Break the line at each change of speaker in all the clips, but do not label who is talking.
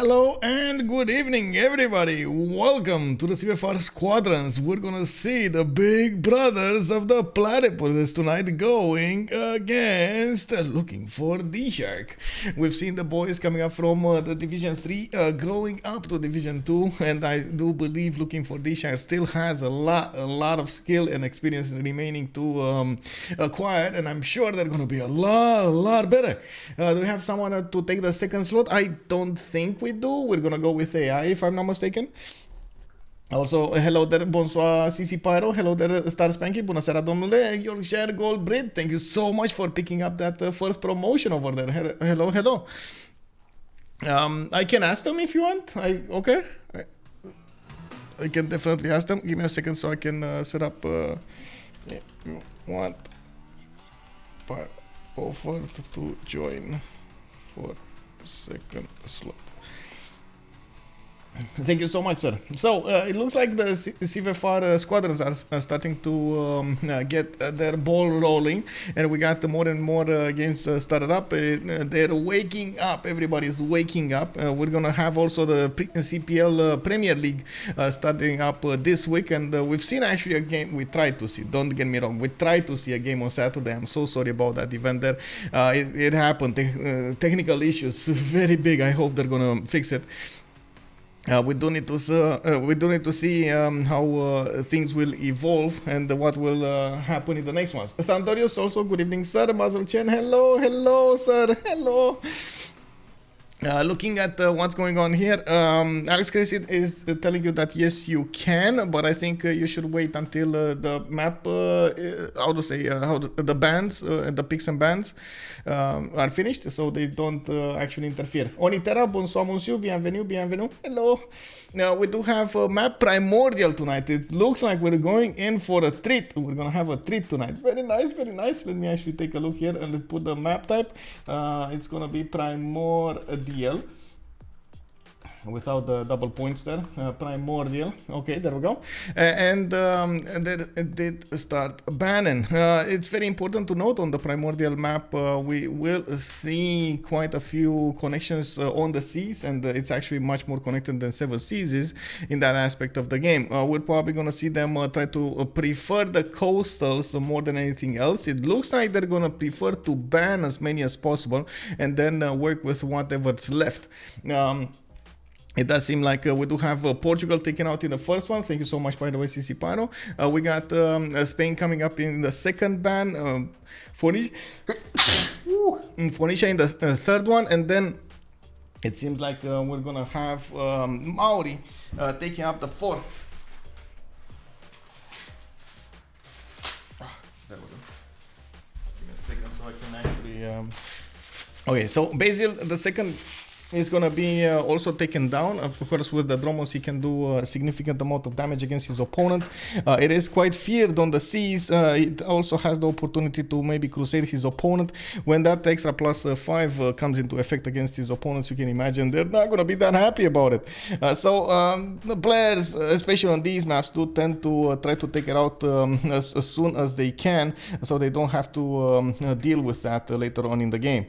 Hello and good evening, everybody. Welcome to the CivFR Squadrons. We're gonna see the big brothers of the platypus tonight going against looking for DShark. We've seen the boys coming up from the Division 3 going up to Division 2, and I do believe looking for DShark still has a lot of skill and experience remaining to acquire, and I'm sure they're gonna be a lot better. Do we have someone to take the second slot? I don't think we do. We're gonna go with AI if I'm not mistaken. Also, hello there, bonsoir CC Pyro, hello there Star Spanky, bună seara domnule, Yorkshire Gold Breed, thank you so much for picking up that first promotion over there. Hello. I can ask them if you want. Okay. I can definitely ask them. Give me a second so I can set up. You want offered to join for second slot. Thank you so much, sir. So it looks like the CivFR squadrons are starting to get their ball rolling, and we got more and more games started up. They're waking up. Everybody's waking up. We're gonna have also the CPL Premier League starting up this week, and we've seen actually a game. We tried to see. Don't get me wrong. We tried to see a game on Saturday. I'm so sorry about that event there. It happened. Technical issues, very big. I hope they're gonna fix it. We do need to see how things will evolve and what will happen in the next ones. Sandorius also, good evening, sir. Mazel Chen, hello, sir, hello. Looking at what's going on here, AlexCrazy is telling you that yes, you can, but I think you should wait until the map, the bands, the picks and bands are finished, so they don't actually interfere. Onitera, bonsoir monsieur, bienvenue, hello. Now we do have a map Primordial tonight. It looks like we're going in for a treat. We're gonna have a treat tonight. Very nice. Let me actually take a look here and put the map type. It's gonna be Primordial. Without the double points there, Primordial. Okay, there we go. And they did start banning. It's very important to note on the Primordial map, we will see quite a few connections on the seas, and it's actually much more connected than Seven Seas is in that aspect of the game. We're probably going to see them try to prefer the coastals more than anything else. It looks like they're going to prefer to ban as many as possible and then work with whatever's left. It does seem like we do have Portugal taken out in the first one. Thank you so much, by the way, CC Pyro. We got Spain coming up in the second ban. Phoenicia in the third one. And then it seems like we're going to have Maori taking up the fourth. There we go. Give me a second so I can actually... Okay, so Basil, the second... It's going to be also taken down. Of course, with the Dromos, he can do a significant amount of damage against his opponents. It is quite feared on the seas. It also has the opportunity to maybe crusade his opponent. When that extra plus 5 comes into effect against his opponents, you can imagine they're not going to be that happy about it. The players, especially on these maps, do tend to try to take it out as soon as they can, so they don't have to deal with that later on in the game.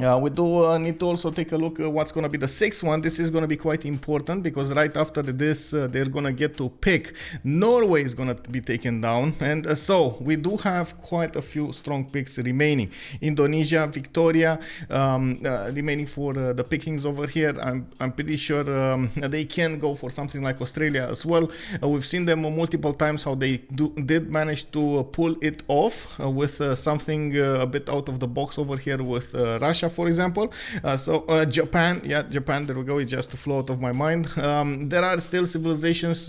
We do need to also take a look at what's going to be the sixth one. This is going to be quite important because right after this, they're going to get to pick. Norway is going to be taken down. And so we do have quite a few strong picks remaining. Indonesia, Victoria, remaining for the pickings over here. I'm pretty sure they can go for something like Australia as well. We've seen them multiple times how they did manage to pull it off with something a bit out of the box over here with Russia, for example. Japan, there we go, it just flew out of my mind. There are still civilizations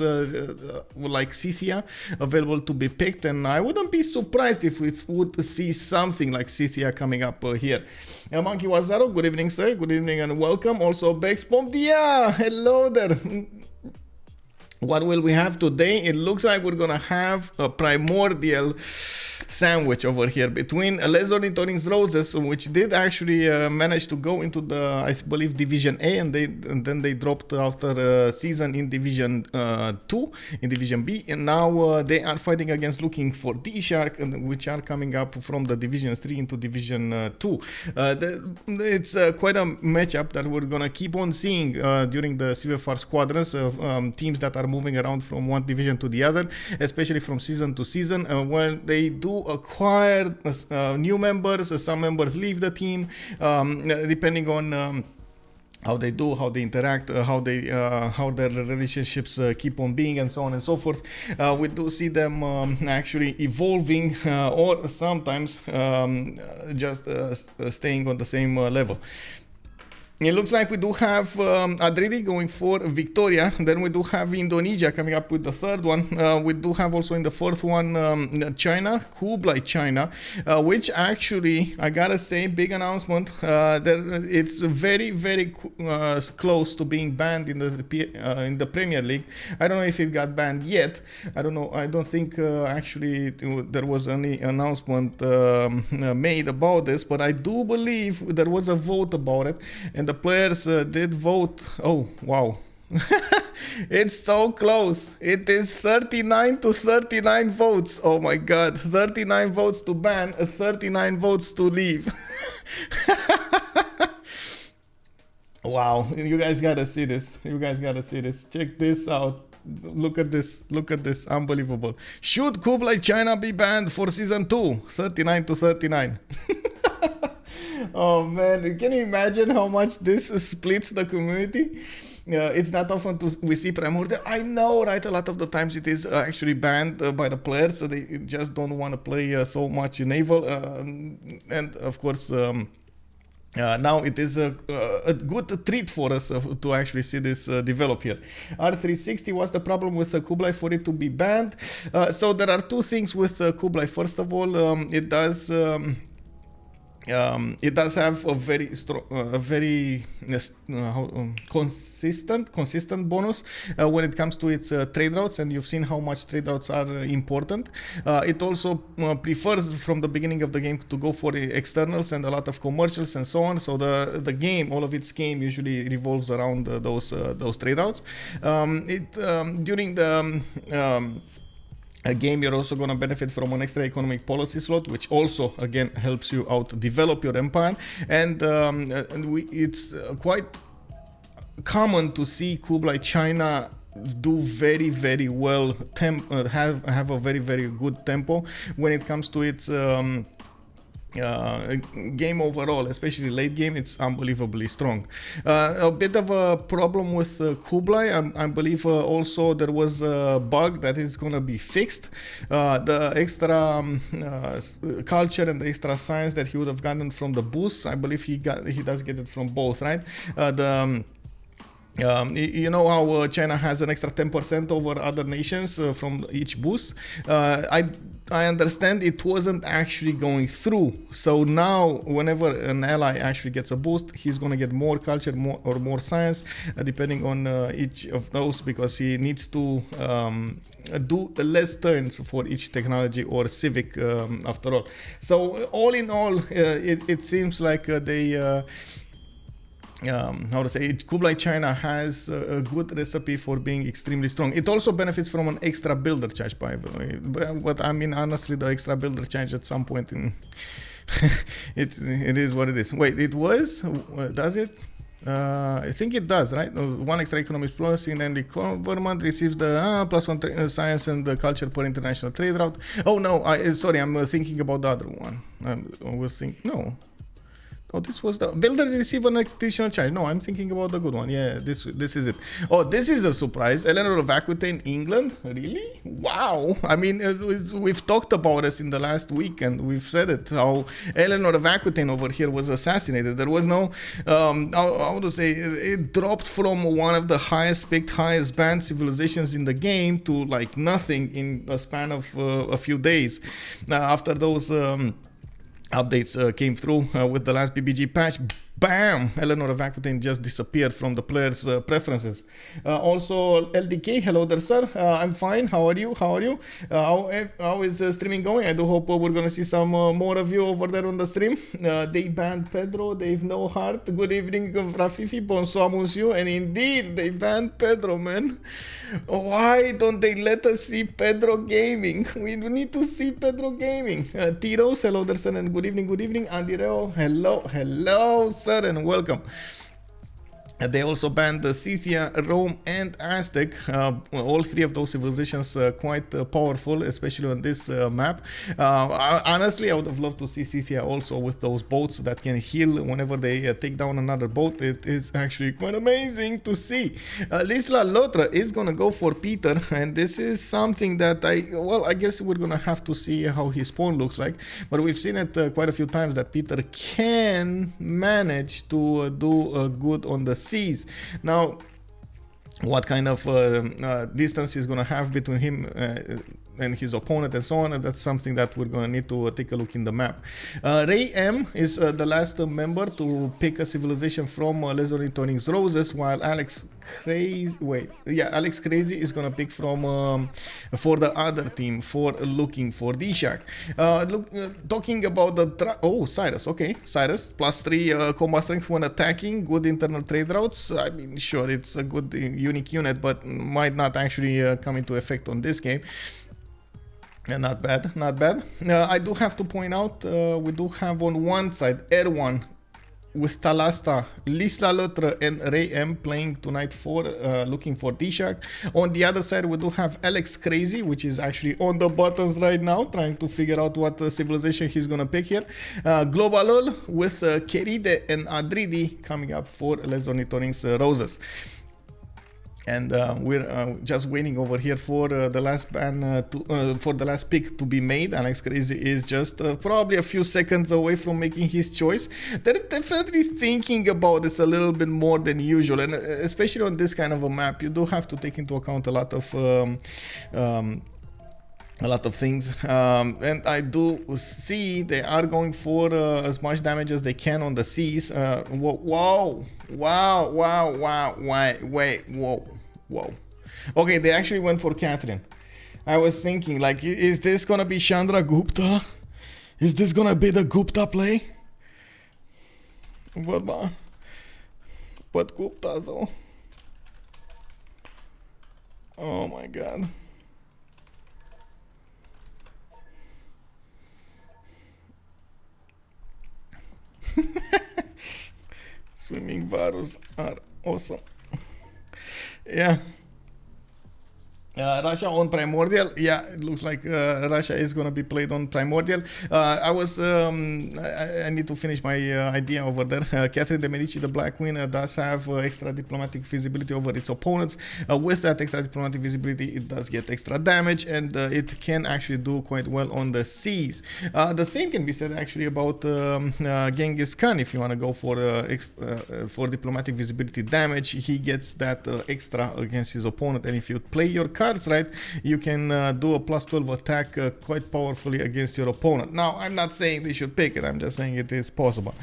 like Scythia available to be picked, and I wouldn't be surprised if we would see something like Scythia coming up here. Monkey Wazaro, good evening, sir, good evening and welcome. Also Bex Pomdia, hello there. What will we have today? It looks like we're gonna have a Primordial sandwich over here between Les Ornithorynques Roses, which did actually manage to go into the, I believe, Division A, and then they dropped after a season in Division 2, in Division B, and now they are fighting against looking for DShark, which are coming up from the Division 3 into Division 2. It's quite a matchup that we're gonna keep on seeing during the CivFR Squadrons, teams that are moving around from one division to the other, especially from season to season, where they do acquire new members. Some members leave the team, depending on how they do, how they interact, how their relationships keep on being, and so on and so forth. We do see them actually evolving, or sometimes just staying on the same level. It looks like we do have Adrydry going for Victoria. Then we do have Indonesia coming up with the third one. We do have also in the fourth one China, Kublai China, which actually, I gotta say, big announcement. That it's very, very close to being banned in the Premier League. I don't know if it got banned yet. I don't know. I don't think actually there was any announcement made about this, but I do believe there was a vote about it, and the players did vote. Oh, wow. It's so close. It is 39 to 39 votes. Oh my god. 39 votes to ban, 39 votes to leave. Wow. You guys gotta see this. You guys gotta see this. Check this out. Look at this. Look at this. Unbelievable. Should Kublai China be banned for season 2? 39 to 39. Oh man, can you imagine how much this splits the community? It's not often we see Primordial. I know, right? A lot of the times it is actually banned by the players, so they just don't want to play so much in Naval. And of course, now it is a good treat for us to actually see this develop here. R360 was the problem with Kublai for it to be banned. So there are two things with Kublai. First of all, it does have a very strong, consistent bonus when it comes to its trade routes, and you've seen how much trade routes are important. It also prefers from the beginning of the game to go for the externals and a lot of commercials and so on. So the game, all of its game, usually revolves around those trade routes. During the a game, you're also going to benefit from an extra economic policy slot, which also again helps you out develop your empire. And it's quite common to see Kublai China do very, very well, have a very, very good tempo when it comes to its game overall, especially late game. It's unbelievably strong. A bit of a problem with Kublai, I believe also there was a bug that is going to be fixed. The extra culture and the extra science that he would have gotten from the boosts, I believe he does get it from both, right? You know how China has an extra 10% over other nations from each boost. I understand it wasn't actually going through. So now, whenever an ally actually gets a boost, he's going to get more culture, more science, depending on each of those, because he needs to do less turns for each technology or civic after all. So all in all, it seems like they... how to say it, Kublai China has a good recipe for being extremely strong. It also benefits from an extra builder charge, by the way. But I mean, honestly, the extra builder charge at some point in it is what it is. Wait, it was? Does it? I think it does, right? One extra economic plus in any government receives the +1 science and the culture per international trade route. Oh no, sorry, I'm thinking about the other one. I was thinking, no. Oh, this was the builder receive an additional charge. No, I'm thinking about the good one. Yeah, this is it. Oh, this is a surprise. Eleanor of Aquitaine, England. Really? Wow. I mean, we've talked about this in the last week, and we've said it. How Eleanor of Aquitaine over here was assassinated. There was no, how to say, it dropped from one of the highest picked, highest banned civilizations in the game to like nothing in a span of a few days. After those updates came through with the last BBG patch, Bam! Eleanor Vacutin just disappeared from the players' preferences. Also, LDK, hello there, sir. I'm fine. How are you? How are you? How is streaming going? I do hope we're gonna see some more of you over there on the stream. They banned Pedro. They've no heart. Good evening, Rafifi. Bonsoir, monsieur. And indeed, they banned Pedro, man. Why don't they let us see Pedro gaming? We need to see Pedro gaming. Tiros, hello there, sir, and good evening, good evening. Andy Reo, hello, sir, and welcome. They also banned the Scythia, Rome, and Aztec. All three of those civilizations quite powerful, especially on this map. Honestly, I would have loved to see Scythia also with those boats that can heal whenever they take down another boat. It is actually quite amazing to see. Liss loutre is gonna go for Peter, and this is something that I guess we're gonna have to see how his spawn looks like. But we've seen it quite a few times that Peter can manage to do good on the seas. Now, what kind of distance he's going to have between him and his opponent and so on, and that's something that we're going to need to take a look in the map. Raym is the last member to pick a civilization from Ornithorynques Roses, while AlexCrazy is going to pick from for the other team for looking for DShark. Talking about the Cyrus, okay, Cyrus +3 combat strength when attacking, good internal trade routes. I mean, sure, it's a good unique unit, but might not actually come into effect on this game. Not bad, not bad. I do have to point out, we do have on one side Erwan with Talasta, Liss loutre, and Raym playing tonight for looking for DShark. On the other side, we do have AlexCrazy, which is actually on the buttons right now, trying to figure out what civilization he's gonna pick here. Glowbal with Keride and Adrydry coming up for Les Ornithorynques Roses. And we're just waiting over here for the last ban for the last pick to be made. AlexCrazy is just probably a few seconds away from making his choice. They're definitely thinking about this a little bit more than usual, and especially on this kind of a map, you do have to take into account a lot of things, and I do see they are going for as much damage as they can on the seas. Whoa. Okay, they actually went for Catherine. I was thinking, like, is this gonna be Chandra Gupta? Is this gonna be the Gupta play? But Gupta though. Oh my god. Swimming varus are awesome. Yeah. Russia on Primordial. Yeah, it looks like Russia is going to be played on Primordial. I need to finish my idea over there. Catherine de Medici, the Black Queen, does have extra diplomatic visibility over its opponents. With that extra diplomatic visibility, it does get extra damage, and it can actually do quite well on the seas. The same can be said actually about Genghis Khan. If you want to go for diplomatic visibility damage, he gets that extra against his opponent, and if you play your cards right, you can do a +12 attack quite powerfully against your opponent. Now, I'm not saying they should pick it, I'm just saying it is possible.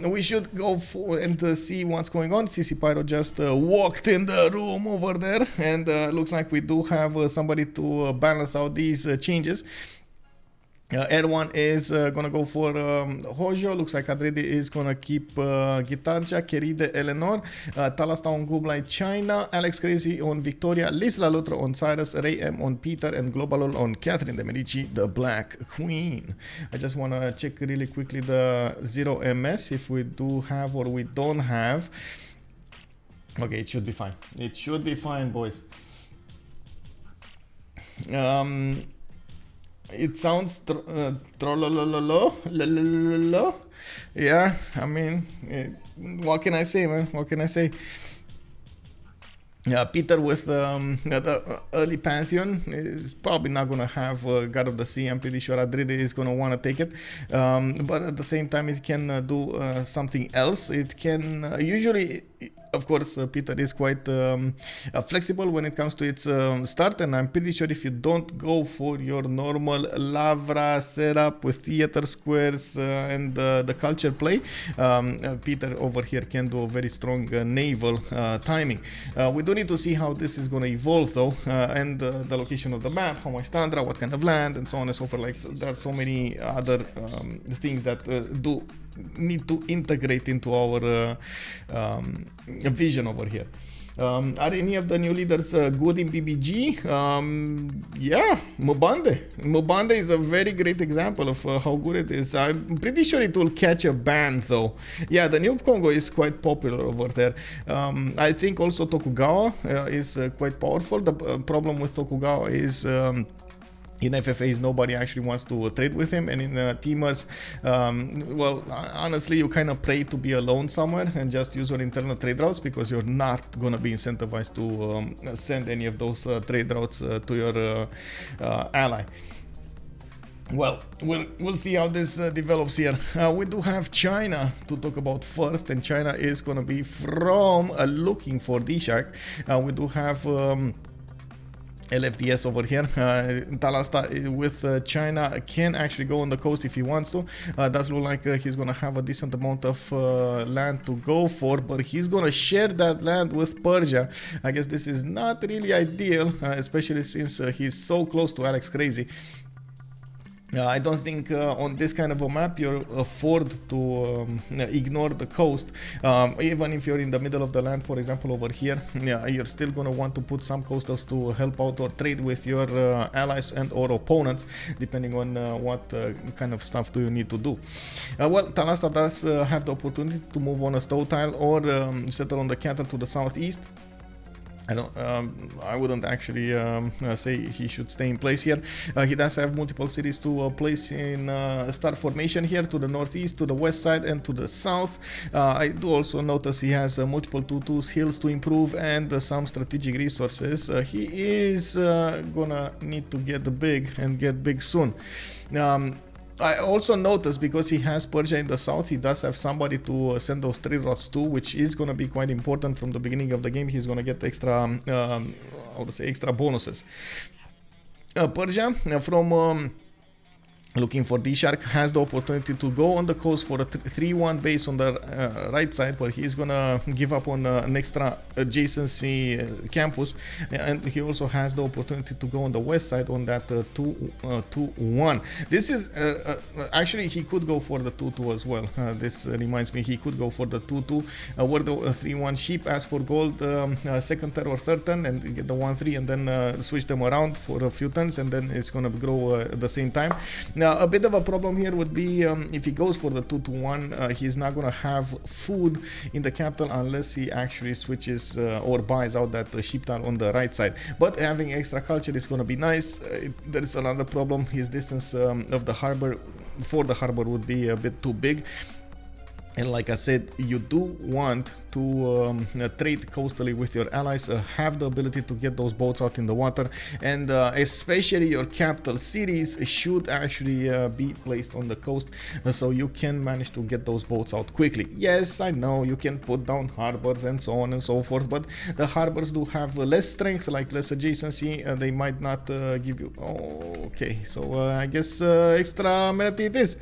We should go for and see what's going on. CC Pyro just walked in the room over there, and looks like we do have somebody to balance out these changes. Erwan is gonna go for Hojo. Looks like Adrydry is gonna keep Gitarja, Keride, Eleanor, Talasta on Kublai, China, AlexCrazy on Victoria, Liss loutre on Cyrus, Raym on Peter, and Glowbal on Catherine de Medici, the Black Queen. I just wanna check really quickly the 0 MS if we do have or we don't have. Okay, it should be fine. It should be fine, boys. It sounds yeah, I mean, what can I say, man? What can I say? Yeah, Peter with the early Pantheon is probably not going to have God of the Sea. I'm pretty sure Adrydry is going to want to take it. But at the same time, it can do something else. It can usually... of course, Peter is quite flexible when it comes to its start, and I'm pretty sure if you don't go for your normal Lavra setup with theater squares and the culture play, Peter over here can do a very strong naval timing. We do need to see how this is going to evolve though, and the location of the map, how much tundra, what kind of land, and so on and so forth. Like, so there are so many other things that do need to integrate into our vision over here. Are any of the new leaders good in BBG? Yeah, Mobande is a very great example of how good it is. I'm pretty sure it will catch a ban though. Yeah, the new Congo is quite popular over there. I think also Tokugawa is quite powerful. The problem with Tokugawa is in FFAs nobody actually wants to trade with him, and in Teamers, well, honestly, you kind of pray to be alone somewhere and just use your internal trade routes, because you're not gonna be incentivized to send any of those trade routes to your ally. Well, we'll see how this develops here. We do have China to talk about first, and China is gonna be from looking for DShark. We do have LFDS over here. Talasta with China can actually go on the coast if he wants to. Does look like he's gonna have a decent amount of land to go for, but he's gonna share that land with Persia. I guess this is not really ideal, especially since he's so close to AlexCrazy. I don't think on this kind of a map you afford to ignore the coast. Even if you're in the middle of the land, for example over here, yeah, you're still going to want to put some coastals to help out or trade with your allies and or opponents, depending on what kind of stuff do you need to do. Well, Talasta does have the opportunity to move on a stow tile or settle on the cattle to the southeast. I wouldn't actually say he should stay in place here. He does have multiple cities to place in star formation here, to the northeast, to the west side, and to the south. I do also notice he has multiple 2-2s, hills to improve, and some strategic resources. He is gonna need to get big and get big soon. I also noticed, because he has Persia in the south, he does have somebody to send those trade routes to, which is going to be quite important from the beginning of the game. He's going to get extra, I would say, extra bonuses. Persia from looking for DShark has the opportunity to go on the coast for a 3-1 base on the right side, but he's gonna give up on an extra adjacency campus, and he also has the opportunity to go on the west side on that 2-1. This is actually, he could go for the 2-2 as well. This reminds me, he could go for the 2-2 where the 3-1 sheep asks for gold second turn or third turn, and get the 1-3, and then switch them around for a few turns, and then it's gonna grow at the same time. Now, a bit of a problem here would be if he goes for the 2-1, he's not going to have food in the capital unless he actually switches or buys out that sheep tile on the right side. But having extra culture is going to be nice. There is another problem. His distance of the harbor for the harbor would be a bit too big. And like I said, you do want to trade coastally with your allies, have the ability to get those boats out in the water, and especially your capital cities should actually be placed on the coast, so you can manage to get those boats out quickly. Yes, I know you can put down harbors and so on and so forth, but the harbors do have less strength, like less adjacency. They might not give you... Oh, okay, so I guess extra amenity it is.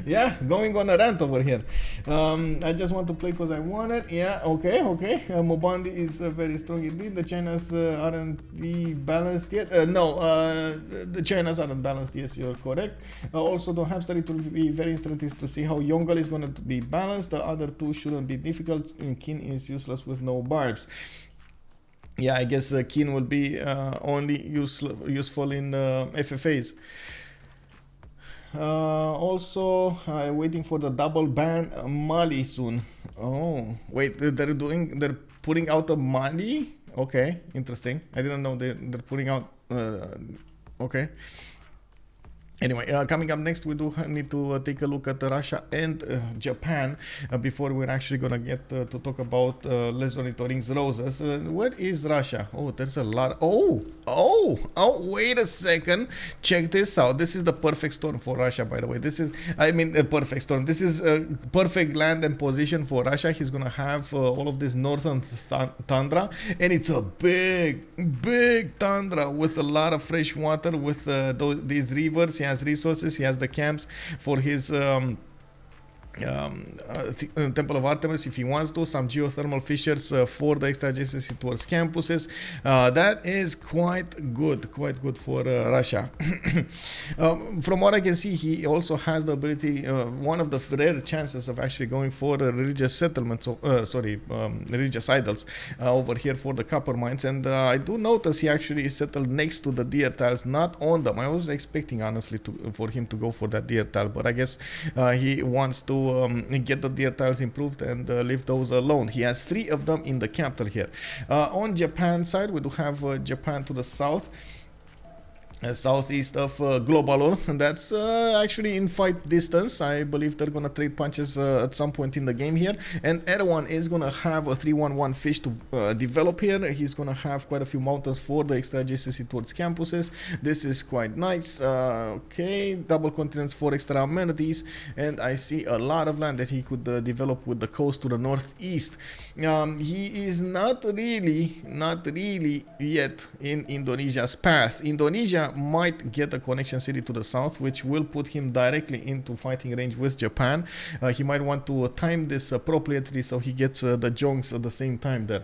Yeah, going on a rant over here. I just want to play because I want it. Yeah, okay. Mobandi is very strong indeed. The Chinas aren't balanced yet. No, the Chinas aren't balanced. Yes, you're correct. Also, the hamster, it will be very interesting to see how Yongle is going to be balanced. The other two shouldn't be difficult. Kin is useless with no barbs. Yeah, I guess Kin will be only useful in FFAs. Also, I'm waiting for the double ban Mali soon. Oh, wait, they're putting out a Mali? Okay, interesting. I didn't know they're putting out, okay. Anyway, coming up next, we do need to take a look at Russia and Japan before we're actually gonna get to talk about Les Ornithorynques Roses. Where is Russia? Oh, there's a lot. Oh, wait a second. Check this out. This is the perfect storm for Russia, by the way. This is, I mean, a perfect storm. This is a perfect land and position for Russia. He's gonna have all of this northern tundra, and it's a big tundra with a lot of fresh water, with these rivers. He has resources. He has the camps for his Temple of Artemis if he wants to, some geothermal fissures for the extra adjacency towards campuses. That is quite good for Russia. From what I can see, he also has the ability, one of the rare chances of actually going for religious settlements, religious idols over here for the copper mines. And I do notice he actually is settled next to the deer tiles, not on them. I was expecting, honestly, for him to go for that deer tile, but I guess he wants to get the deer tiles improved and leave those alone. He has 3 of them in the capital here. On Japan side, we do have Japan to the south. Southeast of Glowbal, and that's actually in fight distance. I believe they're gonna trade punches at some point in the game here, and Erwan is gonna have a 3-1-1 fish to develop here. He's gonna have quite a few mountains for the extra adjacency towards campuses. This is quite nice. Okay, double continents for extra amenities, and I see a lot of land that he could develop with the coast to the northeast. He is not really yet in Indonesia's path. Indonesia might get a connection city to the south, which will put him directly into fighting range with Japan. He might want to time this appropriately so he gets the jongs at the same time there.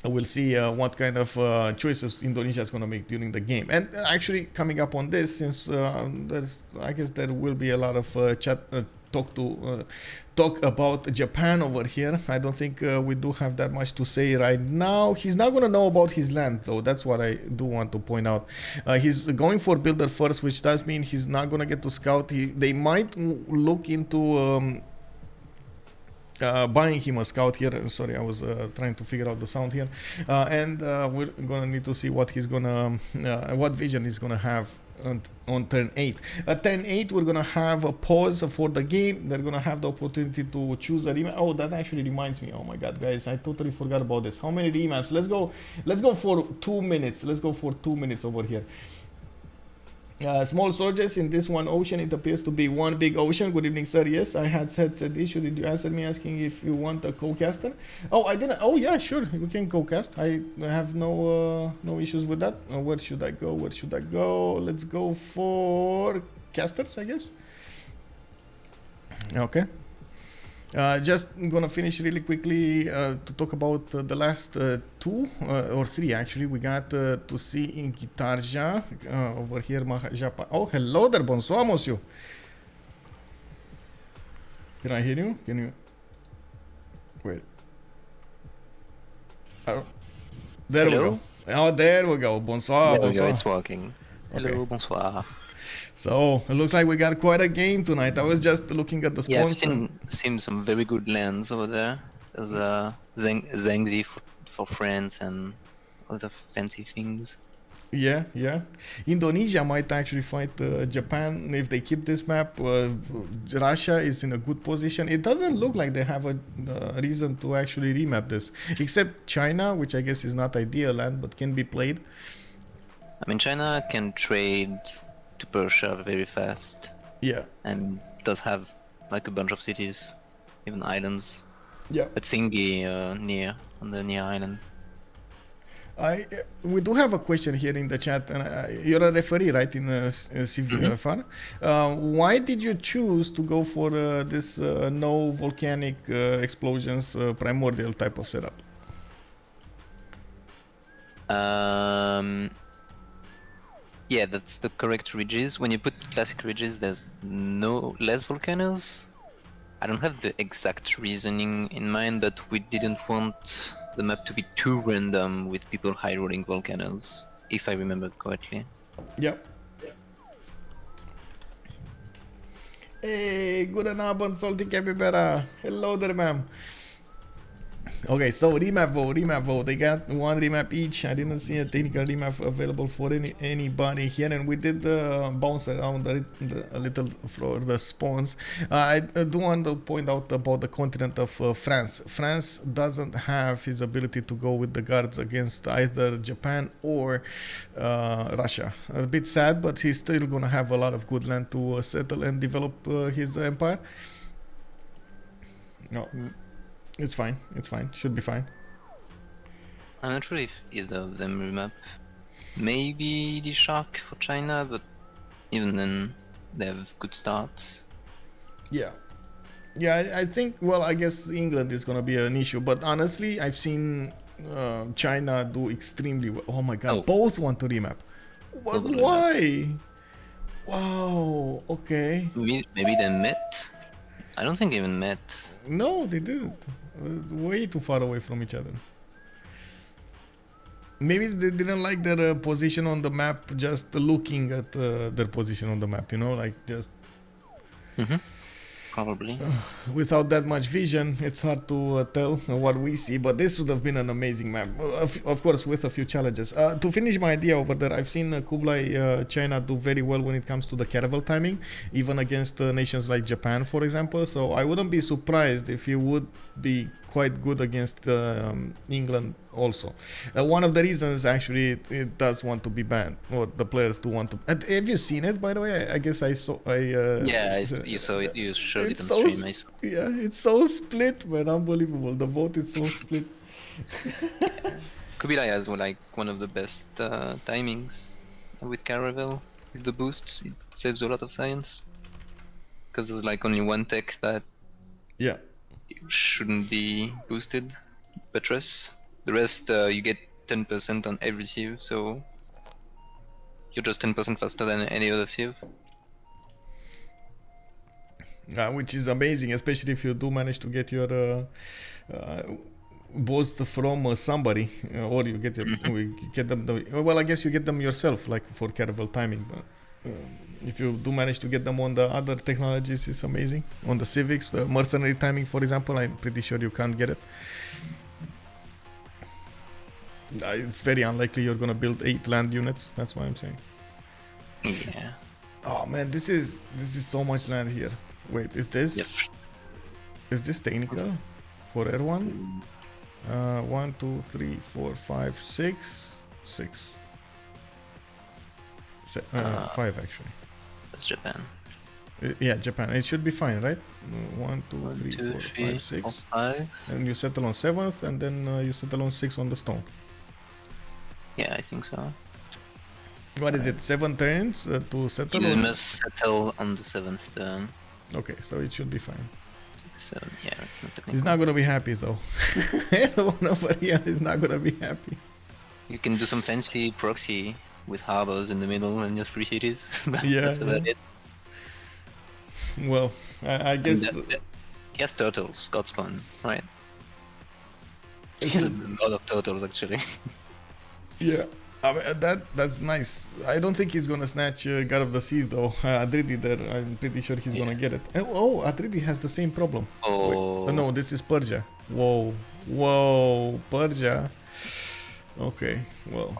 We'll see what kind of choices Indonesia is going to make during the game. And actually, coming up on this, since I guess there will be a lot of talk about Japan over here. I don't think we do have that much to say right now. He's not going to know about his land, though. That's what I do want to point out. He's going for builder first, which does mean he's not going to get to scout. They might look into buying him a scout here. Sorry, I was trying to figure out the sound here. And we're gonna need to see what he's gonna, what vision he's gonna have on turn 8. At turn 8, we're gonna have a pause for the game. They're gonna have the opportunity to choose a remap. Oh, that actually reminds me. Oh my god, guys, I totally forgot about this. How many remaps? Let's go for 2 minutes. Let's go for 2 minutes over here. Small soldiers in this one ocean. It appears to be one big ocean. Good evening, sir. Yes, I had said issue. Did you answer me asking if you want a co-caster? Oh, I didn't. Oh yeah, sure, we can co-cast. I have no issues with that. Where should I go? Let's go for casters, I guess. Okay. Just gonna finish really quickly to talk about the last 2 or 3 actually. We got to see in Guitarja over here. Oh, hello there, bonsoir, monsieur. Can I hear you? Can you? Wait. Oh, there we go. Oh, there we go. Bonsoir.
There we
bonsoir.
go, it's working.
Okay.
Hello, bonsoir.
So it looks like we got quite a game tonight. I was just looking at the sponsor.
Yeah, I've seen some very good lands over there. There's Zhangzi for France and other fancy things.
Yeah. Indonesia might actually fight Japan if they keep this map. Russia is in a good position. It doesn't look like they have a reason to actually remap this, except China, which I guess is not ideal land but can be played.
I mean, China can trade to Persia very fast.
Yeah.
And does have like a bunch of cities, even islands.
Yeah.
At Singi on the near island.
We do have a question here in the chat, and you're a referee, right, in CivFR? Why did you choose to go for this no volcanic explosions primordial type of setup?
Yeah, that's the correct ridges. When you put classic ridges, there's no less volcanoes. I don't have the exact reasoning in mind, but we didn't want the map to be too random with people high rolling volcanoes, if I remember correctly.
Yep. Hey, good enough on salty capybara. Hello there, ma'am. Okay, so remap vote. They got one remap each. I didn't see a technical remap available for anybody here, and we did bounce around a little for the spawns. I do want to point out about the continent of France. France doesn't have his ability to go with the guards against either Japan or Russia. A bit sad, but he's still gonna have a lot of good land to settle and develop his empire. No. It's fine. It's fine. Should be fine.
I'm not sure if either of them remap. Maybe DShark for China, but even then, they have good starts.
Yeah. Yeah, I think, well, I guess England is going to be an issue. But honestly, I've seen China do extremely well. Oh my god, both want to remap. But why? Wow, okay.
Maybe they met? I don't think they even met.
No, they didn't. Way too far away from each other. Maybe they didn't like their position on the map, just looking at their position on the map, you know, like just...
Probably.
Without that much vision, it's hard to tell what we see, but this would have been an amazing map, of course, with a few challenges. To finish my idea over there, I've seen Kublai China do very well when it comes to the caravel timing, even against nations like Japan, for example, so I wouldn't be surprised if he would be quite good against England also. One of the reasons actually it does want to be banned, or the players do want to. Have you seen it, by the way? I guess I saw.
You saw it. You showed it on stream.
Yeah, it's so split, man. Unbelievable. The vote is so split.
Kublai has like one of the best timings with caravel. With the boosts, it saves a lot of science. Because there's like only one tech that shouldn't be boosted, buttress. The rest you get 10% on every sieve, so you're just 10% faster than any other sieve.
Which is amazing, especially if you do manage to get your boost from somebody, or you get get them. Well, I guess you get them yourself, like for caravel timing, but. If you do manage to get them on the other technologies, it's amazing. On the civics, the mercenary timing, for example, I'm pretty sure you can't get it. It's very unlikely you're gonna build 8 land units. That's what I'm saying.
Yeah.
Oh man, this is so much land here. Wait, is this?
Yep.
Is this technical for Erwan? 1, 2, 3, 4, 5, 6, 6. 5 actually.
That's Japan.
Yeah, Japan. It should be fine, right? 1, 2, 3, 4, 5, 6.
5.
And you settle on 7th, and then you settle on 6 on the stone.
Yeah, I think so.
What is it? 7 turns to settle?
You must settle on the 7th turn.
Okay, so it should be fine.
7, yeah, it's not technical.
He's not gonna be happy though. Everyone over here is not gonna be happy.
You can do some fancy proxy with harbors in the middle and your 3 cities. That's about it.
Well, I guess...
He has turtles, Scotspawn, right? He has a lot of turtles actually.
Yeah, I mean, that's nice. I don't think he's gonna snatch God of the Sea though. Adrydry there, I'm pretty sure he's gonna get it. Oh, Adrydry has the same problem.
Oh.
Wait, no, this is Persia. Whoa, Persia. Okay, well,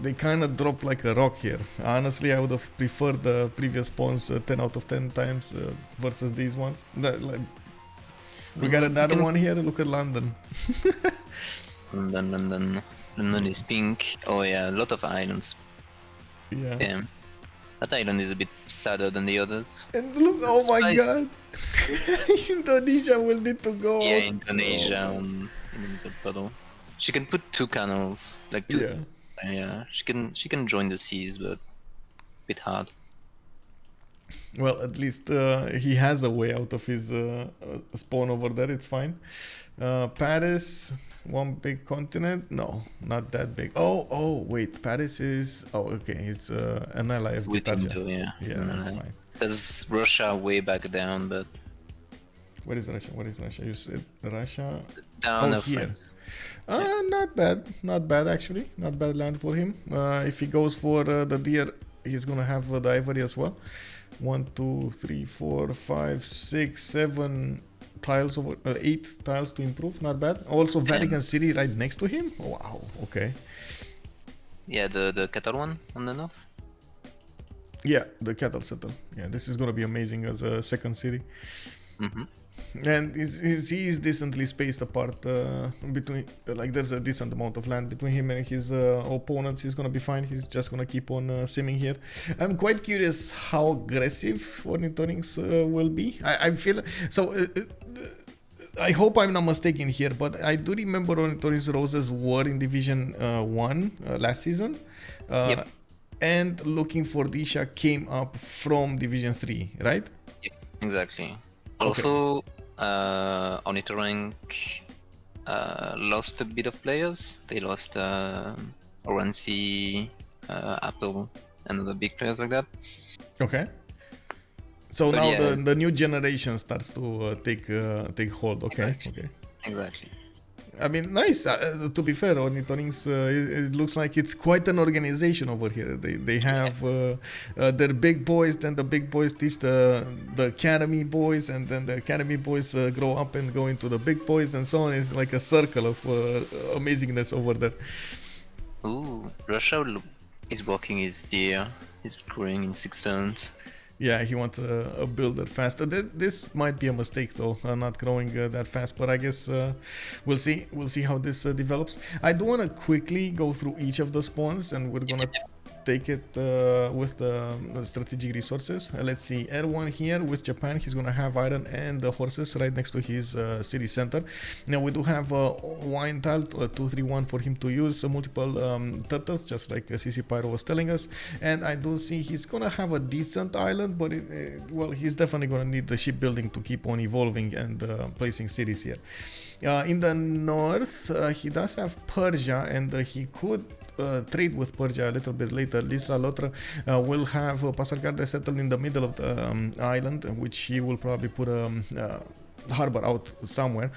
they kind of drop like a rock here. Honestly, I would have preferred the previous spawns 10 out of 10 times versus these ones. We got another one here. Look at London.
London is pink. Oh yeah, a lot of islands.
Yeah.
Damn. That island is a bit sadder than the others.
And look, oh my god! Indonesia will need to go.
Yeah, Indonesia in the little puddle. She can put 2 canals, like 2.
Yeah.
Yeah, she can join the seas, but a bit hard.
Well, at least he has a way out of his spawn over there. It's fine. Paris, one big continent. No, not that big. Oh, wait. Paris is. Oh, okay. It's an ally of Persia.
Yeah,
that's fine.
There's Russia way back down, but.
Where is Russia? You said Russia.
Down
here.
France.
Not bad actually. Not bad land for him. If he goes for the deer he's gonna have the ivory as well. 1, 2, 3, 4, 5, 6, 7 tiles over 8 tiles to improve. Not bad. Also, Vatican City right next to him. Wow. Okay.
Yeah, the cattle one on the north.
Yeah, the cattle settle. Yeah, this is gonna be amazing as a second city.
Mm-hmm.
And he's decently spaced apart between, like there's a decent amount of land between him and his opponents. He's gonna be fine. He's just gonna keep on simming here. I'm quite curious how aggressive Ornithorynques will be. I feel so. I hope I'm not mistaken here, but I do remember Ornithorynques Roses were in Division 1 last season.
Yep.
And looking for DShark came up from Division 3, right?
Yep, exactly. Also, Ornithorynques lost a bit of players. They lost Orancy, Apple, and other big players like that.
Okay. So
But
now
yeah,
the new generation starts to take hold. Okay.
Exactly.
Okay.
Exactly.
I mean, nice. To be fair, Ornithorynques, it looks like it's quite an organization over here. They have their big boys, then the big boys teach the academy boys, and then the academy boys grow up and go into the big boys, and so on. It's like a circle of amazingness over there.
Ooh, Russia is walking his deer. He's growing in 6 turns.
Yeah, he wants a builder faster. This might be a mistake though, not growing that fast. But I guess we'll see. We'll see how this develops. I do want to quickly go through each of the spawns, and we're gonna take it with the strategic resources. Let's see, Erwan here with Japan, he's gonna have iron and the horses right next to his city center. Now we do have a wine tile, 231 for him to use, multiple turtles, just like CC Pyro was telling us. And I do see he's gonna have a decent island, but well, he's definitely gonna need the shipbuilding to keep on evolving and placing cities here. In the north, he does have Persia, and he could trade with Persia a little bit later. Liss loutre will have Pasargade settled in the middle of the island, which he will probably put a harbor out somewhere.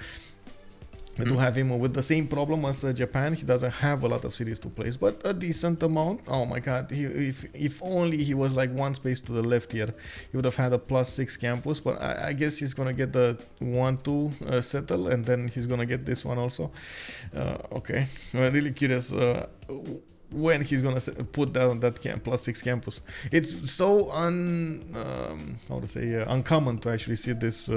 We do have him with the same problem as Japan. He doesn't have a lot of cities to place, but a decent amount. Oh my god, if only he was like one space to the left here, he would have had a +6 campus. But I guess he's gonna get the 1-2 settle, and then he's gonna get this one also. Okay, I'm really curious when he's gonna put down that +6 campus. It's so uncommon to actually see this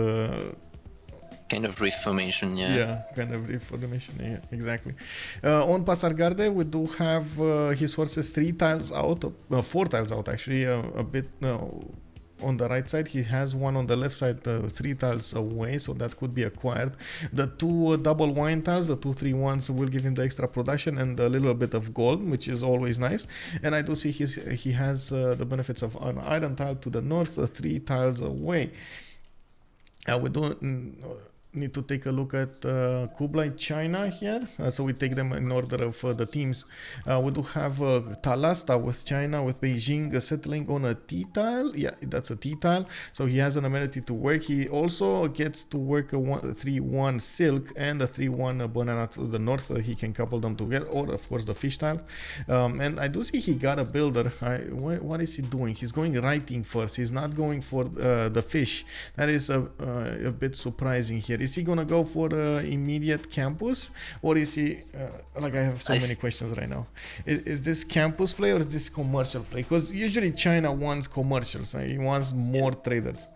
kind of reef formation. Yeah,
kind of reef formation. Yeah, exactly. On Pasargade, we do have his horses 3 tiles out, 4 tiles out actually, a bit on the right side. He has one on the left side 3 tiles away, so that could be acquired. The 2 double wine tiles, the 2-3-1s, will give him the extra production and a little bit of gold, which is always nice. And I do see he has the benefits of an iron tile to the north, 3 tiles away. We do need to take a look at Kublai, China here. So we take them in order of the teams. We do have Talasta with China, with Beijing settling on a T tile. Yeah, that's a T tile. So he has an amenity to work. He also gets to work a 3-1 silk and a 3-1 banana to the north. He can couple them together, or of course the fish tile. And I do see he got a builder. What is he doing? He's going writing first. He's not going for the fish. That is a bit surprising here. Is he gonna go for immediate campus, or is he like, I have so many questions right now. Is this campus play or is this commercial play? Because usually China wants commercials. He wants more traders.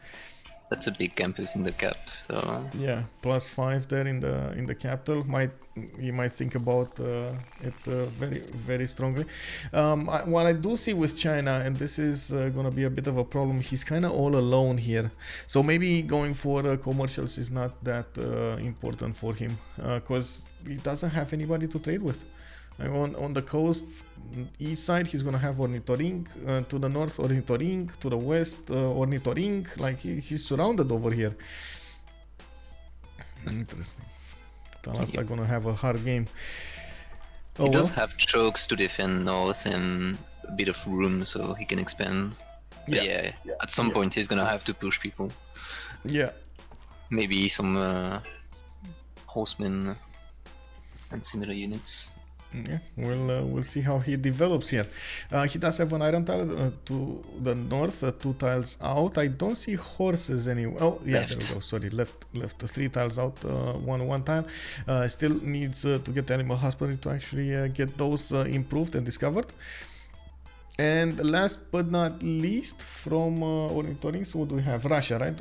That's a big campus in the cap. So
yeah, +5 there in the capital. You might think about it very, very strongly. What I do see with China, and this is gonna be a bit of a problem, he's kind of all alone here. So maybe going for commercials is not that important for him, because he doesn't have anybody to trade with. On the coast, east side, he's gonna have Ornithorynques, to the north Ornithorynques, to the west Ornithorynques. Like he's surrounded over here. Interesting. Talasta gonna have a hard game.
He does have chokes to defend north and a bit of room, so he can expand. But yeah, at some point he's gonna have to push people.
Yeah.
Maybe some horsemen and similar units.
Yeah, we'll see how he develops here. He does have an iron tile to the north, 2 tiles out. I don't see horses anywhere. Oh, yeah,
Left.
there we go. Sorry, left 3 tiles out, one tile. Still needs to get animal husbandry to actually get those improved and discovered. And last but not least, from Ornithorynques, what do we have? Russia, right?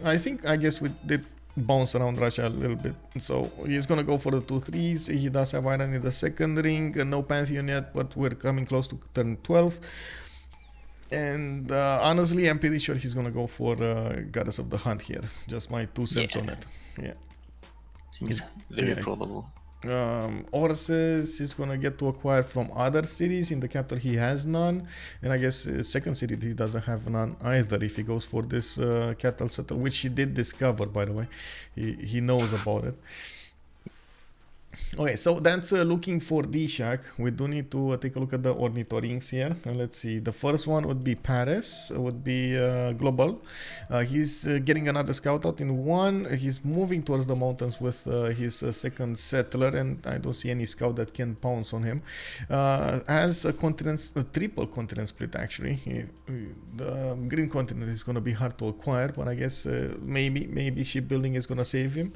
I guess we did bounce around Russia a little bit. So he's gonna go for the 2-3s. He does have iron in the second ring. No Pantheon yet, but we're coming close to turn 12. And honestly, I'm pretty sure he's gonna go for Goddess of the Hunt here. Just my 2 cents on it. Yeah.
Seems very probable.
Horses he's gonna get to acquire from other cities. In the capital he has none, and I guess second city he doesn't have none either if he goes for this cattle settle, which he did discover, by the way. He knows about it. Okay, so that's looking for DShark. We do need to take a look at the Ornithorynques here. Let's see. The first one would be Paris, would be Glowbal. He's getting another scout out in 1. He's moving towards the mountains with his second settler, and I don't see any scout that can pounce on him. Has a triple continent split actually. The green continent is going to be hard to acquire, but I guess maybe shipbuilding is going to save him.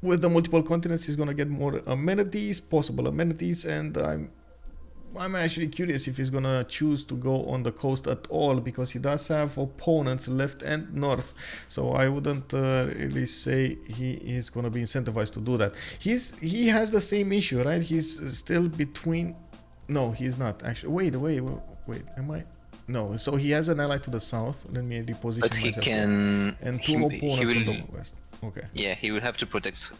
With the multiple continents, he's gonna get more amenities, possible amenities, and I'm actually curious if he's gonna choose to go on the coast at all, because he does have opponents left and north. So I wouldn't really say he is gonna be incentivized to do that. He has the same issue, right? He's still between. No, he's not actually. Wait. Am I? No. So he has an ally to the south. Let me reposition
but he
myself.
Can.
And 2 opponents on the west. Okay.
Yeah, he will have to protect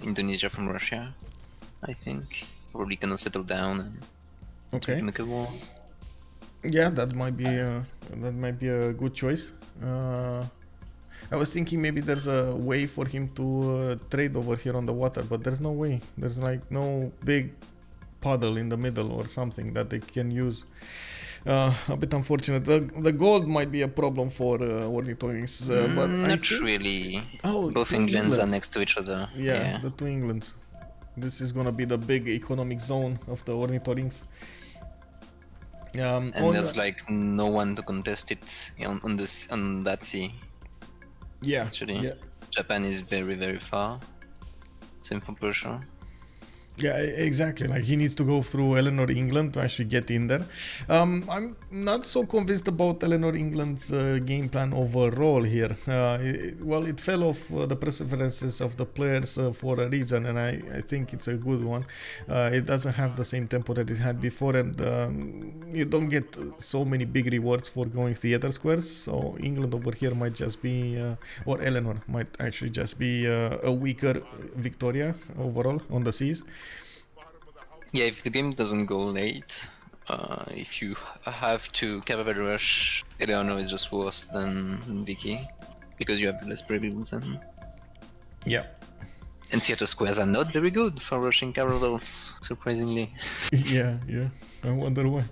Indonesia from Russia, I think. Probably gonna settle down and make a war.
Yeah, that might be a good choice. I was thinking maybe there's a way for him to trade over here on the water, but there's no way. There's like no big puddle in the middle or something that they can use. A bit unfortunate. The gold might be a problem for Ornithorynques, but
not really. Both Englands are next to each other.
Yeah, the 2 Englands. This is gonna be the big economic zone of the Ornithorynques.
And there's like no one to contest it on that sea.
Yeah,
actually, Japan is very, very far. Same for Persia.
Yeah, exactly. Like he needs to go through Eleanor, England to actually get in there. I'm not so convinced about Eleanor, England's game plan overall here. It fell off the preferences of the players for a reason, and I think it's a good one. It doesn't have the same tempo that it had before, and you don't get so many big rewards for going theater squares. So England over here might just be, or Eleanor might actually just be a weaker Victoria overall on the seas.
Yeah, if the game doesn't go late, if you have to cavalry rush, Eleanor is just worse than Vicky, because you have less pre-builds and...
Yeah.
And theater squares are not very good for rushing caravels, surprisingly.
Yeah. I wonder why.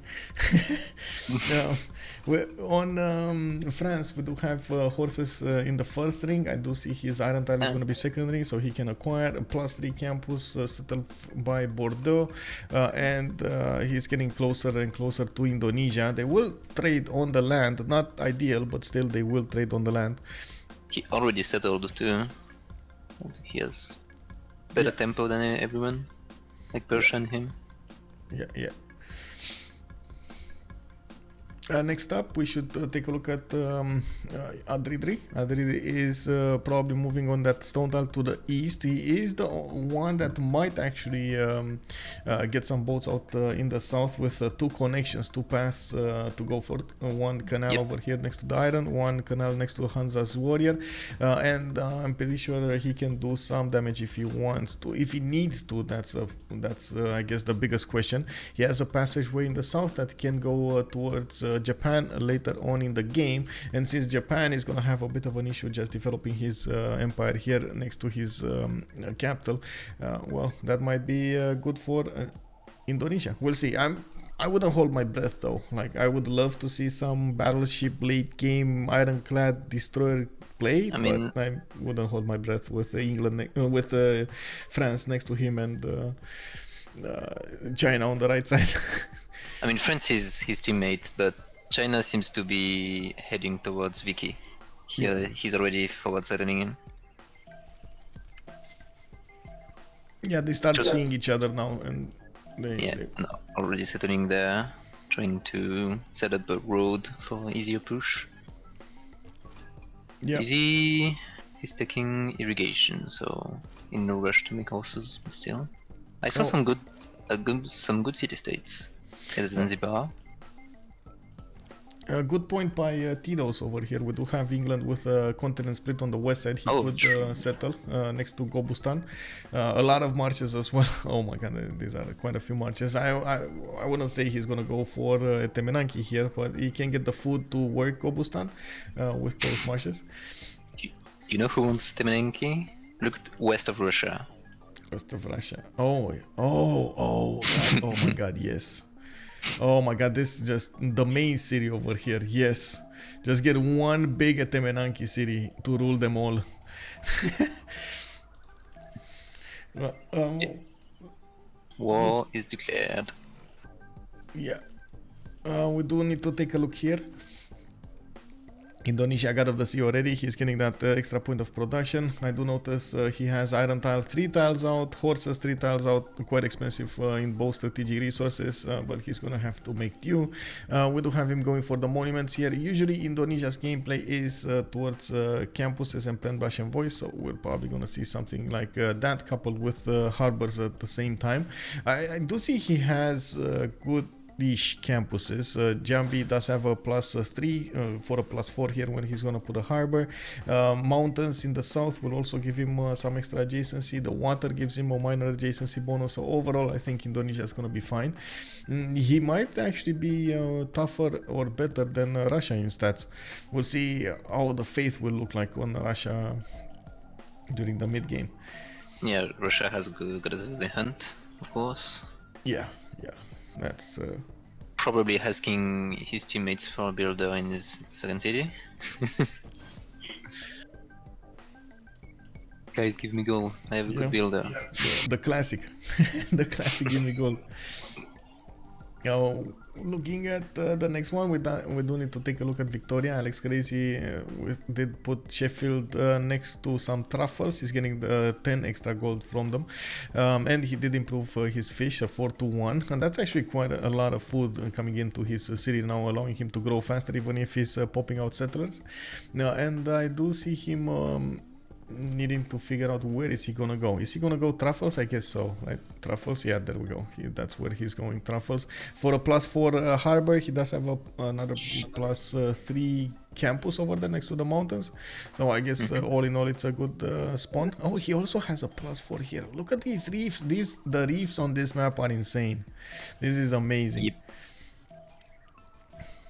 On France, we do have horses in the first ring. I do see his iron tile is going to be second ring, so he can acquire a +3 campus settled by Bordeaux, and he's getting closer and closer to Indonesia. They will trade on the land, not ideal, but still they will trade on the land.
He already settled too. He has better tempo than everyone, like Persia and him.
Yeah. Next up, we should take a look at Adrydry. Adrydry is probably moving on that stone tile to the east. He is the one that might actually get some boats out in the south with 2 connections, 2 paths to go for. One canal over here next to the iron, one canal next to Hansa's warrior, and I'm pretty sure he can do some damage if he wants to. If he needs to, that's I guess the biggest question. He has a passageway in the south that can go towards Japan later on in the game, and since Japan is gonna have a bit of an issue just developing his empire here next to his capital, well, that might be good for Indonesia. We'll see. I wouldn't hold my breath though. Like, I would love to see some battleship late game ironclad destroyer play, but I wouldn't hold my breath with England with France next to him and China on the right side.
I mean, France is his teammate, but China seems to be heading towards Vicky. He's already forward settling in.
Yeah, they start seeing each other now, and they
No, already settling there, trying to set up a road for easier push.
yeah.
He's taking irrigation, so in no rush to make horses, but still. I saw some good city states. There's Zanzibar.
A good point by Tidos over here. We do have England with a continent split on the west side. He could settle next to Gobustan. A lot of marches as well. Oh my god, these are quite a few marches. I wouldn't say he's gonna go for Temenanki here, but he can get the food to work Gobustan with those marches.
You know who wants Temenanki? Look west of Russia.
West of Russia. Oh my god, yes. Oh my god, this is just the main city over here. Yes, just get one big Temenanki city to rule them all.
War is declared.
Yeah, we do need to take a look here. Indonesia God of the Sea already, he's getting that extra point of production. I do notice he has iron tile 3 tiles out, horses 3 tiles out, quite expensive in both strategic resources, but he's gonna have to make do. We do have him going for the monuments here. Usually Indonesia's gameplay is towards campuses and plant brush and voice, so we're probably gonna see something like that coupled with harbors at the same time. I do see he has good Liss campuses. Jambi does have a +3 for a +4 here when he's gonna put a harbor. Mountains in the south will also give him some extra adjacency. The water gives him a minor adjacency bonus. So overall, I think Indonesia is gonna be fine. He might actually be tougher or better than Russia in stats. We'll see how the faith will look like on Russia during the mid game.
Yeah, Russia has good the hunt, of course.
Yeah. That's
probably asking his teammates for a builder in his second city. Guys, give me gold. I have a good builder.
The classic, the classic give me gold. Looking at the next one, we do need to take a look at Victoria. AlexCrazy did put Sheffield next to some truffles. He's getting the 10 extra gold from them, and he did improve his fish, a 4-1, and that's actually quite a lot of food coming into his city now, allowing him to grow faster even if he's popping out settlers. And I do see him needing to figure out where is he gonna go. Is he gonna go truffles? I guess so, right? Truffles, yeah, there we go. That's where he's going, truffles. For a +4 harbor, he does have another +3 campus over there next to the mountains. So I guess all in all, it's a good spawn. Oh, he also has a +4 here. Look at these reefs. The reefs on this map are insane. This is amazing.
Yep.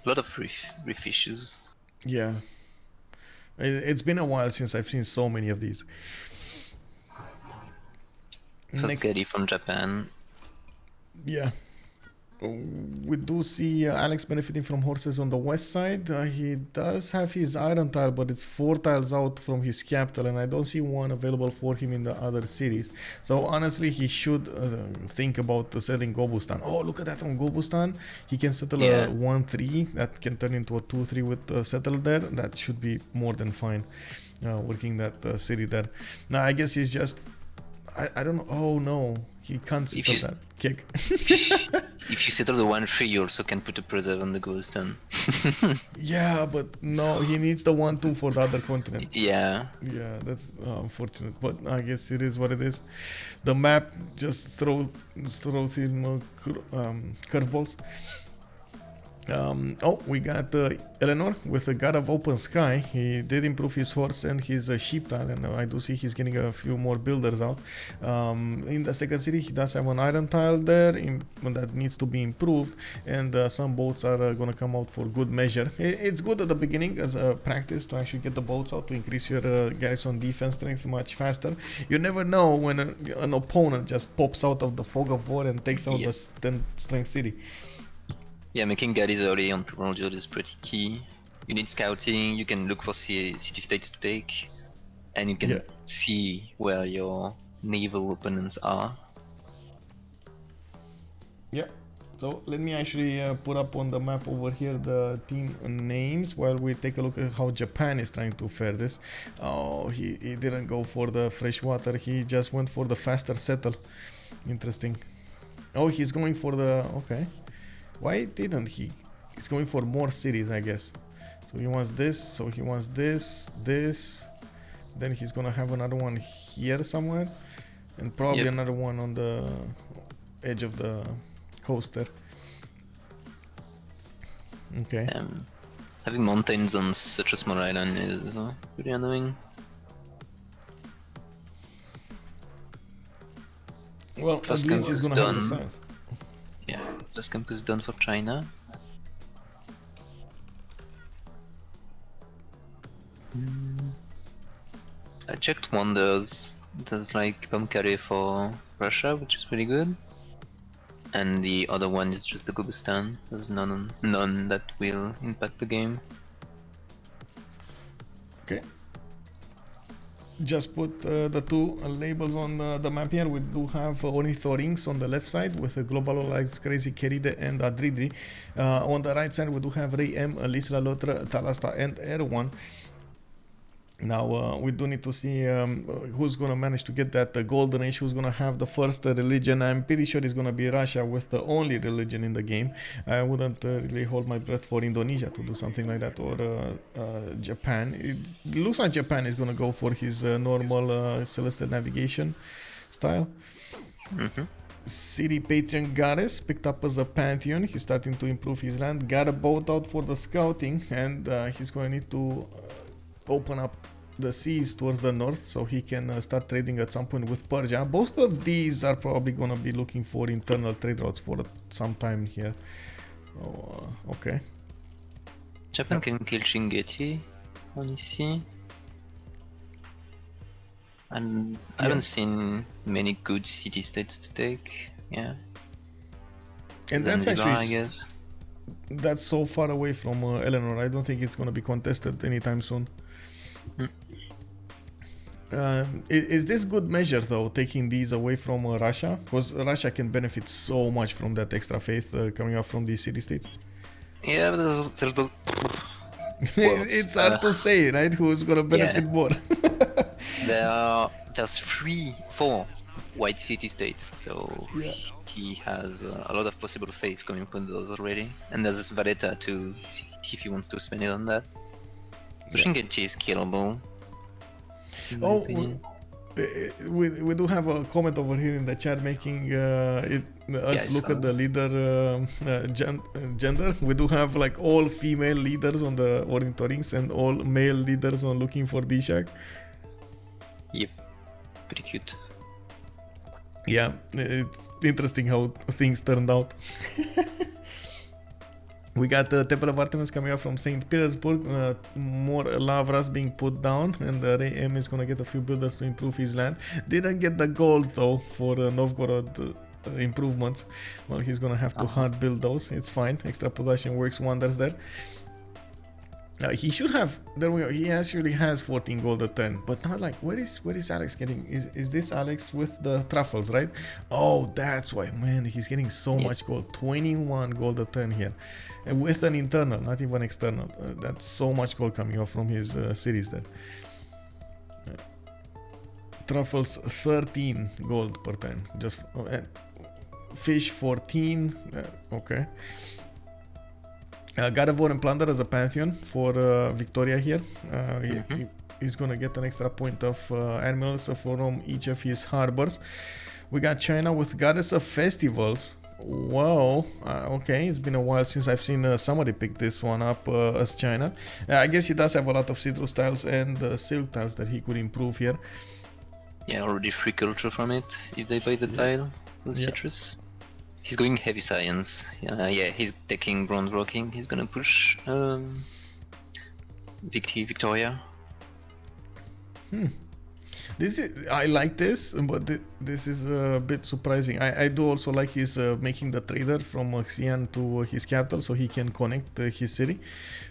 A lot of reef fishes.
Yeah. It's been a while since I've seen so many of these.
First Gary from Japan.
Yeah. We do see Alex benefiting from horses on the west side. He does have his iron tile, but it's 4 tiles out from his capital, and I don't see one available for him in the other cities. So honestly, he should think about selling Gobustan. Oh, look at that on Gobustan. He can settle a 1-3. That can turn into a 2-3 with settle there. That should be more than fine, working that city there. Now, I guess he's just... I don't know. Oh, no. He can't settle that kick.
If you settle the 1-3, you also can put a preserve on the Gobustan.
Yeah, but no, he needs the 1-2 for the other continent.
Yeah.
Yeah, that's unfortunate, but I guess it is what it is. The map just throws him curveballs. Oh, we got Eleanor with a God of Open Sky. He did improve his horse and his sheep tile, and I do see he's getting a few more builders out. In the second city, he does have an iron tile there that needs to be improved, and some boats are going to come out for good measure. It's good at the beginning as a practice to actually get the boats out to increase your garrison defense strength much faster. You never know when an opponent just pops out of the fog of war and takes out the 10 strength city.
Yeah, making galleys early on Primordial is pretty key. You need scouting, you can look for city-states to take, and you can see where your naval opponents are.
Yeah. So let me actually put up on the map over here the team names while we take a look at how Japan is trying to fare this. Oh, he didn't go for the fresh water. He just went for the faster settle. Interesting. Oh, he's going for the... Okay. Why didn't he? He's going for more cities, I guess. So he wants this. So he wants this. Then he's gonna have another one here somewhere. And probably another one on the edge of the coaster. Okay.
Having mountains on such a small island is pretty annoying.
Well,
First
at least he's
campus
gonna have the
done.
science.
Yeah, first campus done for China. I checked wonders. There's like Pamukkale for Russia, which is pretty good. And the other one is just the Gobustan. There's none that will impact the game.
Okay. Just put the two labels on the map here. We do have Ornithorynques on the left side with Glowbal, AlexCrazy, Keride and Adrydry. On the right side we do have Raym, Liss, loutre, Talasta and Erwan. Now we do need to see who's gonna manage to get that golden age, who's gonna have the first religion. I'm pretty sure it's gonna be Russia with the only religion in the game. I wouldn't really hold my breath for Indonesia to do something like that, or Japan. It looks like Japan is gonna go for his normal celestial navigation style. City Patron Goddess picked up as a pantheon. He's starting to improve his land. Got a boat out for the scouting, and he's going to need to open up the seas towards the north so he can start trading at some point with Persia. Both of these are probably going to be looking for internal trade routes for some time here. Oh, okay.
Japan can kill Shingeti on ici. And I haven't seen many good city states to take. Yeah.
And that's
Zanzibar,
actually,
I guess.
That's so far away from Eleanor. I don't think it's going to be contested anytime soon. Is this good measure though, taking these away from Russia? Because Russia can benefit so much from that extra faith coming out from these city-states.
Yeah, but there's
It's hard to say, right? Who's gonna benefit more?
There's 4 white city-states, so he has a lot of possible faith coming from those already. And there's this Valletta to see if he wants to spend it on that. So Shingeti is killable.
Oh, we do have a comment over here in the chat making us look at the leader gender. We do have like all female leaders on the Ornithorynques and all male leaders on looking for DShark.
Yep, pretty cute.
Yeah, it's interesting how things turned out. We got the Temple of Artemis coming out from St. Petersburg, more lavras being put down, and Raym is gonna get a few builders to improve his land. Didn't get the gold though for Novgorod improvements. Well, he's gonna have to hard build those. It's fine, extra production works wonders there. He should have, there we go, he actually has 14 gold a turn, but not like, where is Alex getting, is this Alex with the truffles, right? Oh, that's why, man, he's getting so much gold, 21 gold a turn here, and with an internal, not even external. That's so much gold coming off from his series there. Truffles 13 gold per turn, just, fish 14, okay. God of War and Plunder as a pantheon for Victoria here. He's gonna get an extra point of admirals from each of his harbors. We got China with Goddess of Festivals. Wow, okay, it's been a while since I've seen somebody pick this one up as China. I guess he does have a lot of citrus tiles and silk tiles that he could improve here.
Yeah, already free culture from it if they buy the tile, the citrus. He's going heavy science. Yeah, he's taking bronze rocking. He's gonna push Victoria.
This is, I like this, but this is a bit surprising. I do also like his making the trader from Xi'an to his capital so he can connect his city.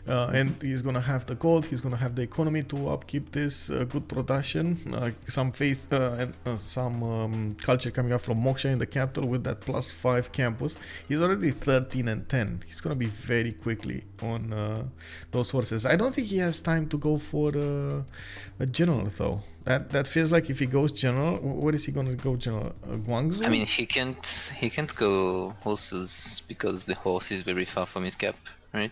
And he's gonna have the gold, he's gonna have the economy to upkeep this good production, some faith and some culture coming up from Moksha in the capital with that +5 campus. He's already 13 and 10. He's gonna be very quickly on those horses. I don't think he has time to go for a general though. That feels like if he goes general, where is he gonna go general? Guangzhou?
I mean, he can't go horses because the horse is very far from his cap, right?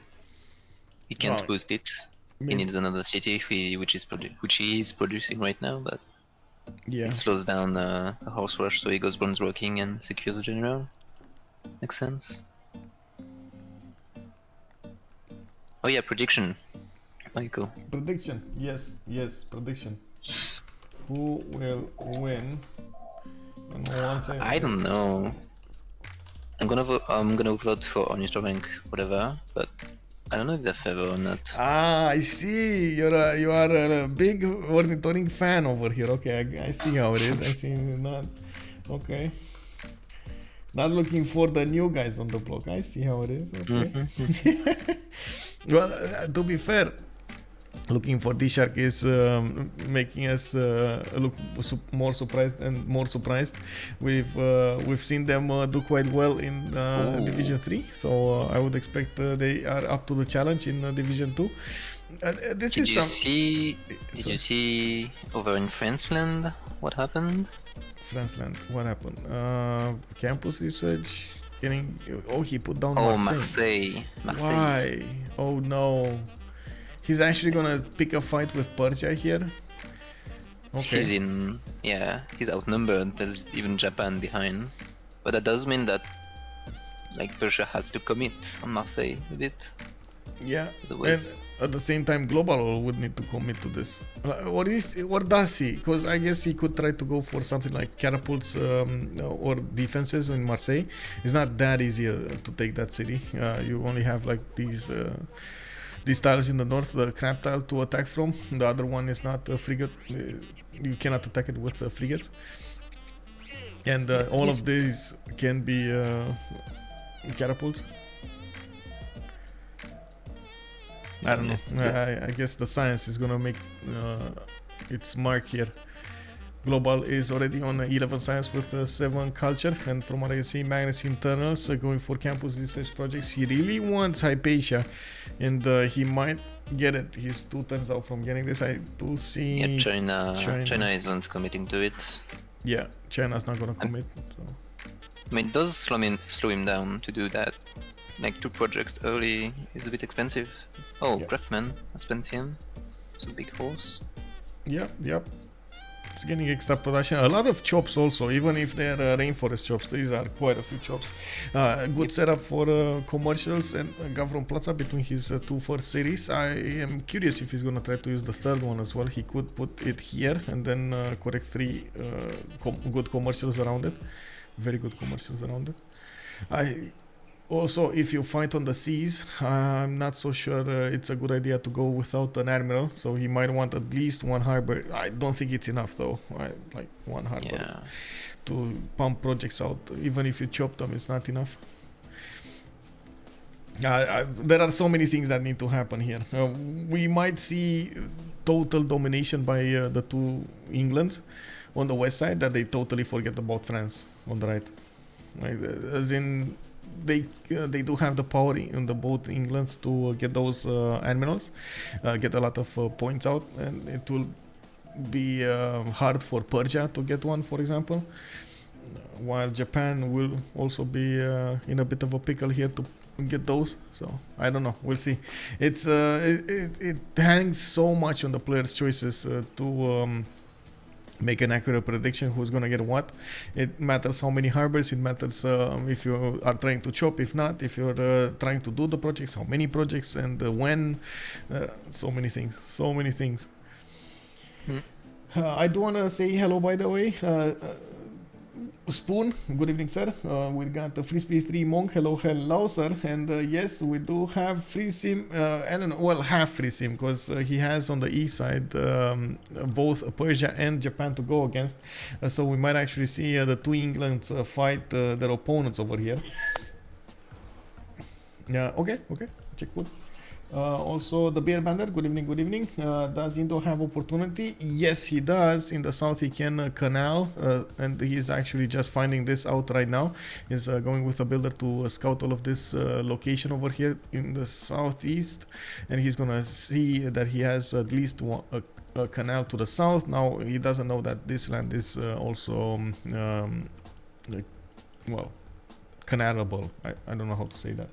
He can't boost it. He needs another city which he is producing right now, but
yeah,
it slows down a horse rush, so he goes bronze working and secures the general. Makes sense. Oh yeah, prediction, Michael.
Prediction. Yes, prediction. Who will win?
I don't know. I'm gonna vote for Ornithorynques, whatever, but I don't know if they're favor or not.
Ah, I see. You are a big Ornithorynques fan over here. Okay, I see how it is. I see not. Okay. Not looking for the new guys on the block. I see how it is. Okay. Well, to be fair, looking for DShark is making us look more surprised and more surprised. We've seen them do quite well in Division 3, so I would expect they are up to the challenge in Division 2. Did
you see over in Franceland what happened?
Franceland, what happened? Campus research getting. Oh, he put down
Marseille.
Why? Oh no. He's actually gonna pick a fight with Persia here. Okay.
He's outnumbered. There's even Japan behind, but that does mean that like Persia has to commit on Marseille a bit.
Yeah. And at the same time, Glowbal would need to commit to this. What does he? Because I guess he could try to go for something like catapults or defenses in Marseille. It's not that easy to take that city. You only have like these tiles in the north, the crab tile to attack from. The other one is not a frigate. You cannot attack it with frigates. And all of these can be catapults. I don't know. I guess the science is gonna make its mark here. Glowbal is already on 11 science with 7 culture, and from what I can see, Magnus internals going for campus research projects. He really wants Hypatia, and he might get it. He's 2 turns out from getting this. I do see.
Yeah, China isn't committing to it.
Yeah, China's not gonna commit. So.
I mean, it does slow him down to do that. Like 2 projects early is a bit expensive. Oh, yeah. Grafman, I spent him. It's a big horse.
Yep. It's getting extra production. A lot of chops also, even if they're rainforest chops. These are quite a few chops. Good setup for commercials and Gavron Plaza between his 2 first series. I am curious if he's gonna try to use the third one as well. He could put it here and then correct 3 good commercials around it. Very good commercials around it. Also, if you fight on the seas, I'm not so sure it's a good idea to go without an admiral, so he might want at least 1 harbor. I don't think it's enough though, like 1 harbor to pump projects out. Even if you chop them, it's not enough. There are so many things that need to happen here. We might see total domination by the 2 Englands on the west side, that they totally forget about France on the right. As in, they do have the power in the both Englands to get those admirals, get a lot of points out, and it will be hard for Persia to get one, for example, while Japan will also be in a bit of a pickle here to get those. So I don't know, we'll see. It's it hangs so much on the players' choices to make an accurate prediction who's gonna get what. It matters how many harbors, it matters if you are trying to chop, if not, if you're trying to do the projects, how many projects, and when. So many things. I do want to say hello, by the way. Spoon, good evening, sir. We got the Frisbee 3 Monk. Hello, sir. And yes, we do have free sim. Eleanor, well, half free sim because he has on the east side both Persia and Japan to go against. So we might actually see the two Englands fight their opponents over here. Yeah, okay, check good. Also, the beer bander, good evening, good evening. Does Indo have opportunity? Yes, he does. In the south, he can canal, and he's actually just finding this out right now. He's going with a builder to scout all of this location over here in the southeast, and he's gonna see that he has at least one, a canal to the south. Now, he doesn't know that this land is also, well, canalable. I don't know how to say that.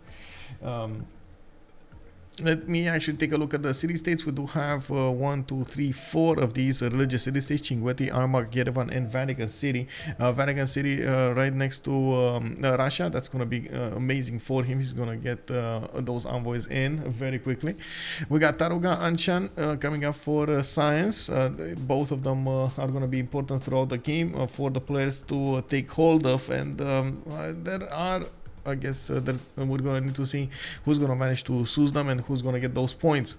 Let me actually take a look at the city-states. We do have 1, 2, 3, 4 of these religious city-states: Chinguetti, Armagh, Yerevan, and Vatican City. Vatican City right next to Russia. That's going to be amazing for him. He's going to get those envoys in very quickly. We got Taruga, Anshan coming up for science. Both of them are going to be important throughout the game for the players to take hold of. And there are, I guess we're going to need to see who's going to manage to seize them and who's going to get those points.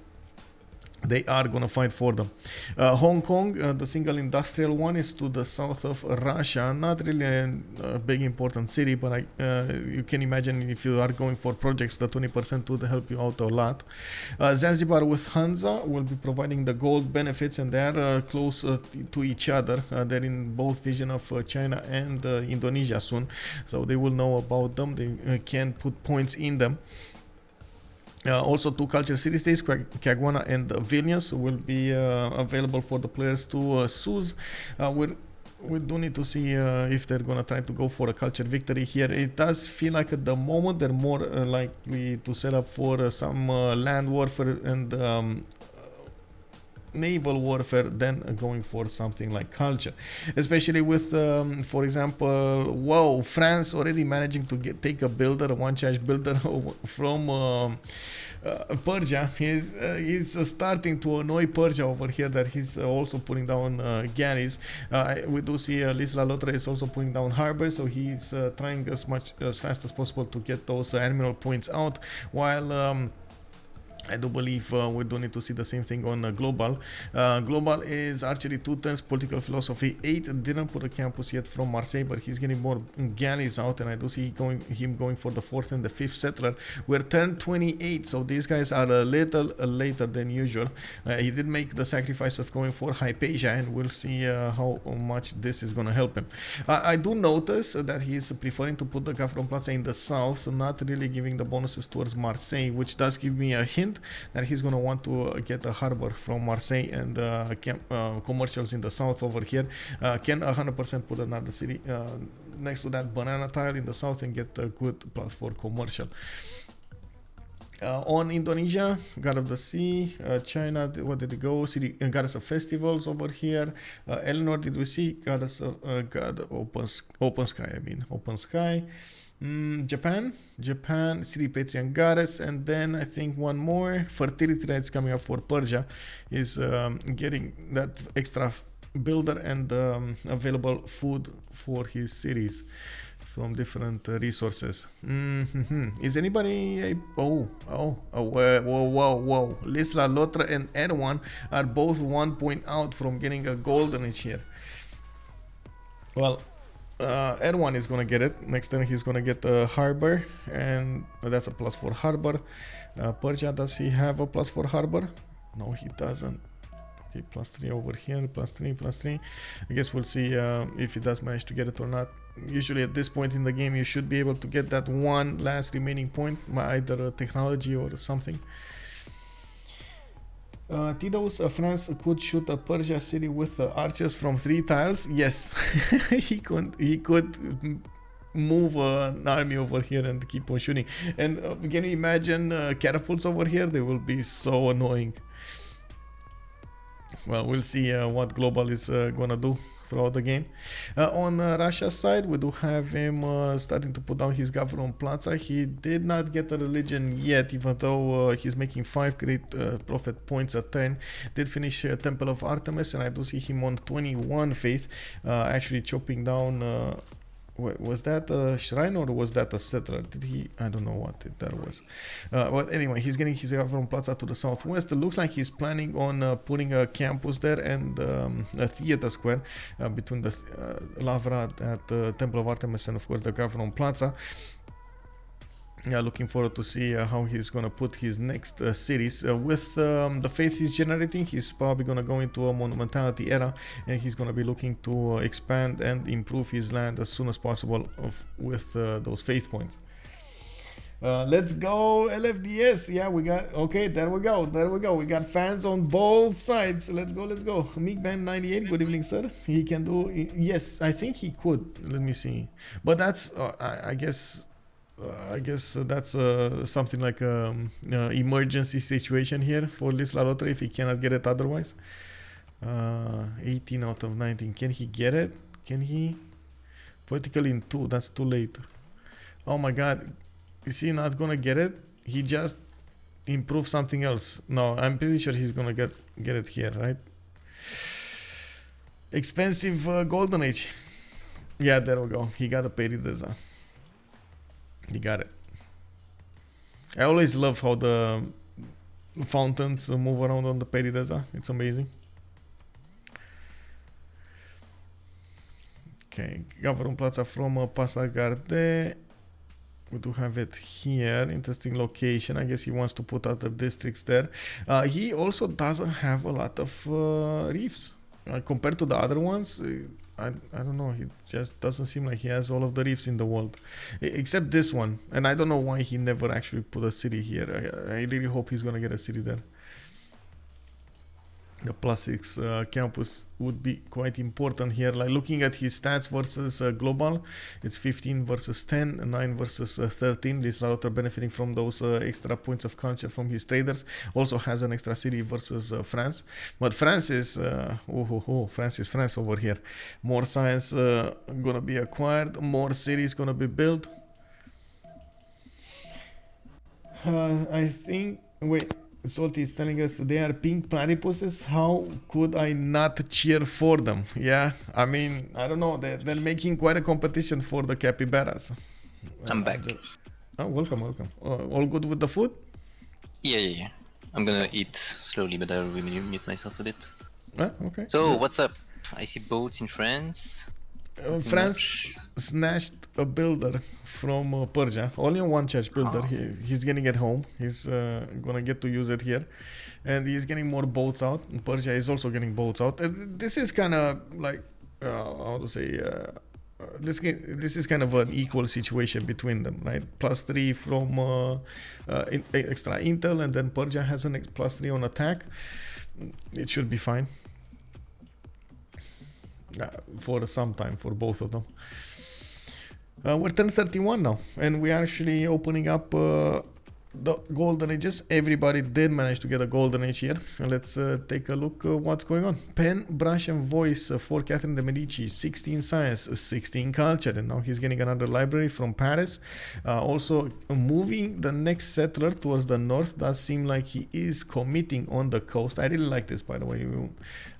They are going to fight for them. Hong Kong, the single industrial one, is to the south of Russia. Not really a big important city, but you can imagine if you are going for projects, the 20% would help you out a lot. Zanzibar with Hansa will be providing the gold benefits, and they are close to each other. They're in both vision of China and Indonesia soon, so they will know about them. They can put points in them. Also, two culture city-states, Caguana and Vilnius, will be available for the players to seize. We do need to see if they're going to try to go for a culture victory here. It does feel like at the moment they're more likely to set up for some land warfare and naval warfare than going for something like culture, especially with for example, France already managing to take a builder, a one-charge builder from Persia. He's starting to annoy Persia over here, that he's also putting down galleys. We do see Liss loutre is also putting down harbor, so he's trying as fast as possible to get those admiral points out, while I do believe we do need to see the same thing on Glowbal. Glowbal is archery 2 turns, political philosophy 8. Didn't put a campus yet from Marseille, but he's getting more galleys out, and I do see him going for the 4th and the 5th settler. We're turn 28, so these guys are a little later than usual. He did make the sacrifice of going for Hypatia, and we'll see how much this is going to help him. I do notice that he's preferring to put the Gavron Plaza in the south, not really giving the bonuses towards Marseille, which does give me a hint that he's going to want to get a harbor from Marseille, and commercials in the south over here. Can 100% put another city next to that banana tile in the south and get a good plus for commercial. On Indonesia, God of the Sea, China, what did it go? City, Goddess of Festivals over here. Eleanor, did we see? Goddess of God, Open Sky, Open Sky. Japan, City Patrian Goddess, and then I think one more, fertility that's coming up for Persia, is getting that extra builder and available food for his cities from different resources. Is anybody whoa, Liss loutre and Erwan are both 1 point out from getting a golden each here. Well, Erwan is gonna get it. Next turn he's gonna get a harbor, and that's a plus for harbor. Persia, does he have a plus for harbor? No, he doesn't. Okay, +3 over here, +3. I guess we'll see if he does manage to get it or not. Usually at this point in the game you should be able to get that one last remaining point, either technology or something. Tidos, France could shoot a Persia city with archers from 3 tiles. Yes, he could move an army over here and keep on shooting. And can you imagine catapults over here? They will be so annoying. Well, we'll see what Glowbal is gonna do throughout the game. On Russia's side, we do have him starting to put down his government plaza. He did not get a religion yet, even though he's making 5 great prophet points a turn. Did finish Temple of Artemis, and I do see him on 21 faith, actually chopping down. Was that a shrine or was that a settler? Did he? I don't know what that was. But anyway, he's getting his government plaza to the southwest. It looks like he's planning on putting a campus there and a theater square between the Lavra at the Temple of Artemis and of course the government plaza. Yeah, looking forward to see how he's gonna put his next cities. With the faith he's generating, he's probably gonna go into a monumentality era, and he's gonna be looking to expand and improve his land as soon as possible with those faith points. Let's go LFDS. Yeah, we got, okay, there we go. We got fans on both sides. Let's go. Meekman98, good evening, sir. He can do, yes, I think he could. Let me see. But that's, I guess that's something like emergency situation here for Liss loutre if he cannot get it otherwise. 18 out of 19. Can he get it? Can he? Politically in 2. That's too late. Oh my god. Is he not gonna get it? He just improved something else. No, I'm pretty sure he's gonna get it here, right? Expensive golden age. Yeah, there we go. He got a Perida. You got it. I always love how the fountains move around on the Perida. It's amazing. Okay, government plaza from Pasagarde. We do have it here. Interesting location. I guess he wants to put other districts there. He also doesn't have a lot of reefs. Compared to the other ones, I don't know, he just doesn't seem like he has all of the reefs in the world. Except this one. And I don't know why he never actually put a city here. I really hope he's gonna get a city there. The +6 campus would be quite important here. Like looking at his stats versus Glowbal, it's 15 versus 10, 9 versus 13. Liss loutre benefiting from those extra points of culture from his traders. Also has an extra city versus France. But France is France over here. More science gonna be acquired. More cities gonna be built. I think. Wait. Salty is telling us they are pink platypuses. How could I not cheer for them? Yeah, I mean, I don't know. They're making quite a competition for the capybaras.
I'm back.
Oh, welcome. All good with the food?
Yeah. I'm gonna eat slowly, but I'll mute myself a bit.
Okay.
So, what's up? I see boats in France.
France snatched a builder from Persia. Only one church builder. He's getting it home. He's gonna get to use it here, and he's getting more boats out. Persia is also getting boats out. This is kind of like how to say. This is kind of an equal situation between them, right? +3 from extra intel, and then Persia has an +3 on attack. It should be fine. For some time for both of them. We're turn 31 now, and we're actually opening up the golden ages. Everybody did manage to get a golden age here. Let's take a look what's going on. Pen, brush, and voice for Catherine de Medici. 16 science, 16 culture, and now he's getting another library from Paris. Also moving the next settler towards the north. Does seem like he is committing on the coast. I really like this, by the way.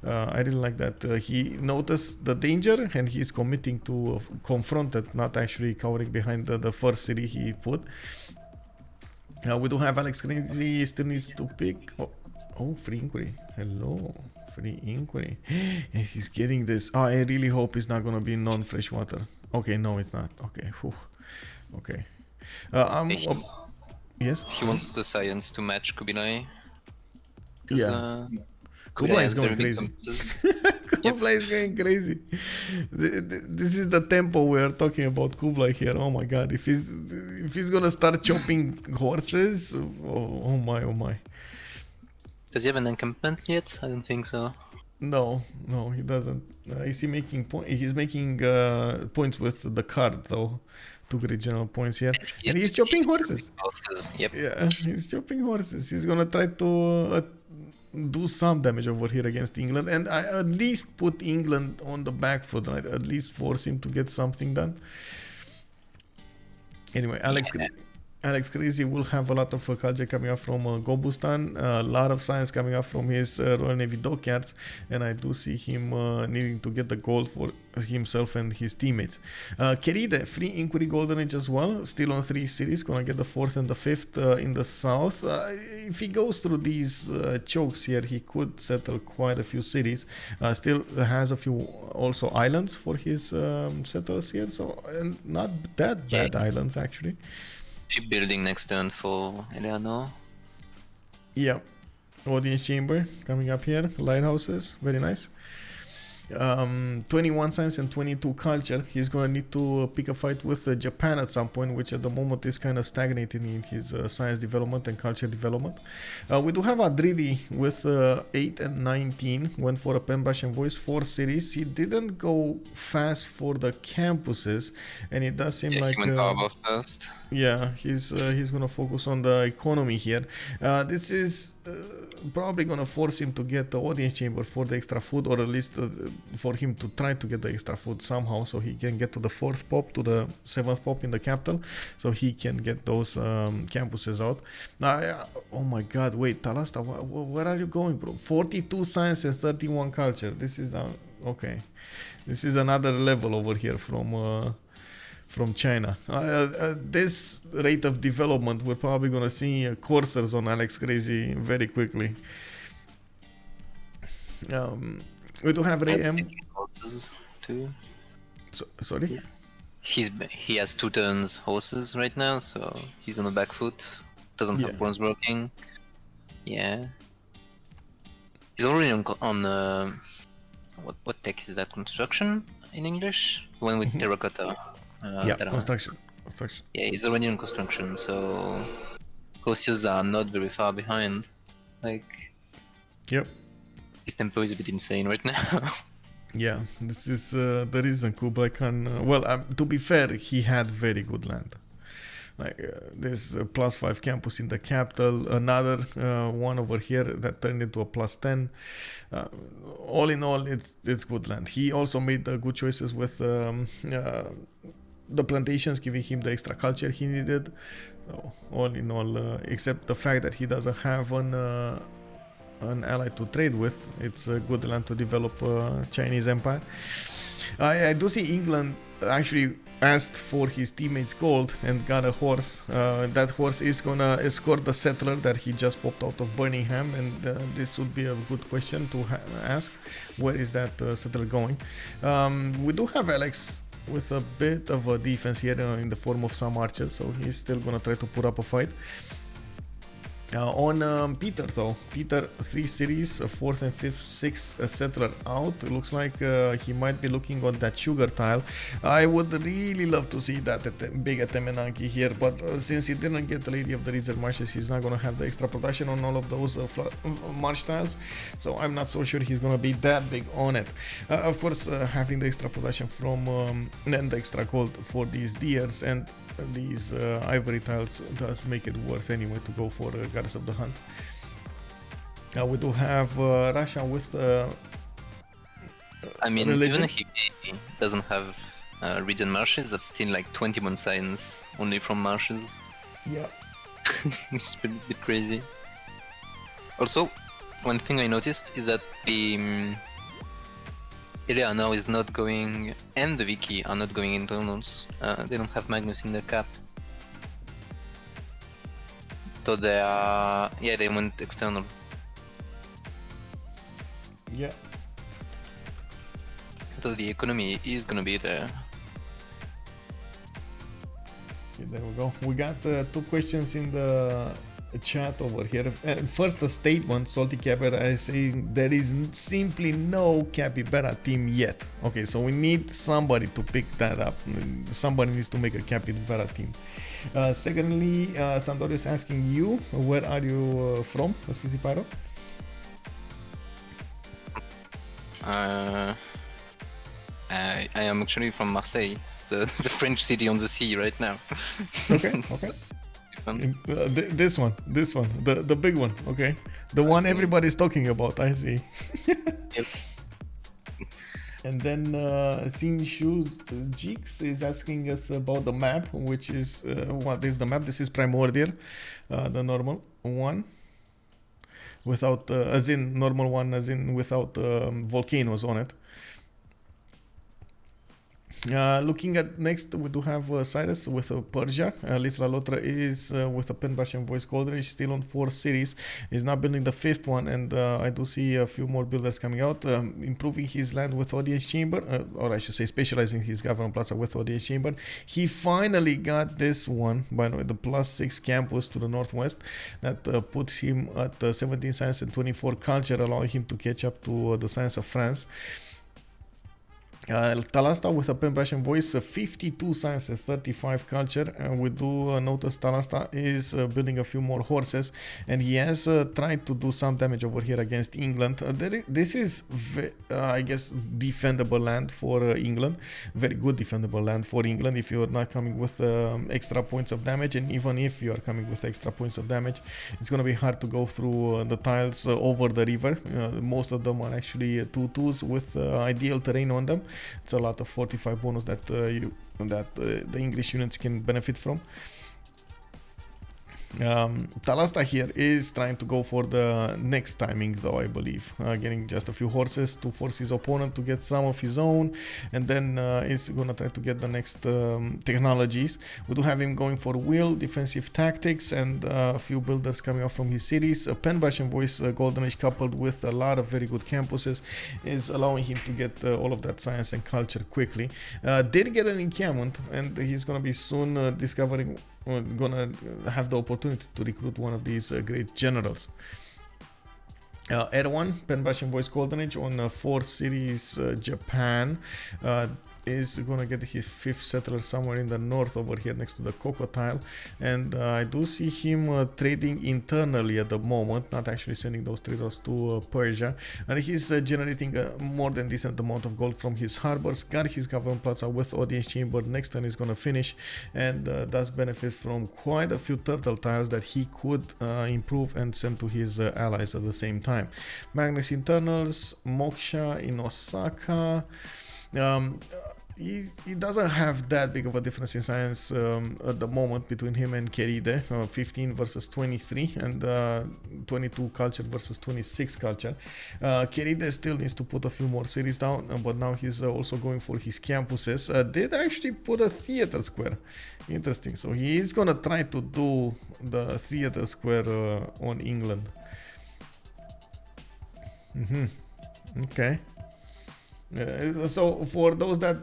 I really like that he noticed the danger and he's committing to confront it, not actually cowering behind the first city he put. We do have AlexCrazy, still needs to pick. Oh, free inquiry. Hello, free inquiry. And he's getting this. I really hope it's not gonna be non-freshwater. Okay, no, it's not. Okay, whew. Okay. Yes.
He wants the science to match Kublai.
Yeah. Kublai is going crazy. Kublai is going crazy. This is the tempo we are talking about Kublai here. Oh my god, if he's gonna start chopping horses, oh my.
Does he have an encampment yet? I don't think so.
No, he doesn't. Is he making He's making points with the card though. 2 great general points here, and he's chopping horses.
Yep.
Yeah, he's chopping horses. He's gonna try to do some damage over here against England, and I at least put England on the back foot, right? At least force him to get something done. Anyway, AlexCrazy will have a lot of culture coming up from Gobustan, a lot of science coming up from his Royal Navy dockyards, and I do see him needing to get the gold for himself and his teammates. Keride, free Inquiry Golden Age as well, still on 3 series, gonna get the 4th and the 5th in the south. If he goes through these chokes here, he could settle quite a few cities. Still has a few also islands for his settlers here, so and not that bad islands actually.
Shipbuilding next turn for Eleanor.
Yeah, audience chamber coming up here, lighthouses, very nice. 21 science and 22 culture. He's gonna need to pick a fight with Japan at some point, which at the moment is kind of stagnating in his science development and culture development. We do have Adrydry with 8 and 19, went for a pen brush and voice 4 series. He didn't go fast for the campuses, and it does seem like
he went Harbor first.
Yeah, he's gonna focus on the economy here. This is probably gonna force him to get the audience chamber for the extra food, or at least for him to try to get the extra food somehow, so he can get to the 4th pop, to the 7th pop in the capital, so he can get those campuses out. Oh my god, wait, Talasta, where are you going, bro? 42 science and 31 culture. This is okay. This is another level over here from China. This rate of development, we're probably gonna see coursers on AlexCrazy very quickly. We do have Raym.
Horses too.
Sorry?
He has 2 turns horses right now, so he's on the back foot. Doesn't have bronze working. Yeah. He's already on what tech is that? Construction in English? The one with terracotta.
Construction.
Yeah, he's already in construction, so horses are not very far behind. Like,
yep.
His tempo is a bit insane right now.
Yeah, this is the reason Kublai Khan. To be fair, he had very good land. Like there's a +5 campus in the capital, another one over here that turned into a +10. All in all, it's good land. He also made good choices with the plantations, giving him the extra culture he needed. So all in all, except the fact that he doesn't have an ally to trade with, it's a good land to develop Chinese empire. I do see England actually asked for his teammates gold and got a horse. That horse is gonna escort the settler that he just popped out of Birmingham, and this would be a good question to ask. Where is that settler going? We do have Alex with a bit of a defense here in the form of some archers, so he's still gonna try to put up a fight. On Peter though, Peter 3 series, 4th and 5th, 6th settler out. It looks like he might be looking on that sugar tile. I would really love to see that big Atemenanki here, but since he didn't get the Lady of the Reeds and Marshes, he's not gonna have the extra production on all of those marsh tiles, so I'm not so sure he's gonna be that big on it. Of course, having the extra production from and the extra gold for these deers and these ivory tiles does make it worth anyway to go for Goddess of the Hunt. We do have Russia with
I mean,
religion.
even if he doesn't have reeds and marshes, that's still like 21 science only from marshes.
Yeah.
It's a bit crazy. Also, one thing I noticed is that the Eleanor is not going, and the Vicky are not going internals. They don't have Magnus in their cap. So they are, yeah, they went external.
Yeah.
So the economy is gonna be there.
Okay, there we go. We got 2 questions in the chat over here. First, a statement, Salty Capybara is saying there is simply no Capybara team yet. Okay, so we need somebody to pick that up. Somebody needs to make a Capybara team. Secondly, Sandor is asking you, where are you from, CivFR?
I am actually from Marseille, the French city on the sea right now.
Okay, okay.
one?
This one, the big one. Okay, the one everybody's talking about. I see.
Yep.
And then Seeing Shoes Jeeks is asking us about the map, which is what is the map? This is Primordial, the normal one, without as in normal one, as in without volcanoes on it. Looking at next, we do have Cyrus with Persia. Liss loutre is with a pen brush and voice golden, still on 4 cities. He's now building the 5th one, and I do see a few more builders coming out, improving his land with audience chamber, or I should say specializing his government plaza with audience chamber. He finally got this one, by the way, the +6 campus to the northwest, that puts him at 17 science and 24 culture, allowing him to catch up to the science of France. Talasta with a pen brush and voice, 52 science and 35 culture, and we do notice Talasta is building a few more horses, and he has tried to do some damage over here against England. This is I guess defendable land for England, very good defendable land for England if you're not coming with extra points of damage, and even if you are coming with extra points of damage, it's going to be hard to go through the tiles over the river. Most of them are actually 2-2s with ideal terrain on them. It's a lot of 45 bonus that the English units can benefit from. Talasta here is trying to go for the next timing though, I believe, getting just a few horses to force his opponent to get some of his own, and then he's gonna try to get the next technologies. We do have him going for will, defensive tactics, and a few builders coming out from his cities. Pen brush and voice golden age coupled with a lot of very good campuses is allowing him to get all of that science and culture quickly. Did get an encampment, and he's gonna be soon discovering, gonna have the opportunity to recruit one of these great generals. Erwan, pen brush and voice golden age on 4 cities, Japan, is gonna get his 5th settler somewhere in the north over here next to the cocoa tile, and I do see him trading internally at the moment, not actually sending those traders to Persia, and he's generating a more than decent amount of gold from his harbors. Got his government plaza with audience chamber. Next turn is gonna finish, and does benefit from quite a few turtle tiles that he could improve and send to his allies at the same time. Magnus internals, Moksha in Osaka. He doesn't have that big of a difference in science at the moment between him and Keride, 15 versus 23, and 22 culture versus 26 culture. Keride still needs to put a few more cities down, but now he's also going for his campuses. Did actually put a theater square. Interesting. So he is gonna try to do the theater square on England. Okay. So for those that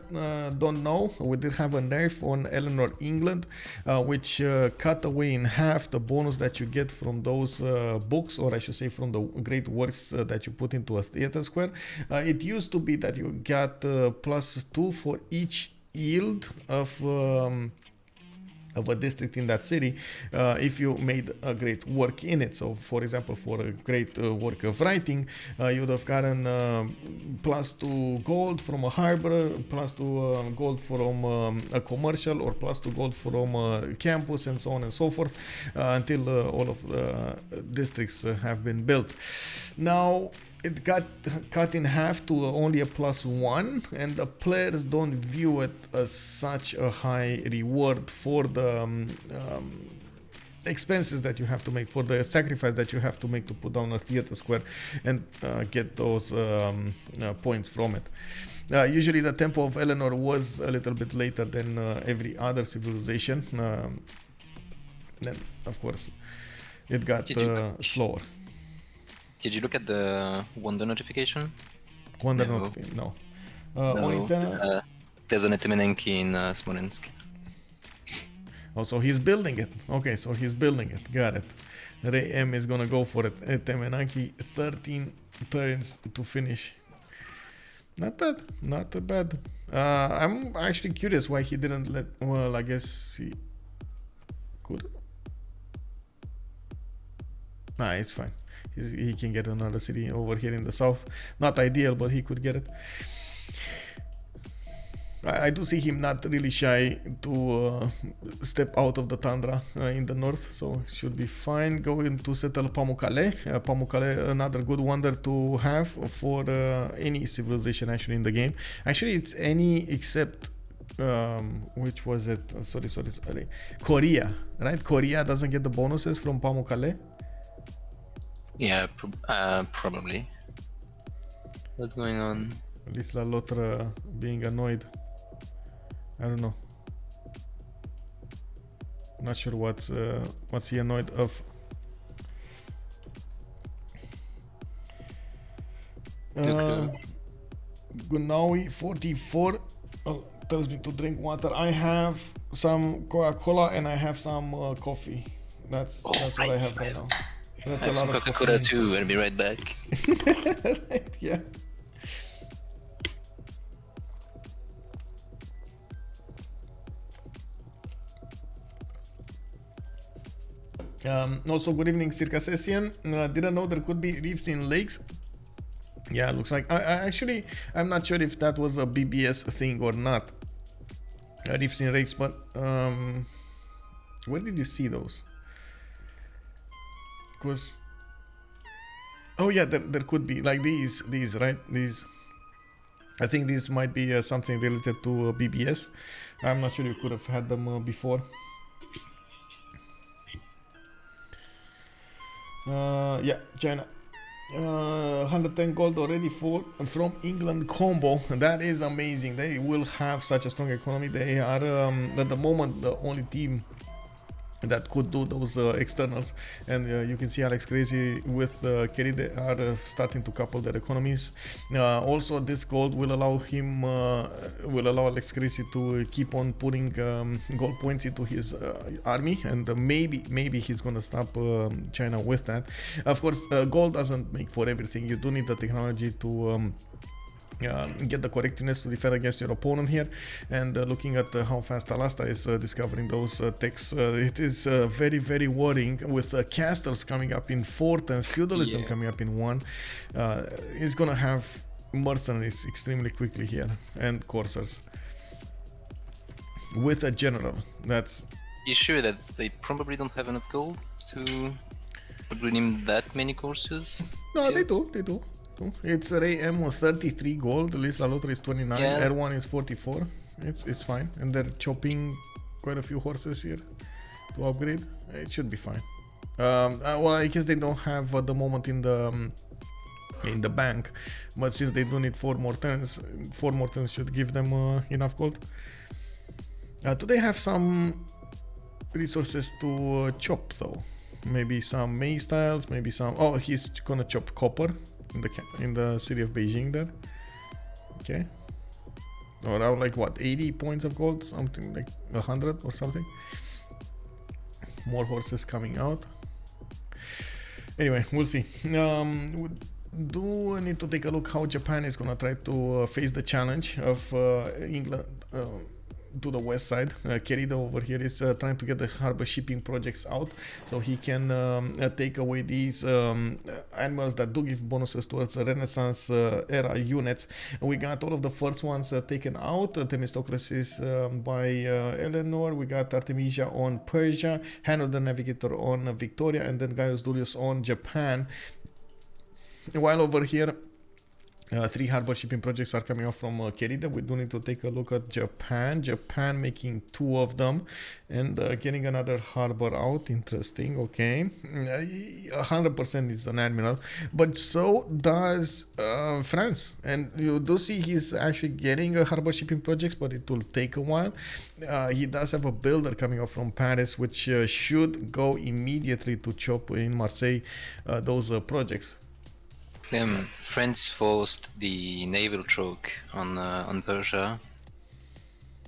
don't know, we did have a nerf on Eleanor England, which cut away in half the bonus that you get from those books, or I should say from the great works that you put into a theater square. It used to be that you got +2 for each yield of a district in that city if you made a great work in it. So for example, for a great work of writing, you would have gotten +2 gold from a harbor, +2 gold from a commercial, or +2 gold from a campus, and so on and so forth, until all of the districts have been built. Now it got cut in half to only a +1, and the players don't view it as such a high reward for the expenses that you have to make, for the sacrifice that you have to make to put down a theater square and get those points from it. Usually the tempo of Eleanor was a little bit later than every other civilization. Then of course it got slower.
Did you look at the Wonder notification?
Wonder notification? No.
No. There's an Etemenenki in Smolensk.
Oh, so he's building it. Okay, so he's building it. Got it. Raym is gonna go for it. Etemenenki, 13 turns to finish. Not bad. Not bad. I'm actually curious why he didn't let... Well, I guess he could. Nah, it's fine. He can get another city over here in the south. Not ideal, but he could get it. I do see him not really shy to step out of the tundra in the north, so should be fine. Going to settle Pamukkale. Pamukkale, another good wonder to have for any civilization actually in the game. Actually, it's any except which was it? Sorry. Korea, right? Korea doesn't get the bonuses from Pamukkale.
Yeah, probably. What's going on?
Liss loutre being annoyed. I don't know. Not sure what's he annoyed of. Gunawi 44 tells me to drink water. I have some Coca-Cola and I have some coffee. That's what I have right now. That's a lot of
Coca-Cola too. I'll be right back.
Right, yeah. Also, good evening, Circassian. Didn't know there could be reefs in lakes. Yeah, looks like. I'm not sure if that was a BBS thing or not. Reefs in lakes, but where did you see those? Because, oh yeah, there could be like these, right? These. I think this might be something related to BBS. I'm not sure you could have had them before. Yeah, China. 110 gold already from England combo. That is amazing. They will have such a strong economy. They are at the moment the only team that could do those externals, and you can see AlexCrazy with Keride are starting to couple their economies. Also, this gold will allow him, will allow AlexCrazy to keep on putting gold points into his army, and maybe he's gonna stop China with that. Of course, gold doesn't make for everything. You do need the technology to get the correctness to defend against your opponent here, and looking at how fast Talasta is discovering those techs, it is very worrying with castles coming up in 4 turns, feudalism coming up in 1. He's gonna have mercenaries extremely quickly here and coursers with a general. That's
you sure that they probably don't have enough gold to redeem that many courses?
No, they do. It's Raym 33 gold, Liss loutre is 29, Erwan is 44. It's fine, and they're chopping quite a few horses here to upgrade. It should be fine. Well, I guess they don't have at the moment in the bank, but since they do need 4 more turns should give them enough gold. Do they have some resources to chop though? Maybe some maize tiles, maybe some. Oh, he's gonna chop copper in the city of Beijing there. Okay, around like what, 80 points of gold, something like 100 or something. More horses coming out. Anyway, we'll see. We do need to take a look how Japan is gonna try to face the challenge of England to the west side. Keride over here is trying to get the harbor shipping projects out so he can take away these animals that do give bonuses towards Renaissance era units. We got all of the first ones taken out. Themistocles is by Eleanor. We got Artemisia on Persia, Hanno the Navigator on Victoria, and then Gaius Julius on Japan. While over here 3 harbor shipping projects are coming out from Keride. We do need to take a look at Japan. Japan making 2 of them and getting another harbor out. Interesting. Okay, 100% is an admiral, but so does France. And you do see he's actually getting a harbor shipping projects, but it will take a while. He does have a builder coming out from Paris, which should go immediately to chop in Marseille those projects.
France forced the naval choke on Persia.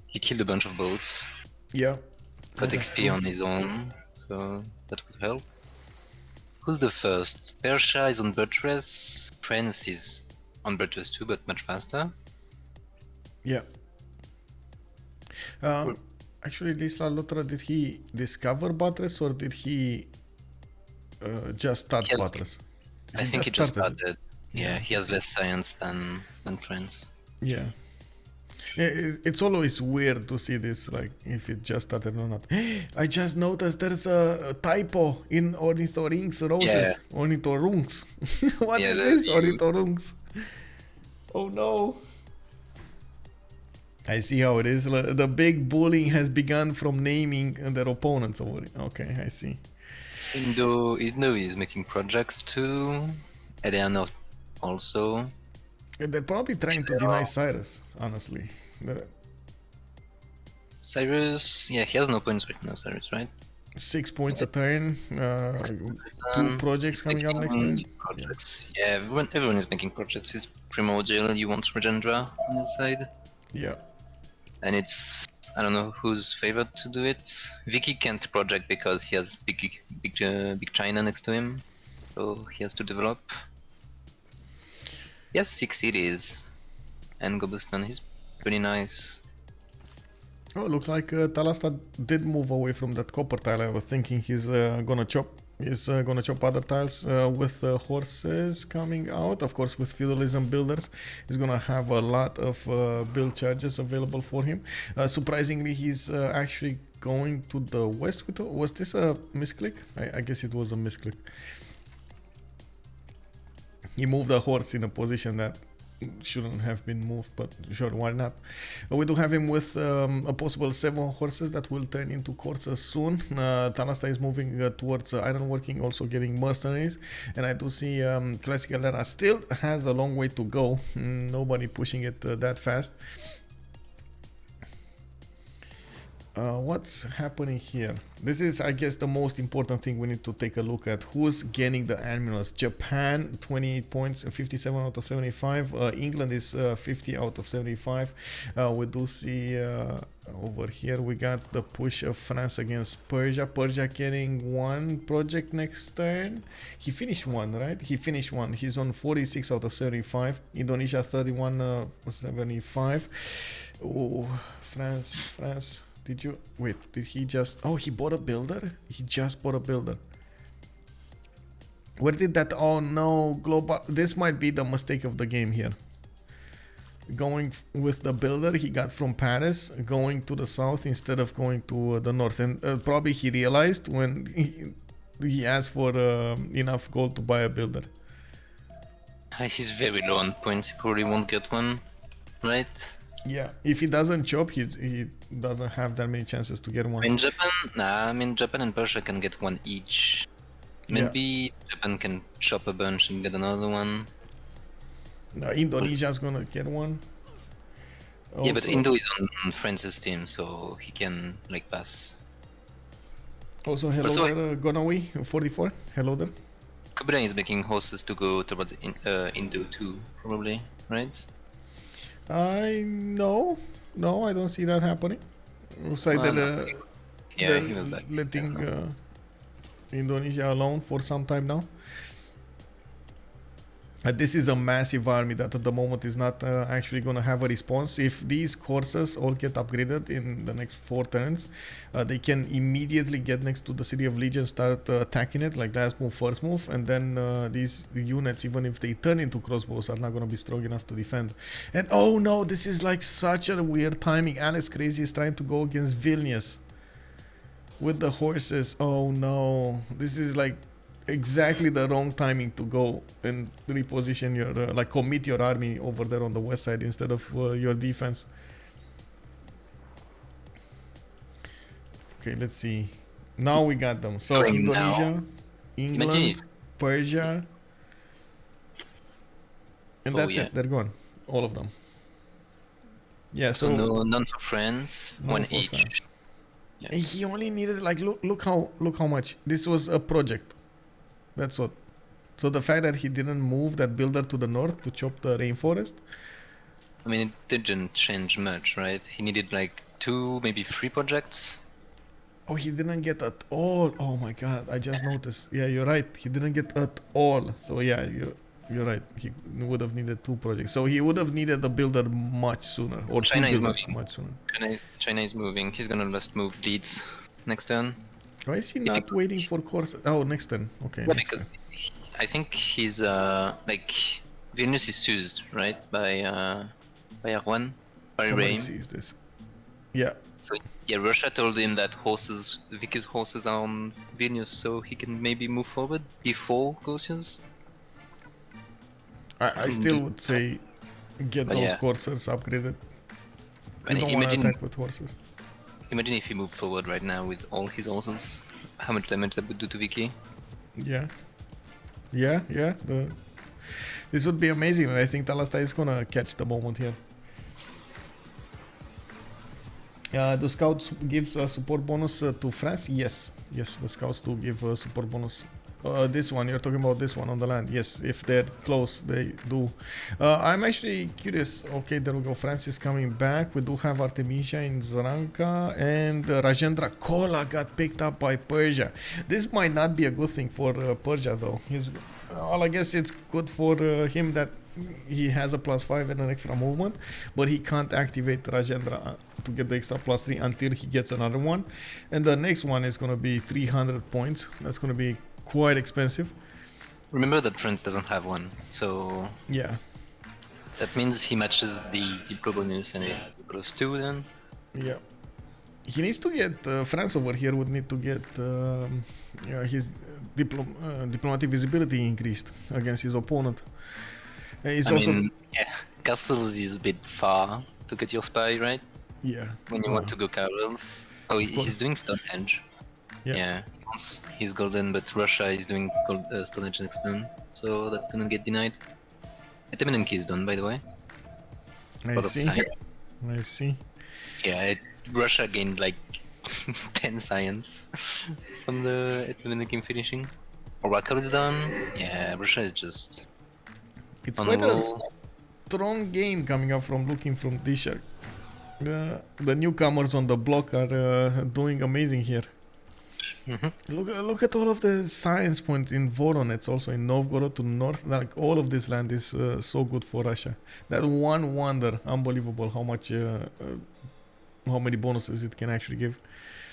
He killed a bunch of boats.
Yeah.
Got XP on his own, so that would help. Who's the first? Persia is on buttress. France is on buttress too, but much faster.
Yeah. Actually, Liss loutre, did he discover buttress or did he just start buttress?
I think he just started. Yeah, he has less science than France.
Yeah. It's always weird to see this, like if it just started or not. I just noticed there's a typo in Ornithorynques Roses.
Yeah.
Ornithorynques. What
Yeah,
is
that's
this? Ornithorynques. Oh no. I see how it is. The big bullying has begun from naming their opponents over it. Okay, I see.
Indo is making projects too. Eleanor also.
They're probably trying to deny Cyrus, honestly.
Cyrus, yeah, he has no points right now, Cyrus, right?
6 points a turn. 2 projects coming up next turn.
Projects. Yeah, everyone is making projects. It's Primordial, you want Regendra on your side.
Yeah.
And it's, I don't know who's favored to do it. Vicky can't project because he has big China next to him, so he has to develop. He has 6 cities, and Gobustan, he's pretty nice.
Oh, looks like Talasta did move away from that copper tile. I was thinking he's gonna chop. He's gonna chop other tiles with horses coming out. Of course, with feudalism builders, he's gonna have a lot of build charges available for him. Surprisingly, he's actually going to the west. Was this a misclick? I guess it was a misclick. He moved the horse in a position that shouldn't have been moved, but sure, why not? We do have him with a possible 7 horses that will turn into coursers soon. Talasta is moving towards ironworking, also getting mercenaries, and I do see Classic Eleanor still has a long way to go. Nobody pushing it that fast. What's happening here? This is, I guess, the most important thing we need to take a look at. Who's gaining the admirals? Japan, 28 points, 57 out of 75. England is 50 out of 75. We do see over here we got the push of France against Persia. Persia getting 1 project next turn. He finished 1, right? He finished 1. He's on 46 out of 75. Indonesia 31 75. Oh, France. Did you wait? Did he just? Oh, he bought a builder. He just bought a builder. Where did that? Oh no, Glowbal. This might be the mistake of the game here. Going with the builder he got from Paris, going to the south instead of going to the north, and probably he realized when he asked for enough gold to buy a builder.
He's very low on points. He probably won't get one, right?
Yeah, if he doesn't chop, he doesn't have that many chances to get one.
In Japan, Japan and Persia can get 1 each. Maybe Japan can chop a bunch and get another one.
Indonesia's gonna get 1. Also,
yeah, but Indo is on France's team, so he can like pass.
Also, hello there, Gonawi 44. Hello there.
Kublai is making horses to go towards Indo too, probably, right?
No, I don't see that happening. Looks like they're letting Indonesia alone for some time now. This is a massive army that at the moment is not actually going to have a response. If these courses all get upgraded in the next 4 turns, they can immediately get next to the City of Legion, start attacking it, like last move, first move, and then these units, even if they turn into crossbows, are not going to be strong enough to defend. And oh no, this is like such a weird timing. AlexCrazy is trying to go against Vilnius with the horses. Oh no, this is like exactly the wrong timing to go and reposition your like commit your army over there on the west side instead of your defense. Okay, let's see. Now we got them. So Indonesia, England, Persia, and that's it. They're gone, all of them. Yeah. So
none for France, 1 each.
France. Yeah. He only needed like look how much. This was a project. That's what. So the fact that he didn't move that builder to the north to chop the rainforest.
I mean, it didn't change much, right? He needed like 2, maybe 3 projects.
Oh, he didn't get at all. Oh my god, I just noticed. Yeah, you're right. He didn't get at all. So yeah, you're right. He would have needed 2 projects. So he would have needed the builder much sooner, or
China
2
is
builders
moving.
Much sooner.
China is moving. He's gonna just move Leeds next turn.
Why is he not waiting for course? Oh, next turn. Okay.
Yeah, because I think he's like Vilnius is used, right, by Erwan, by
Somebody
Raym.
sees this. Yeah.
So yeah, Russia told him that Vicky's horses are on Vilnius, so he can maybe move forward before Gaussians.
I still would say get
But
those
yeah.
coursers upgraded.
I
You
mean,
don't want to attack with horses.
Imagine if he moved forward right now with all his horses, how much damage that would do to Vicky.
Yeah. Yeah. This would be amazing, and I think Talasta is gonna catch the moment here. The scouts gives a support bonus to France. Yes, the scouts do give a support bonus. This one, you're talking about this one on the land. Yes, if they're close, they do. I'm actually curious. Okay, there we go. France is coming back. We do have Artemisia in Zranka, and Rajendra Kola got picked up by Persia. This might not be a good thing for Persia, though. I guess it's good for him that he has a +5 and an extra movement, but he can't activate Rajendra to get the extra +3 until he gets another one. And the next one is going to be 300 points. That's going to be quite expensive.
Remember that France doesn't have one, so
yeah,
that means he matches the pro bonus and he has a +2 then.
Yeah, he needs to get France over here would need to get his diplomatic visibility increased against his opponent.
I mean, yeah, castles is a bit far to get your spy, right?
Yeah.
When you want to go carols. Oh, he's doing Stonehenge. Yeah, he wants his golden, but Russia is doing Stonehenge next turn, so that's gonna get denied. Attainment key is done, by the way.
I see.
Yeah, Russia gained like 10 science from the attainment game finishing. Oracle is done. Yeah, Russia is just.
It's quite a strong game coming up from DShark. The newcomers on the block are doing amazing here. Look at all of the science points in Voronezh, also in Novgorod to north. Like all of this land is so good for Russia. That one wonder, unbelievable how many bonuses it can actually give.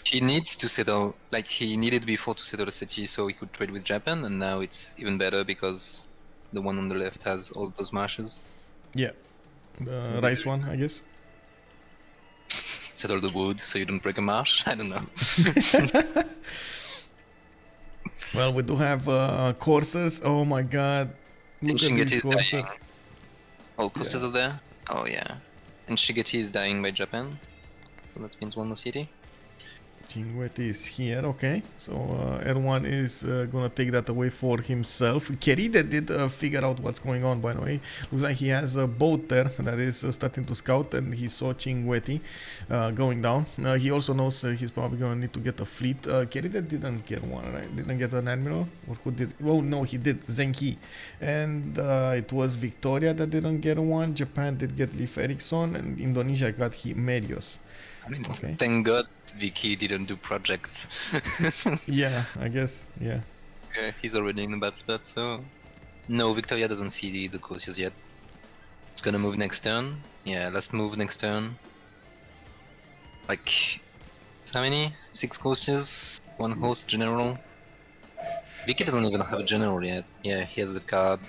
He needs to settle, like he needed before to settle a city so he could trade with Japan, and now it's even better because the one on the left has all those marshes.
Yeah, the rice one, I guess.
Settle the wood so you don't break a marsh. I don't know.
Well, we do have coursers. Oh my god. Look at these coursers.
Oh, coursers are there? Oh yeah. And Shigeti is dying by Japan. So that means one more city.
Cinguetti is here, okay. So Erwan is gonna take that away for himself. Keride did figure out what's going on, by the way. Looks like he has a boat there that is starting to scout, and he saw Cinguetti going down. He also knows he's probably gonna need to get a fleet. Keride didn't get one, right? Didn't get an admiral? Or who did? Oh no, he did. Zenki. And it was Victoria that didn't get one. Japan did get Leif Erikson, and Indonesia got Himerios.
I mean, thank God Vicky didn't do projects.
Yeah, I guess, yeah.
He's already in a bad spot, so... No, Victoria doesn't see the courses yet. It's gonna move next turn. Yeah, last move next turn. Like... how many? 6 courses? 1 host general? Vicky doesn't even have a general yet. Yeah, he has the card.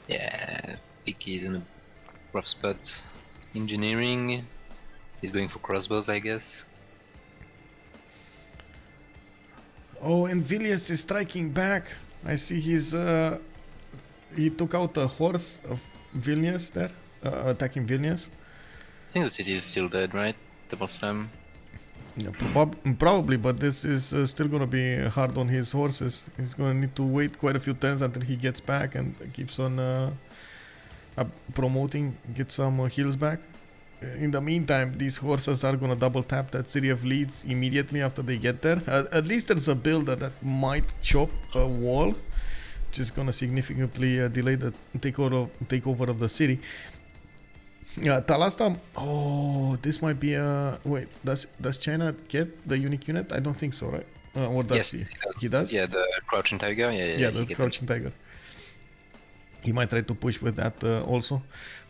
Yeah, Vicky is in a rough spot. Engineering... He's going for crossbows, I guess.
Oh, and Vilnius is striking back. I see he took out a horse of Vilnius there, attacking Vilnius.
I think the city is still dead, right? The boss time.
Yeah, probably, but this is still gonna be hard on his horses. He's gonna need to wait quite a few turns until he gets back and keeps on promoting, get some heals back. In the meantime, these horses are gonna double tap that city of Leeds immediately after they get there. At least there's a builder that might chop a wall, which is gonna significantly delay the takeover of the city. Talasta. Oh, this might be a wait. Does China get the unique unit? I don't think so, right? Or does
yes,
he does?
Yeah, the crouching tiger. Yeah,
the crouching tiger. He might try to push with that also,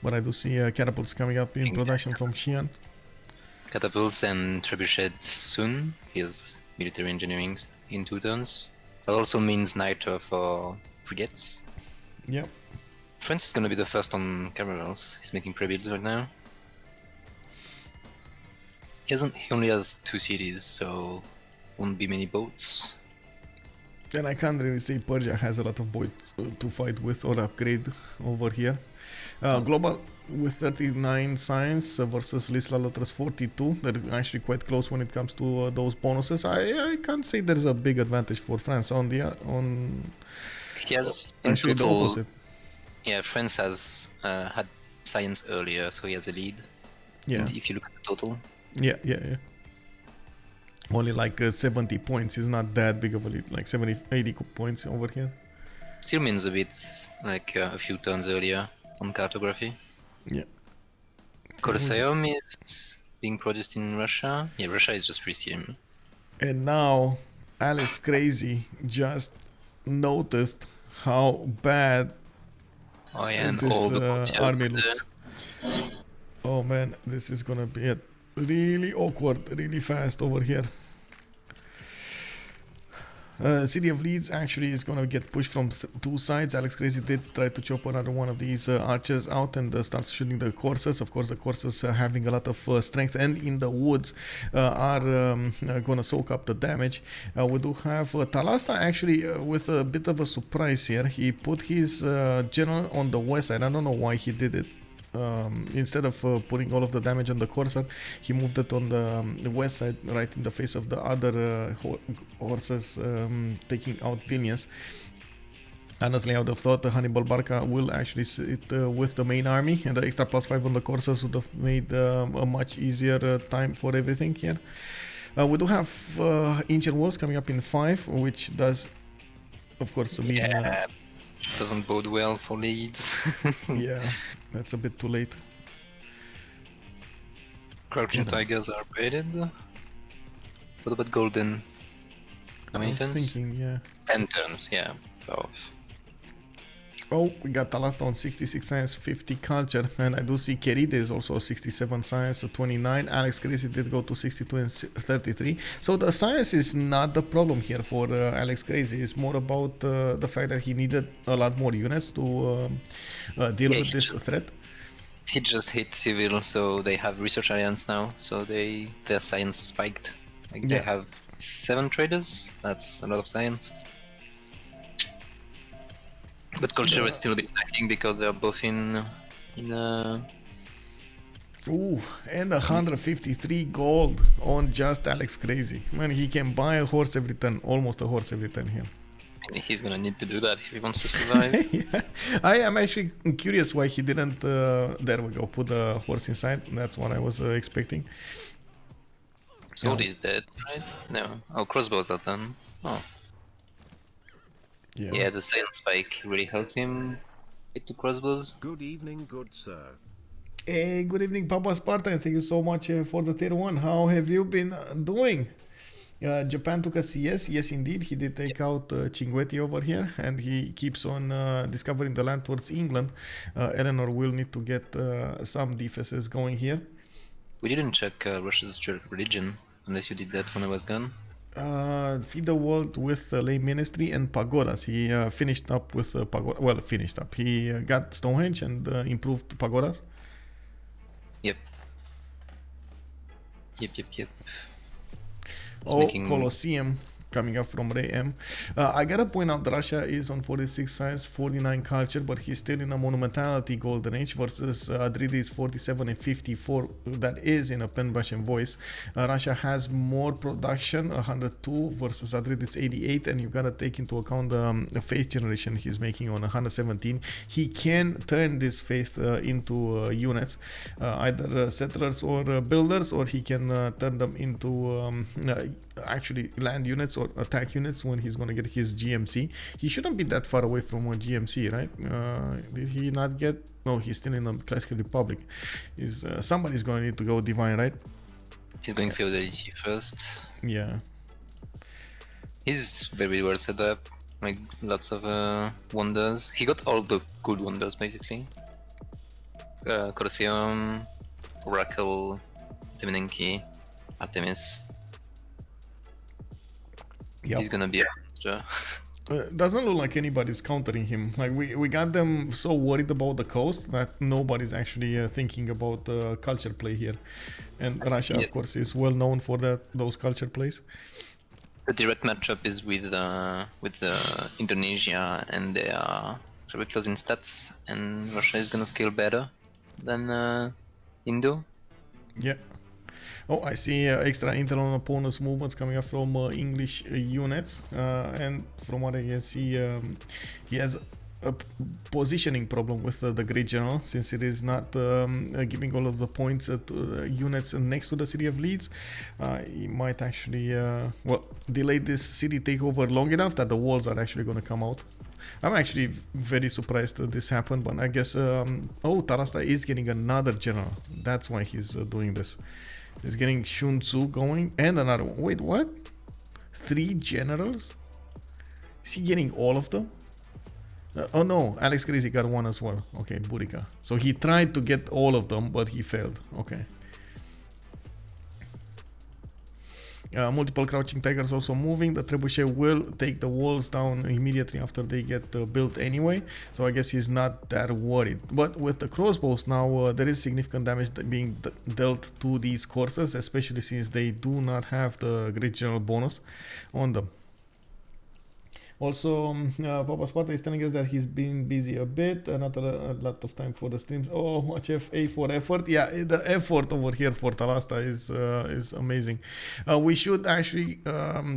but I do see catapults coming up in production from Xi'an.
Catapults and trebuchets soon. He has military engineering in 2 turns. That also means niter for frigates.
Yep.
France is gonna be the first on caravels. He's making pre-builds right now. He only has 2 cities, so won't be many boats.
And I can't really say Persia has a lot of boys to fight with or upgrade over here. Global with 39 science versus Liss Loutre 42. They're actually quite close when it comes to those bonuses. I can't say there's a big advantage for France on the
He has in
actually
total,
the opposite.
Yeah, France has had science earlier, so he has a lead.
Yeah.
And if you look at the total.
Yeah. Only like 70 points is not that big of a lead, like 70, 80 points over here.
Still means a bit like a few turns earlier on cartography.
Yeah.
Colosseum is being produced in Russia. Yeah, Russia is just free steam.
And now AlexCrazy just noticed how bad this army looks. Oh man, this is gonna be really awkward, really fast over here. City of Leeds actually is gonna get pushed from 2 sides. AlexCrazy did try to chop another one of these archers out and starts shooting the coursers. Of course, the coursers having a lot of strength and in the woods are gonna soak up the damage. We do have Talasta actually with a bit of a surprise here. He put his general on the west side. I don't know why he did it. Instead of putting all of the damage on the Corsair, he moved it on the west side, right in the face of the other horses, taking out Vilnius. Honestly, I would have thought Hannibal Barca will actually sit with the main army, and the extra +5 on the Corsairs would have made a much easier time for everything here. We do have Ancient Walls coming up in 5, which does, of course, mean...
doesn't bode well for Leeds.
Yeah, that's a bit too late.
Crouching Tigers are upgraded. What about Golden? How many turns?
Thinking, yeah.
10 turns, yeah. So.
Oh, we got Talasta on 66 science, 50 culture, and I do see Keride is also 67 science, 29. AlexCrazy did go to 62 and 33. So the science is not the problem here for AlexCrazy. It's more about the fact that he needed a lot more units to deal with this threat.
He just hit civil, so they have research alliance now. So their science spiked. Like they have 7 traders. That's a lot of science. But culture is still a bit lacking because they're both in
Ooh, and 153 gold on just AlexCrazy. Man, he can buy a horse every turn, almost a horse every turn here.
And he's gonna need to do that if he wants to survive.
Yeah. I am actually curious why he didn't, there we go, put the horse inside. That's what I was expecting.
Sword is dead, right? No. Oh, crossbows are done. Oh. Yeah, the science spike really helped him hit the crossbows.
Good evening, good sir.
Hey, good evening, Papa Sparta, and thank you so much for the tier 1. How have you been doing? Japan took a CS, yes indeed, he did take out Cinguetti over here, and he keeps on discovering the land towards England. Eleanor will need to get some defenses going here. We
didn't check Russia's religion, unless you did that when I was gone.
Feed the world with lay ministry and pagodas. He finished up with pagoda. Well, finished up. He got Stonehenge and improved pagodas.
Yep.
Colosseum coming up from Raym. I gotta point out that Russia is on 46 science, 49 culture, but he's still in a monumentality golden age versus Adrydry is 47 and 54. That is in a pen, brush and voice. Russia has more production, 102 versus Adrydry is 88, and you gotta take into account the faith generation he's making on 117. He can turn this faith into units, either settlers or builders, or he can turn them into actually land units or attack units when he's going to get his GMC. He shouldn't be that far away from a GMC, right? Did he not get... No, he's still in the Classical Republic. Somebody's going to need to go Divine, right?
He's going Feudality first.
Yeah.
He's very well set up. Like, lots of wonders. He got all the good wonders, basically. Colosseum, Oracle, Temenenki, Artemis.
Yep.
He's gonna be a monster.
Doesn't look like anybody's countering him. Like we got them so worried about the coast that nobody's actually thinking about culture play here. And Russia, of course, is well known for those culture plays.
The direct matchup is with Indonesia, and they are very close in stats, and Russia is gonna scale better than Indo.
Yeah. Oh, I see extra intel on opponent's movements coming up from English units, and from what I can see, he has a positioning problem with the Great General, since it is not giving all of the points to units next to the city of Leeds. He might actually delay this city takeover long enough that the walls are actually going to come out. I'm actually very surprised that this happened, but I guess Talasta is getting another general. That's why he's doing this. He's getting Shun Tzu going and another one. Wait, what? 3 generals? Is he getting all of them? Oh no, AlexCrazy got one as well. Okay, Burika. So he tried to get all of them, but he failed. Okay. Multiple crouching tigers also moving. The trebuchet will take the walls down immediately after they get built anyway, so I guess he's not that worried. But with the crossbows now, there is significant damage being dealt to these courses, especially since they do not have the Great General bonus on them. Also, Papa Sparta is telling us that he's been busy a bit, not a lot of time for the streams. Oh, watch FA for effort. Yeah, the effort over here for Talasta is amazing. We should actually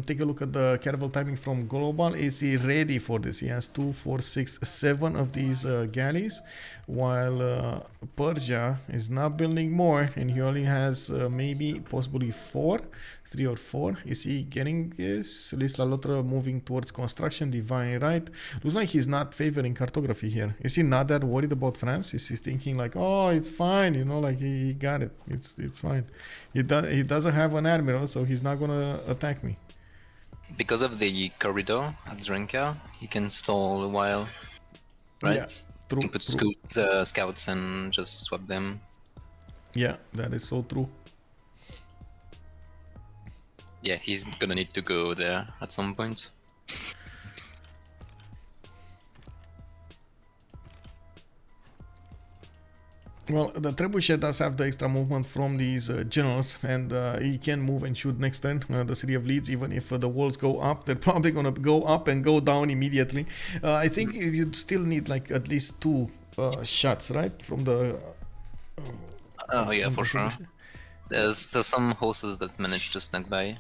take a look at the caravel timing from Glowbal. Is he ready for this? He has 2, 4, 6, 7 of these galleys, while Persia is not building more, and he only has maybe possibly 3 or 4. Is he getting this? Liss loutre moving towards construction, divine right. Looks like he's not favoring cartography here. Is he not that worried about France? Is he thinking like, oh, it's fine, you know, like he got it. It's fine. He doesn't have an admiral, so he's not gonna attack me.
Because of the corridor at Drenka, he can stall a while, right?
Yeah, true.
You can put scouts and just swap them.
Yeah, that is so true.
Yeah, he's gonna need to go there at some point.
Well, the trebuchet does have the extra movement from these generals, and he can move and shoot next turn. The city of Leeds, even if the walls go up, they're probably gonna go up and go down immediately. I think you'd still need like at least 2 shots, right, from the.
Oh yeah, for sure. There's some horses that manage to sneak by.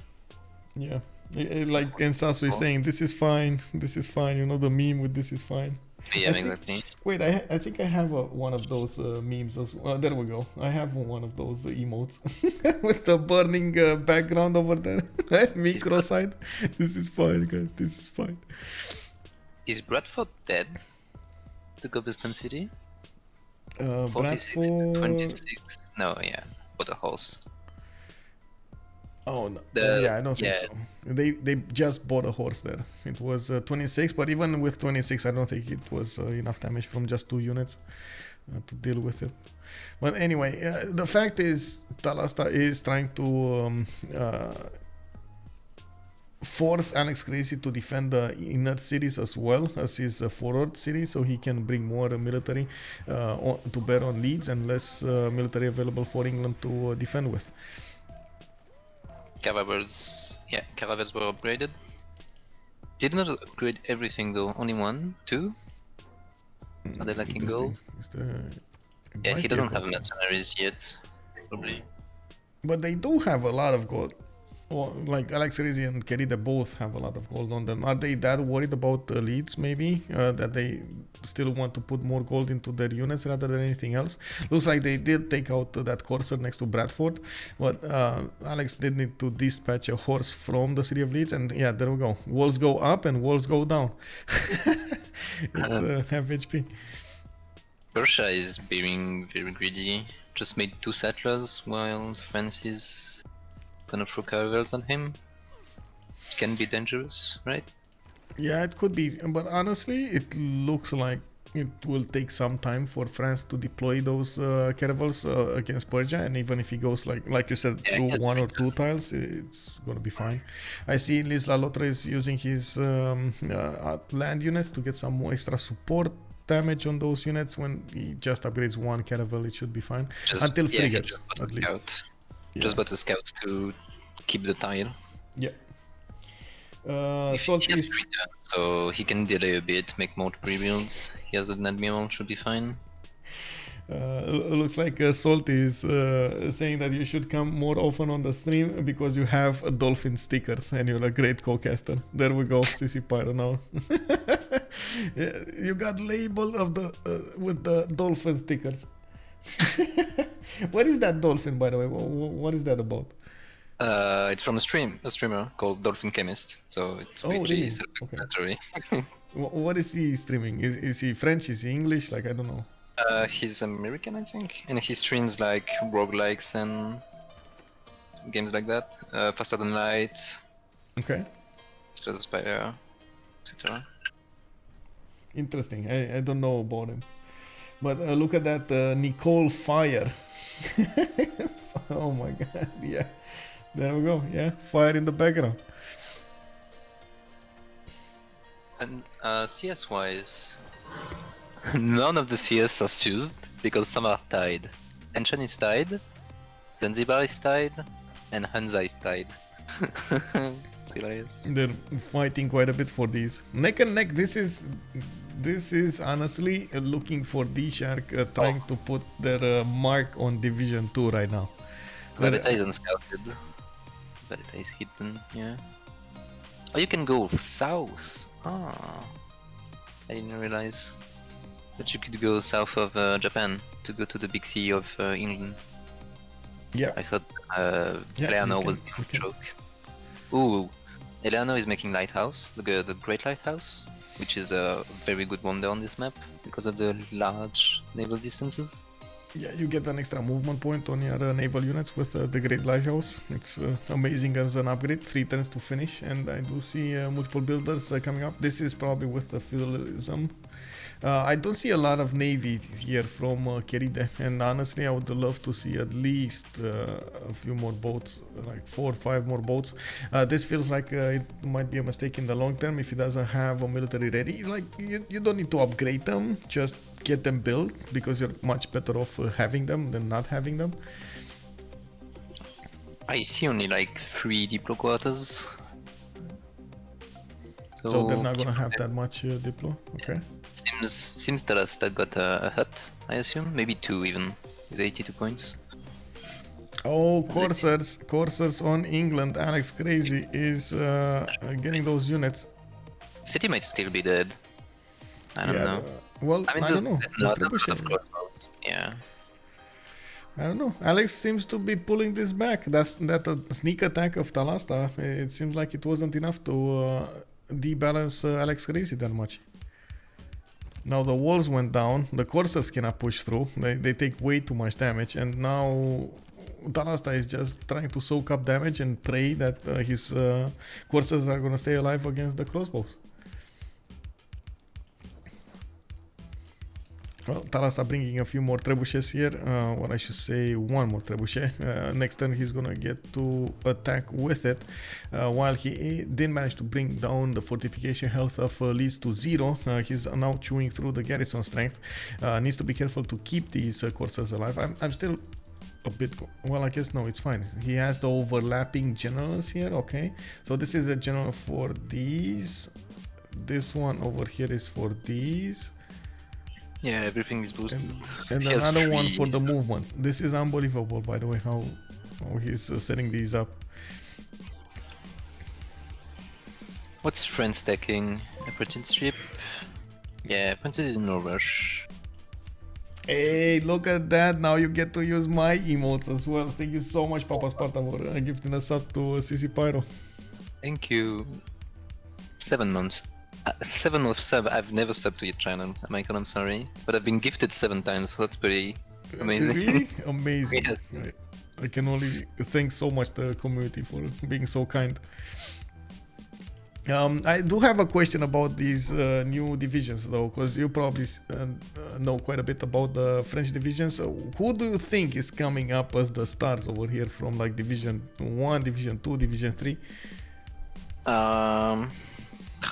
Yeah, like Ensas was saying, this is fine, you know, the meme with this is fine.
Yeah, exactly.
Wait, I think I have one of those memes as well. There we go. I have one of those emotes with the burning background over there. Me cross-eyed. This is fine, guys, this is fine.
Is Bradford dead? The Gobeston city? 46,
Bradford...
26? No, yeah, what a horse.
Oh no. Yeah, I don't think so. They just bought a horse there. It was 26, but even with 26, I don't think it was enough damage from just 2 units to deal with it. But anyway, the fact is, Talasta is trying to force AlexCrazy to defend the inner cities as well as his forward city, so he can bring more military to bear on Leeds and less military available for England to defend with.
Caravels, yeah, caravels were upgraded. Did not upgrade everything though, only 1, 2? Are they lacking gold? Yeah, he doesn't have mercenaries yet, probably.
But they do have a lot of gold. Well, like AlexCrazy and Keride both have a lot of gold on them. Are they that worried about the Leeds, maybe? That they still want to put more gold into their units rather than anything else? Looks like they did take out that courser next to Bradford, but Alex did need to dispatch a horse from the city of Leeds, and yeah, there we go. Walls go up and walls go down. It's half HP.
Persia is being very greedy. Just made 2 settlers while France is gonna throw caravels on him. Can be dangerous, right?
Yeah, it could be, but honestly, it looks like it will take some time for France to deploy those caravels against Persia, and even if he goes like you said through one or two tiles, it's gonna be fine. I see Liss loutre is using his land units to get some more extra support damage on those units. When he just upgrades one caravel, it should be fine. Until frigates, at least.
Just bought a scout to keep the tile.
Yeah.
He has free turn, so he can delay a bit, make more rebuilds. He has an admiral, should be fine.
Looks like Salt is saying that you should come more often on the stream because you have dolphin stickers and you're a great co-caster. There we go, CivFR now. You got labeled of the with the dolphin stickers. What is that dolphin, by the way? What is that about?
It's from a streamer called Dolphin Chemist, so it's pretty self-explanatory.
Okay. What is he streaming? Is he French? Is he English? Like, I don't know.
He's American, I think, and he streams like roguelikes and games like that. Faster Than Light.
Okay.
Spire, etc.
Interesting. I don't know about him. But look at that Nicole Fire. Oh my god, yeah. There we go, yeah. Fire in the background.
And CS-wise, none of the CS are used because some are tied. Anshan is tied, Zanzibar is tied, and Hansa is tied. It's hilarious.
They're fighting quite a bit for these. Neck and neck, this is honestly looking for DShark trying to put their mark on Division 2 right now.
Valletta is unscouted. Valletta is hidden, yeah. Oh, you can go south. Ah, I didn't realize that you could go south of Japan to go to the big sea of England.
Yeah.
I thought Eleanor was a joke. Ooh, Eleanor is making lighthouse, the Great Lighthouse, which is a very good wonder on this map because of the large naval distances.
Yeah, you get an extra movement point on your naval units with the Great Lighthouse. It's amazing as an upgrade, 3 turns to finish, and I do see multiple builders coming up. This is probably with the feudalism. I don't see a lot of navy here from Keride, and honestly I would love to see at least a few more boats, like 4 or 5 more boats. This feels like it might be a mistake in the long term if it doesn't have a military ready. Like, you don't need to upgrade them, just get them built, because you're much better off having them than not having them.
I see only like 3 diplo quarters.
So they're not gonna have that much diplo, okay.
Seems Talasta got a hut, I assume, maybe 2 even, with 82 points.
Oh, Coursers on England. AlexCrazy is getting those units.
City might still be dead. I don't know.
Well, I don't know.
Yeah.
I don't know. Alex seems to be pulling this back. That sneak attack of Talasta, it seems like it wasn't enough to debalance AlexCrazy that much. Now the walls went down, the coursers cannot push through, they take way too much damage, and now Talasta is just trying to soak up damage and pray that his coursers are gonna stay alive against the crossbows. Well, Talasta bringing a few more trebuchets here, I should say 1 more trebuchet. Next turn he's gonna get to attack with it, while he didn't manage to bring down the fortification health of Liss to 0. He's now chewing through the garrison strength. Needs to be careful to keep these coursers alive. I'm still a bit, well, I guess no, it's fine. He has the overlapping generals here, okay. So this is a general for these. This one over here is for these.
Yeah, everything is boosted.
And another one for the movement. This is unbelievable, by the way, how he's setting these up.
What's France stacking? A Prince's ship? Yeah, France is in no rush.
Hey, look at that. Now you get to use my emotes as well. Thank you so much, Papa Sparta, for gifting us up to CivFR.
Thank you. 7 months. 7 of sub. I've never subbed to your channel, Michael, I'm sorry. But I've been gifted 7 times, so that's pretty amazing.
Really? Amazing.
Yeah.
I can only thank so much the community for being so kind. I do have a question about these new divisions, though, because you probably know quite a bit about the French divisions. So who do you think is coming up as the stars over here from like Division 1, Division 2, Division 3?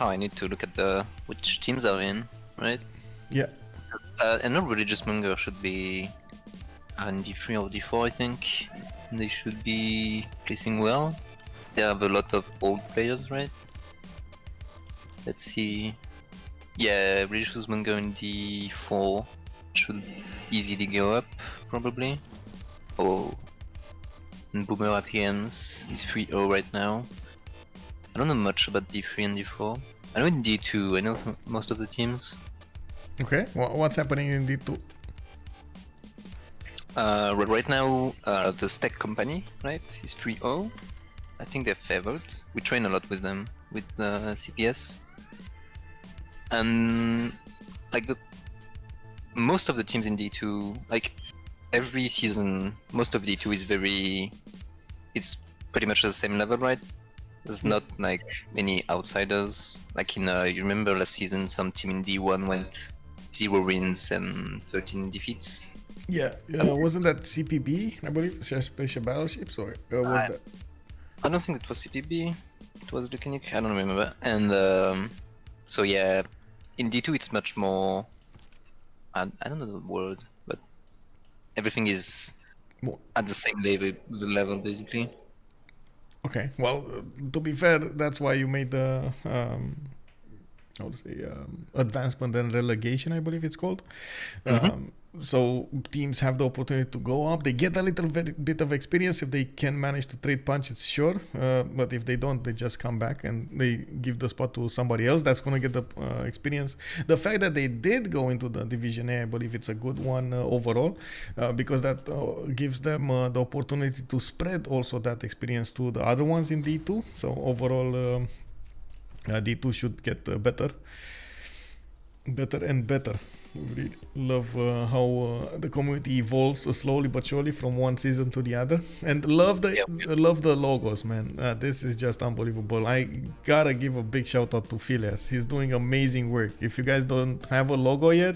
I need to look at which teams are in, right?
Yeah.
And no religious monger should be in D3 or D4, I think. They should be placing well. They have a lot of old players, right? Let's see. Yeah, religious monger in D4 should easily go up, probably. Oh, and Boomer APMs is 3-0 right now. I don't know much about D3 and D4. I know in D2, I know most of the teams.
Okay, what's happening in D2?
Right now, the Stack Company, right, is 3-0. I think they're favored. We train a lot with them, with the CPS. And like most of the teams in D2, like every season, most of D2 is it's pretty much the same level, right? There's not like many outsiders. Like you remember last season, some team in D1 went 0 wins and 13 defeats.
Yeah, wasn't that CPB, I believe, Special Battleships, or was that?
I don't think it was CPB, it was Lucanic, I don't remember. And so yeah, in D2 it's much more, I don't know the word, but everything is at the same level basically.
Okay, well, to be fair, that's why you made the advancement and relegation, I believe it's called. So teams have the opportunity to go up. They get a little bit of experience if they can manage to trade punches, sure. But if they don't, they just come back and they give the spot to somebody else that's going to get the experience. The fact that they did go into the Division A, I believe it's a good one overall, because that gives them the opportunity to spread also that experience to the other ones in D2. So overall, D2 should get better and better. Really love how the community evolves slowly but surely from one season to the other, and love the logos, man. This is just unbelievable. I gotta give a big shout out to Phileas. He's doing amazing work. If you guys don't have a logo yet,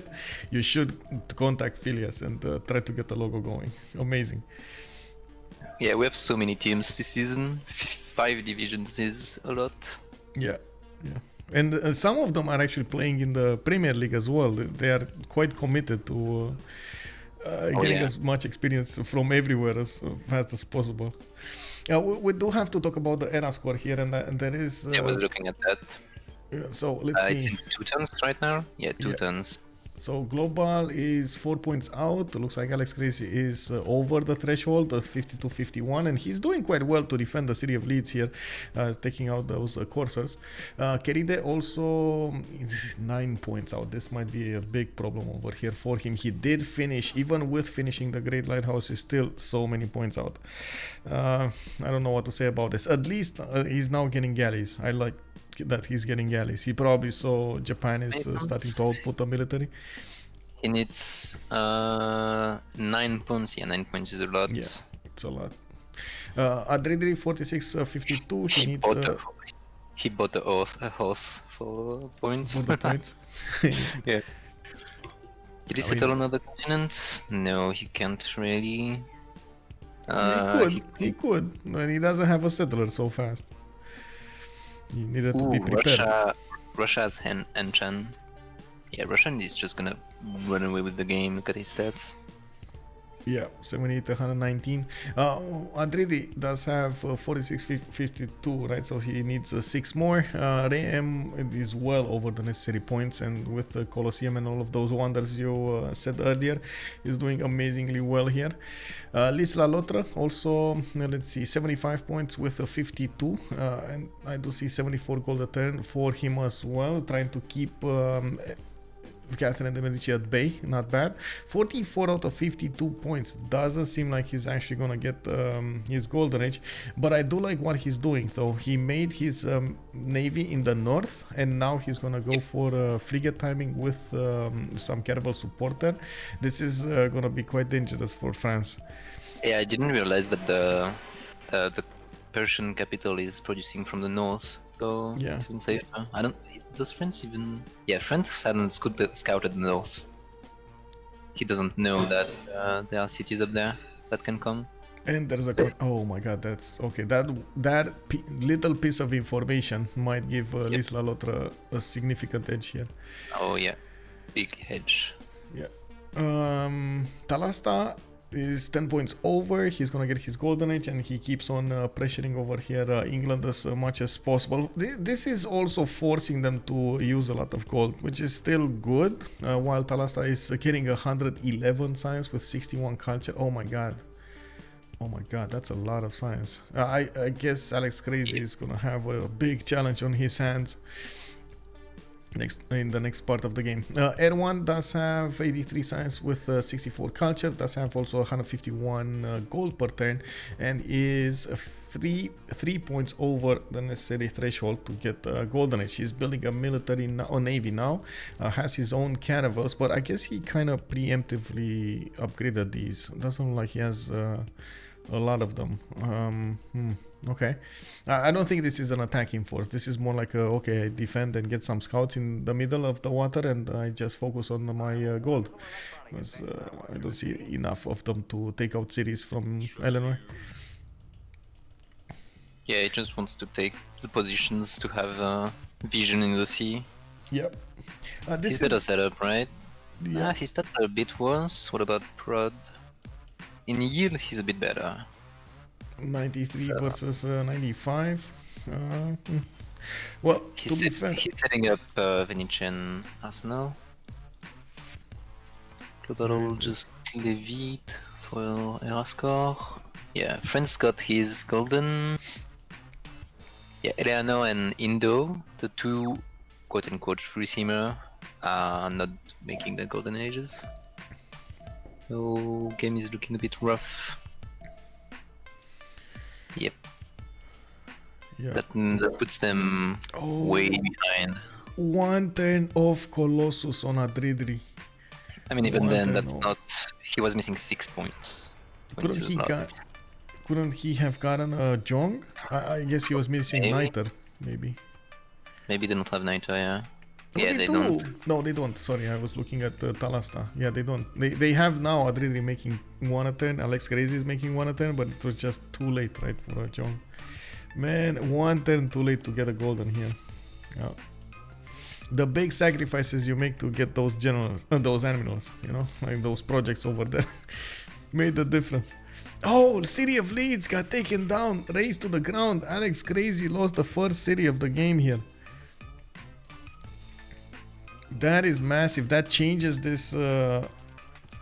you should contact Phileas and try to get the logo going. Amazing.
Yeah, we have so many teams this season. 5 divisions is a lot.
Yeah. And some of them are actually playing in the Premier League as well. They are quite committed to getting as much experience from everywhere as fast as possible. We do have to talk about the ERA score here, and there is...
I was looking at that.
So let's see.
It's in 2 turns right now? Yeah, 2 turns.
So Glowbal is 4 points out. Looks like AlexCrazy is over the threshold of 52-51, and he's doing quite well to defend the city of Leeds here, taking out those coursers. Keride also is 9 points out. This might be a big problem over here for him. He did finish, even with finishing the Great Lighthouse, is still so many points out. I don't know what to say about this. At least he's now getting galleys. I like that he's getting galleys. He probably saw Japan is starting to output the military.
He needs 9 points. Yeah, 9 points is a lot.
Yeah, it's a lot. Adrydry 46-52.
He bought a horse for points.
For the points.
Yeah. Did he settle another continent? No, he can't really.
He could. And he doesn't have a settler so fast. He needed to be prepared.
Russia has Enchan. Yeah, Russia is just gonna run away with the game. Look at his stats.
Yeah, 78-119. Adrydry does have 46-52, right? So he needs 6 more. Raym is well over the necessary points, and with the Colosseum and all of those wonders you said earlier, he's doing amazingly well here. Liss loutre also, let's see, 75 points with 52, and I do see 74 gold a turn for him as well, trying to keep Catherine de Medici at bay, not bad. 44 out of 52 points. Doesn't seem like he's actually gonna get his golden age, but I do like what he's doing though. He made his navy in the north, and now he's gonna go for frigate timing with some caravel support there. This is gonna be quite dangerous for France.
Yeah, I didn't realize that the Persian capital is producing from the north, so
Yeah.
it's even safer. I don't. Does France even? Yeah, France hasn't scouted the north. He doesn't know that there are cities up there that can come.
And there's a oh my god, that's okay. That little piece of information might give Liss a significant edge here.
Oh yeah, big hedge.
Yeah. Talasta is 10 points over. He's gonna get his golden age, and he keeps on pressuring over here England as much as possible. This is also forcing them to use a lot of gold, which is still good. While Talasta is getting 111 science with 61 culture. Oh my god. Oh my god, that's a lot of science. I guess AlexCrazy is gonna have a big challenge on his hands in the next part of the game. Erwan does have 83 science with 64 culture, does have also 151 gold per turn, and is 3 points over the necessary threshold to get golden age. He's building a military or navy now, has his own caravels, but I guess he kind of preemptively upgraded these. Doesn't look like he has a lot of them. Okay, I don't think this is an attacking force. This is more like okay, I defend and get some scouts in the middle of the water, and I just focus on my gold, because I don't see enough of them to take out cities from Eleanor.
Yeah, he just wants to take the positions to have vision in the sea.
Yep.
He's better setup, right?
Yeah.
His stats are a bit worse. What about prod? In yield, he's a bit better.
93 versus 95. Well, to be fair,
he's setting up Venetian arsenal. Glowbal just levite for era score. Yeah, France got his golden. Yeah, Eleanor and Indo, the two quote-unquote free seamer, are not making the golden ages. So game is looking a bit rough. Yep.
yeah.
That puts them way behind.
One turn of Colossus on Adrydry.
I mean, even then, that's not. He was missing 6 points.
Couldn't he have gotten a Jong? I guess he was missing Niter, maybe.
Maybe they don't have Niter, yeah.
No,
Yeah, they don't.
No, they don't. Sorry, I was looking at Talasta. Yeah, they don't. They have now Adrydry making one a turn. AlexCrazy is making one a turn, but it was just too late, right, for a Jong. Man, one turn too late to get a golden here. Yeah. The big sacrifices you make to get those generals, those animals, you know, like those projects over there, made the difference. Oh, city of Leeds got taken down, razed to the ground. AlexCrazy lost the first city of the game here. That is massive. That changes this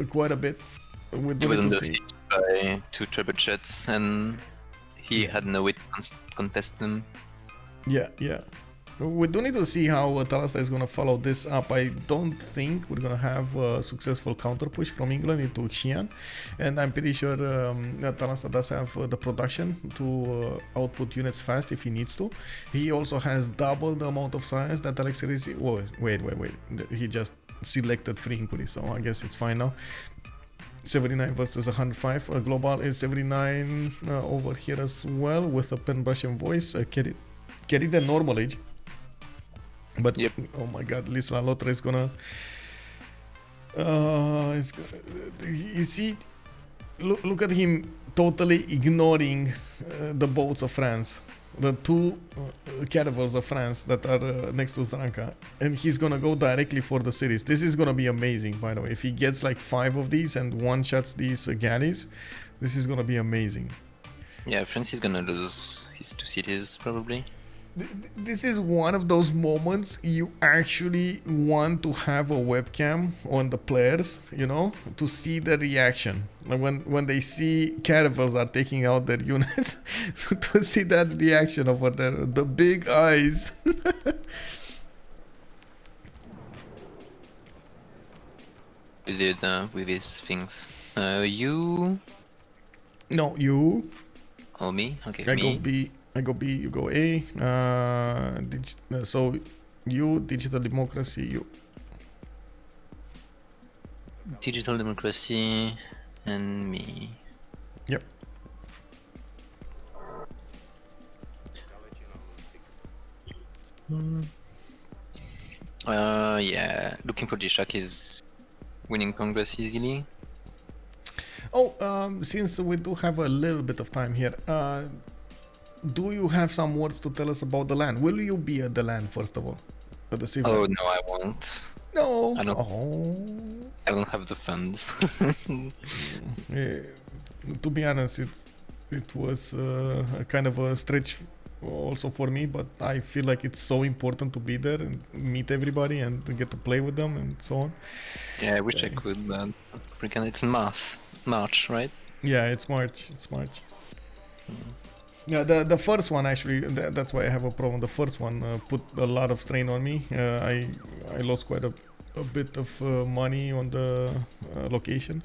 quite a bit.
He was under siege by 2 trebuchets and he had no way to contest them.
Yeah, yeah. We do need to see how Talasta is going to follow this up. I don't think we're going to have a successful counter push from England into Xi'an, and I'm pretty sure Talasta does have the production to output units fast if he needs to. He also has double the amount of science that AlexCrazy. Oh, wait. He just selected free inquiry, so I guess it's fine now. 79 versus 105. Glowbal is 79 over here as well with a pen brush and voice. Keride normal age. But
yep.
Oh my god, Liss loutre is gonna you see, look at him totally ignoring the boats of France, the two caravels of France that are next to Zranka, and he's gonna go directly for the cities. This is gonna be amazing, by the way. If he gets like 5 of these and one-shots these galleys, this is gonna be amazing.
Yeah, France is gonna lose his 2 cities probably.
This is one of those moments you actually want to have a webcam on the players, you know, to see the reaction. Like when they see caravels are taking out their units, to see that reaction over there, the big eyes.
We did with these things. You?
No, you.
Oh, me? Okay,
I
me.
go B. I go B, you go A. So you, digital democracy, you.
Digital democracy and me.
Yep.
Yeah, looking for DShark is winning Congress easily.
Oh, since we do have a little bit of time here, do you have some words to tell us about the land? Will you be at the land first of all? At the CivFR?
Oh no, I won't.
No.
I don't.
Oh.
I don't have the funds.
Yeah, to be honest, it was a kind of a stretch also for me, but I feel like it's so important to be there and meet everybody and to get to play with them and so on.
Yeah, I wish I could, but freaking it's in March, right?
Yeah, it's March. Yeah, the first one actually, that's why I have a problem. The first one put a lot of strain on me. I lost quite a bit of money on the location.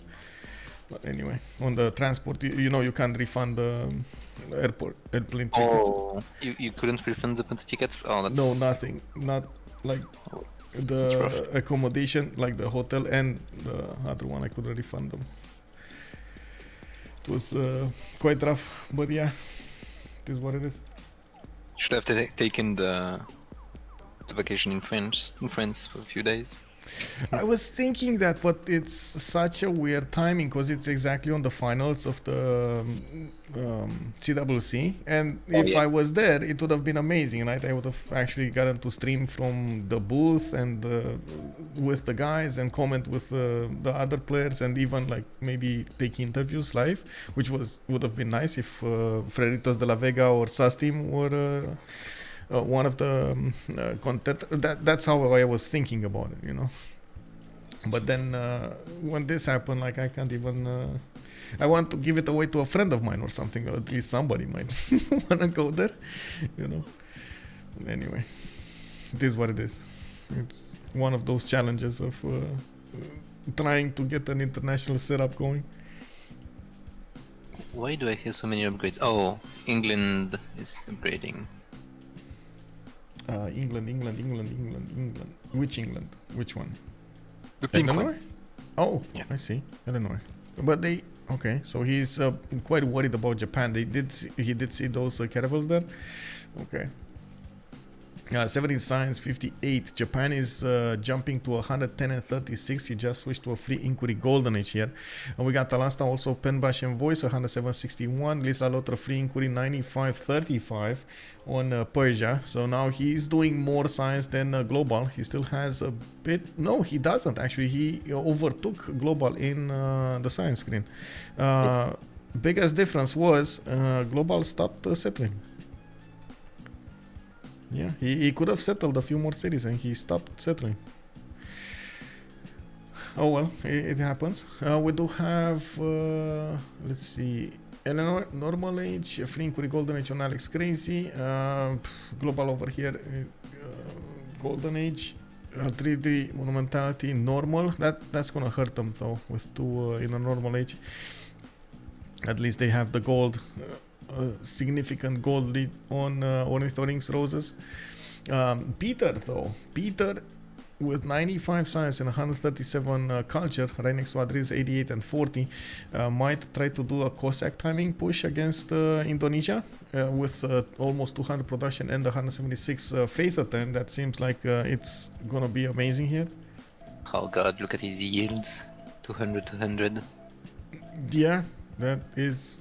But anyway, on the transport, you know, you can't refund the airplane tickets.
Oh, you couldn't refund the tickets? Oh, that's...
No, nothing. Not like the accommodation, like the hotel and the other one. I couldn't refund them. It was quite rough, but yeah, it is what it is.
Should have taken the vacation in France for a few days.
I was thinking that, but it's such a weird timing because it's exactly on the finals of the CWC, and if I was there, it would have been amazing, right? I would have actually gotten to stream from the booth and with the guys and comment with the other players, and even like maybe take interviews live, which would have been nice if Freritos de la Vega or SAS team were one of the content. That's how I was thinking about it, you know. But then when this happened, like I can't even. I want to give it away to a friend of mine or something, or at least somebody might wanna go there, you know. Anyway, it is what it is. It's one of those challenges of trying to get an international setup going.
Why do I hear so many upgrades? Oh, England is upgrading.
England. Which England? Which one?
The pink
Eleanor?
one.
Oh,
Yeah.
I see. Eleanor. But okay, so he's quite worried about Japan. He did see those caravels there. Okay. 17 science, 58. Japan is jumping to 110 and 36. He just switched to a free inquiry golden age here. And we got Talasta also pen brush and voice 107.61. Liss loutre free inquiry 95.35 on Persia. So now he's doing more science than Glowbal. He still has a bit. No, he doesn't actually. He overtook Glowbal in the science screen. Biggest difference was Glowbal stopped settling. Yeah, he could have settled a few more cities and he stopped settling. Oh well, it happens. We do have, let's see, Eleanor, normal age, free inquiry golden age on AlexCrazy, Glowbal over here, golden age, Adrydry, monumentality, normal. That's gonna hurt them though, with two in a normal age. At least they have the gold. Significant gold lead on Ornithorynques Roses. Peter with 95 science and 137 culture, right next to Adrydry's 88 and 40, might try to do a Cossack timing push against Indonesia with almost 200 production and 176 faith attempt. That seems like it's gonna be amazing here.
Oh god, look at his yields. 200.
Yeah, that is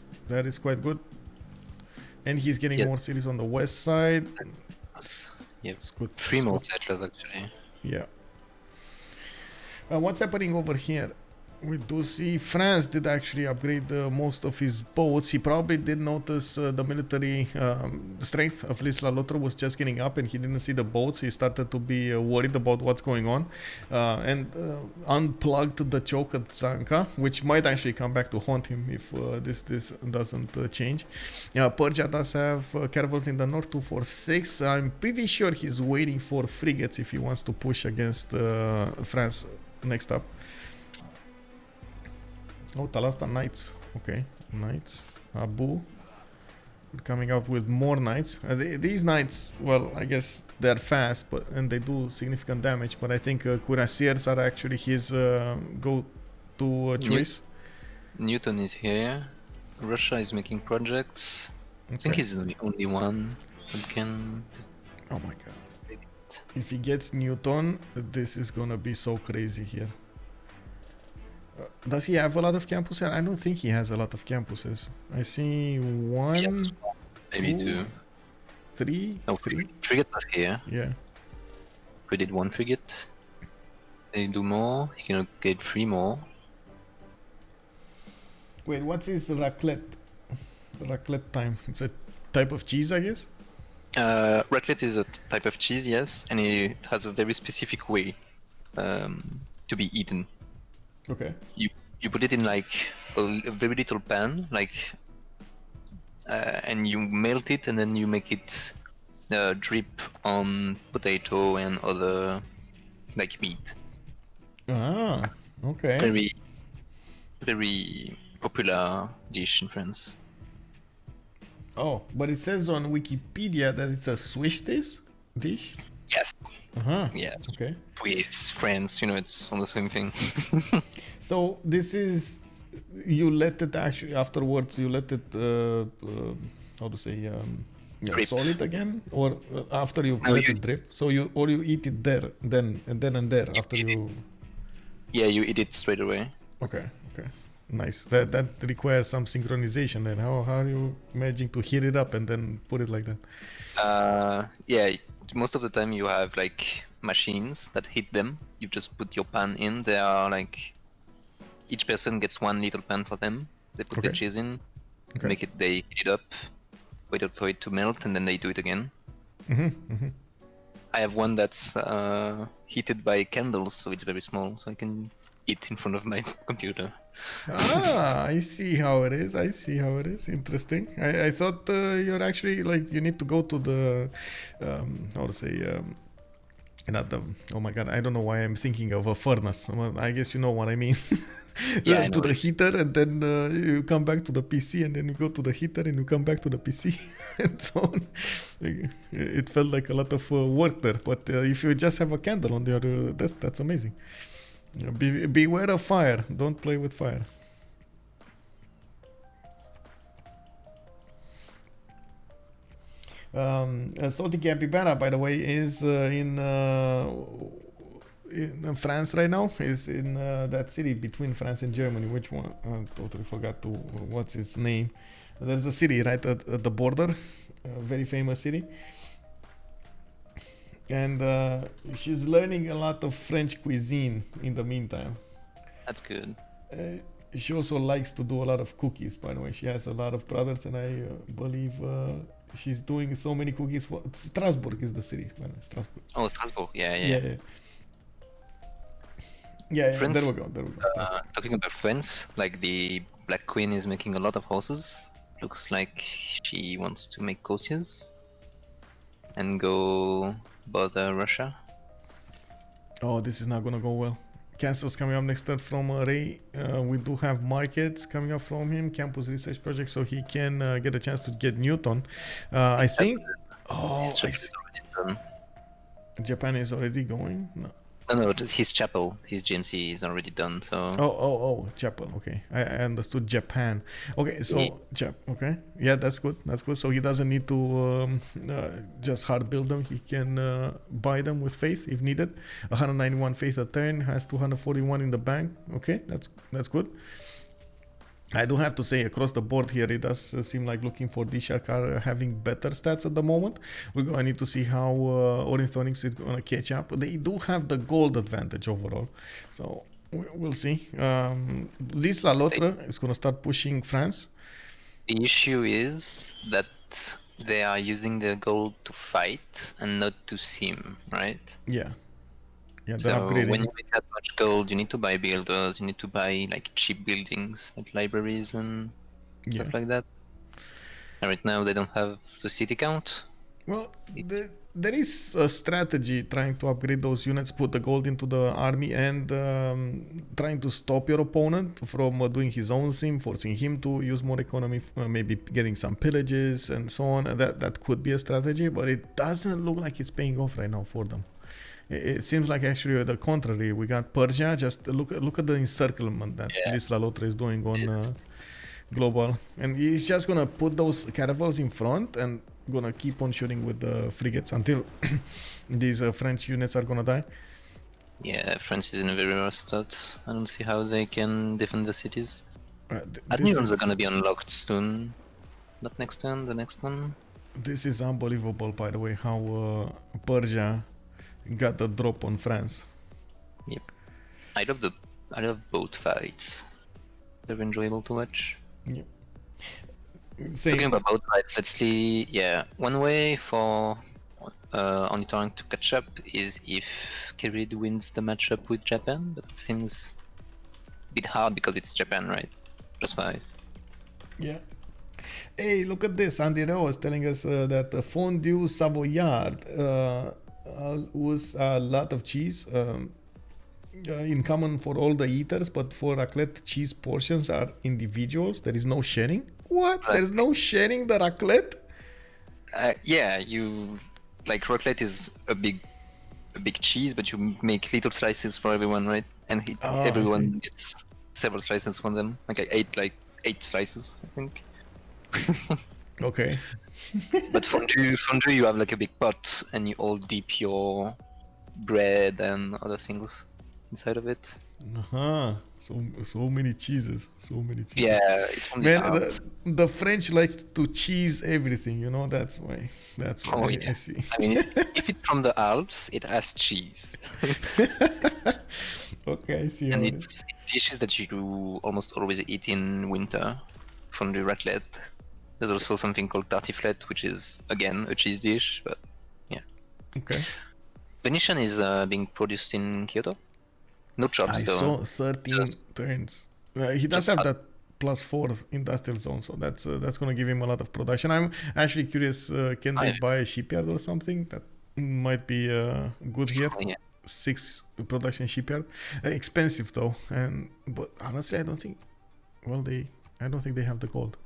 quite good. And he's getting more cities on the west side.
Yeah,
it's good.
3 more settlers actually.
Yeah. What's happening over here? We do see France did actually upgrade most of his boats. He probably did notice the military strength of Liss loutre was just getting up and he didn't see the boats. He started to be worried about what's going on and unplugged the choke at Zanka, which might actually come back to haunt him if this doesn't change. Persia does have caravels in the north 246. I'm pretty sure he's waiting for frigates if he wants to push against France next up. Oh, Talasta Knights. Okay, Knights. Abu. We're coming up with more Knights. These Knights, well, I guess they're fast, and they do significant damage. But I think Cuirassiers are actually his go-to choice.
Newton is here. Russia is making projects. Okay. I think he's the only one that can.
Oh my god.
it.
If he gets Newton, this is gonna be so crazy here. Does he have a lot of campuses? I don't think he has a lot of campuses. I see one,
Yes, maybe two.
three,
No,
three.
frigates are here.
Yeah.
We did one frigate. They do more. He can get 3 more.
Wait, what's his raclette? Raclette time. It's a type of cheese, I guess.
Raclette is a type of cheese, yes, and it has a very specific way to be eaten.
Okay.
You put it in like a very little pan, like, and you melt it, and then you make it drip on potato and other like meat.
Ah, okay.
Very popular dish in France.
Oh, but it says on Wikipedia that it's a Swiss dish.
Yes.
Uh-huh.
Yes.
Okay.
It's France, you know, it's on the same thing.
So this is, you let it actually afterwards, you let it, how to say, solid again, or after you let it drip. So you eat it there, then and there after you.
Yeah, you eat it straight away.
Okay. Nice. That requires some synchronization then. How are you managing to heat it up and then put it like that?
Yeah, most of the time you have like machines that heat them. You just put your pan in. They are like, each person gets one little pan for them. They put the cheese in, they heat it up, wait for it to melt, and then they do it again. I have one that's heated by candles, so it's very small, so I can eat in front of my computer.
I see how it is. Interesting. I thought you're actually like, you need to go to the how to say, not the, oh my god, I don't know why I'm thinking of a furnace. Well, I guess you know what I mean.
Yeah,
to the heater, and then you come back to the PC, and then you go to the heater, and you come back to the PC, and so on. It felt like a lot of work there, but if you just have a candle on your that's amazing. Beware of fire. Don't play with fire. Salty Capybara, by the way, is in France right now. Is in that city between France and Germany. Which one? I totally forgot what's its name. There's a city right at the border, a very famous city. And she's learning a lot of French cuisine in the meantime.
That's good.
She also likes to do a lot of cookies, by the way. She has a lot of brothers, and I believe she's doing so many cookies for... Strasbourg is the city, by the way. Strasbourg.
Oh, Strasbourg. Yeah.
There we go.
Talking about France, like the Black Queen is making a lot of horses. Looks like she wants to make courtiers and go bother Russia.
Oh, this is not gonna go well. Cancels coming up next turn from Ray. We do have markets coming up from him, campus research project, so he can get a chance to get Newton. I think. Oh, Japan is already going.
No, his chapel, his GMC is already done. So.
Oh, chapel. Okay, I understood Japan. Okay, so okay, yeah, that's good. So he doesn't need to just hard build them. He can buy them with faith if needed. 191 faith a turn, has 241 in the bank. Okay, that's good. I do have to say, across the board here, it does seem like looking for DShark are having better stats at the moment. We're going to need to see how Ornithorynques is going to catch up. They do have the gold advantage overall, so we'll see. Liss loutre is going to start pushing France.
The issue is that they are using the gold to fight and not to sim, right?
Yeah, they're
so
upgrading.
When you make that much gold, you need to buy builders, you need to buy like cheap buildings, like libraries and stuff like that. And right now they don't have the city count.
Well, there is a strategy trying to upgrade those units, put the gold into the army, and trying to stop your opponent from doing his own sim, forcing him to use more economy, maybe getting some pillages and so on. That could be a strategy, but it doesn't look like it's paying off right now for them. It seems like actually the contrary. We got Persia. Just look at the encirclement that Liss loutre is doing on Glowbal, and he's just gonna put those caravels in front, and gonna keep on shooting with the frigates until these French units are gonna die.
Yeah, France is in a very rough spot. I don't see how they can defend the cities.
This
Admirals are
is
gonna be unlocked soon. Not next turn, the next one.
this is unbelievable, by the way, how Persia got the drop on France.
Yep. I love both fights. They're enjoyable to watch.
Yep.
Talking about both fights, let's see. Yeah, one way for Ornithorynques to catch up is if Keride wins the matchup with Japan, but it seems a bit hard because it's Japan, right? +5.
Yeah. Hey, look at this. Andy was telling us that fondue Savoyard was a lot of cheese in common for all the eaters, but for raclette, cheese portions are individuals. There is no sharing. What?
Right.
There's no sharing the raclette?
Yeah, you like raclette is a big cheese, but you make little slices for everyone, right? And everyone gets several slices from them. Like I ate like 8 slices, I think.
Okay.
But fondue, you have like a big pot, and you all dip your bread and other things inside of it.
So many cheeses. So many cheeses.
Yeah, it's from the
Man,
Alps.
the French like to cheese everything, you know. That's why.
Oh,
I
yeah.
see.
I mean, if it's from the Alps, it has cheese.
Okay, I see.
And it's dishes that you almost always eat in winter. Fondue raclette. There's also something called tartiflette, which is again a cheese dish, but yeah.
Okay.
Venetian is being produced in Kyoto. No chops
I
though.
saw 13 turns. He does have that +4 industrial zone, so that's gonna give him a lot of production. I'm actually curious. Can they buy a shipyard or something? That might be good here.
Yeah.
6 production shipyard. Expensive though, but honestly, I don't think. Well, I don't think they have the gold.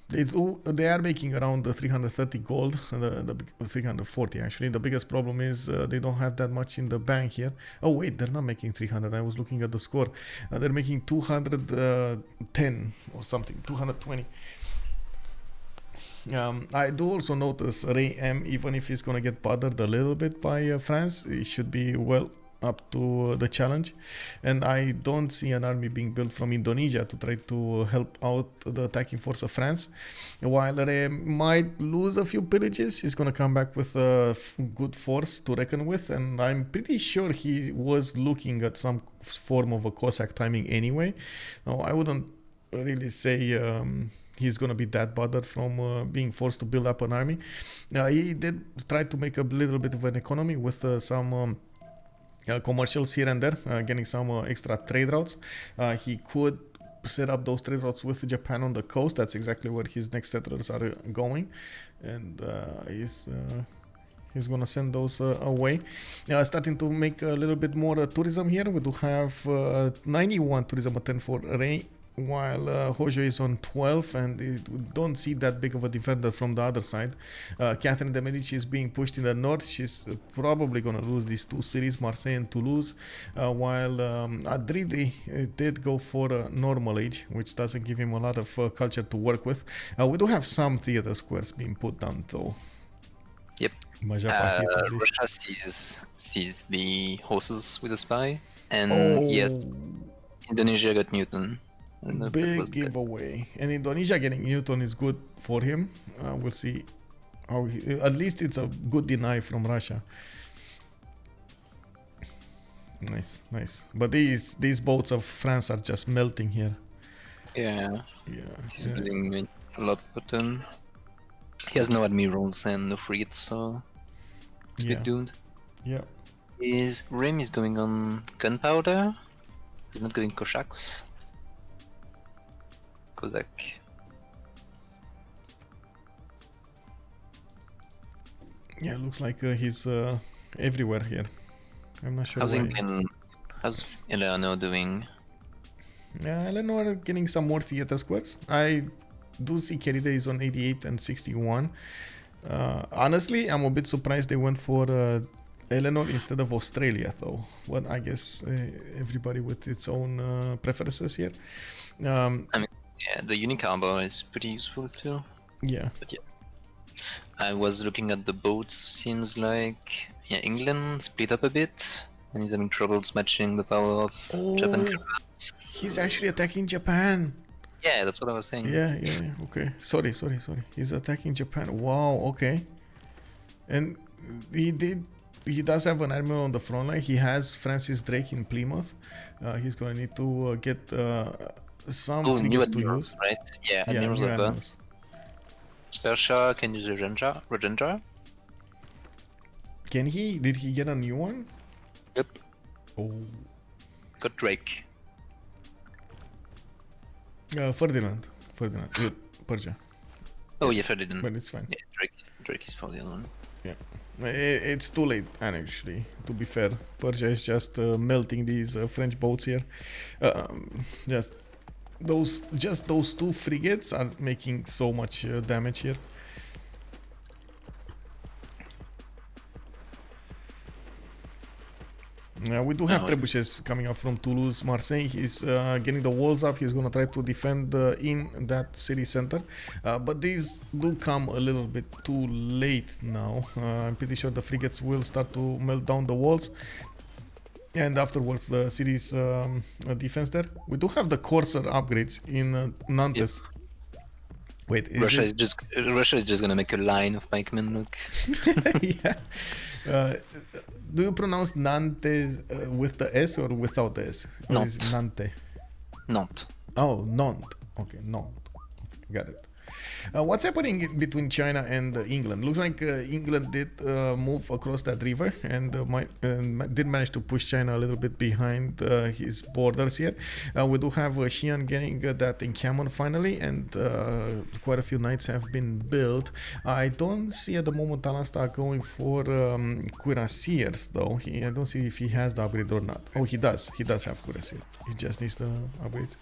They are making around the 330 gold, the 340 actually. The biggest problem is they don't have that much in the bank here. Oh wait, they're not making 300. I was looking at the score. They're making 210 or something, 220. I do also notice Raym, even if he's gonna get bothered a little bit by France, he should be well up to the challenge, and I don't see an army being built from Indonesia to try to help out the attacking force of France. While Raym might lose a few pillages, he's gonna come back with a good force to reckon with, and I'm pretty sure he was looking at some form of a Cossack timing anyway. No, I wouldn't really say he's gonna be that bothered from being forced to build up an army. He did try to make a little bit of an economy with some commercials here and there, getting some extra trade routes. He could set up those trade routes with Japan on the coast. That's exactly where his next settlers are going, and he's gonna send those away. Starting to make a little bit more tourism here. We do have 91 tourism attend for Raym, while Hojo is on 12, and we don't see that big of a defender from the other side. Catherine de Medici is being pushed in the north. She's probably going to lose these 2 cities, Marseille and Toulouse, while Adrydry did go for a normal age, which doesn't give him a lot of culture to work with. We do have some theater squares being put down though.
Yep. Russia sees the horses with a spy, and yes, Indonesia got Newton.
Big giveaway, and Indonesia getting Newton is good for him. We'll see how at least it's a good deny from Russia. Nice. But these boats of France are just melting here.
Yeah. He's building a lot per turn. He has no admirals and no frigates, so it's a bit doomed.
Yeah.
Raym is going on gunpowder. He's not going Cossacks. Cossack.
Yeah, looks like he's everywhere here. I'm not sure.
How's Eleanor doing?
Eleanor getting some more theater squares. I do see Keride is on 88 and 61. Honestly, I'm a bit surprised they went for Eleanor instead of Australia, though. But I guess everybody with its own preferences here.
I mean, yeah, the unique arbor is pretty useful too.
Yeah.
But yeah, I was looking at the boats. Seems like England split up a bit, and he's having troubles matching the power of Japan.
He's actually attacking Japan.
Yeah, that's what I was saying.
Yeah. Okay. Sorry. He's attacking Japan. Wow. Okay. And he does have an admiral on the front line. He has Francis Drake in Plymouth. He's gonna need to get some frigates to use.
Right? Yeah, admirals
new
are
admirals.
Persia can use Rajendra.
Can he? Did he get a new one?
Yep.
Oh.
Got Drake.
Ferdinand. Persia.
Oh yeah, Ferdinand.
But it's fine.
Yeah, Drake is for the other one.
Yeah. It's too late, actually, to be fair. Persia is just melting these French boats here. Just those two frigates are making so much damage here. We do have trebuchets coming up from Toulouse, Marseille. He's getting the walls up. He's going to try to defend in that city center. But these do come a little bit too late now. I'm pretty sure the frigates will start to melt down the walls. And afterwards, the city's defense there. We do have the Corsair upgrades in Nantes. Yep. Wait,
Russia is just going to make a line of pikemen, look.
Yeah. Do you pronounce Nantes with the S or without the S? Or is it Nantes?
Nantes.
Oh, Nantes. Okay, Nantes. Okay, got it. What's happening between China and England? Looks like England did move across that river and did manage to push China a little bit behind his borders here. We do have Xi'an getting that encampment finally, and quite a few knights have been built. I don't see at the moment Talasta going for cuirassiers though. I don't see if he has the upgrade or not. Oh, he does. He does have cuirassier. He just needs the upgrade.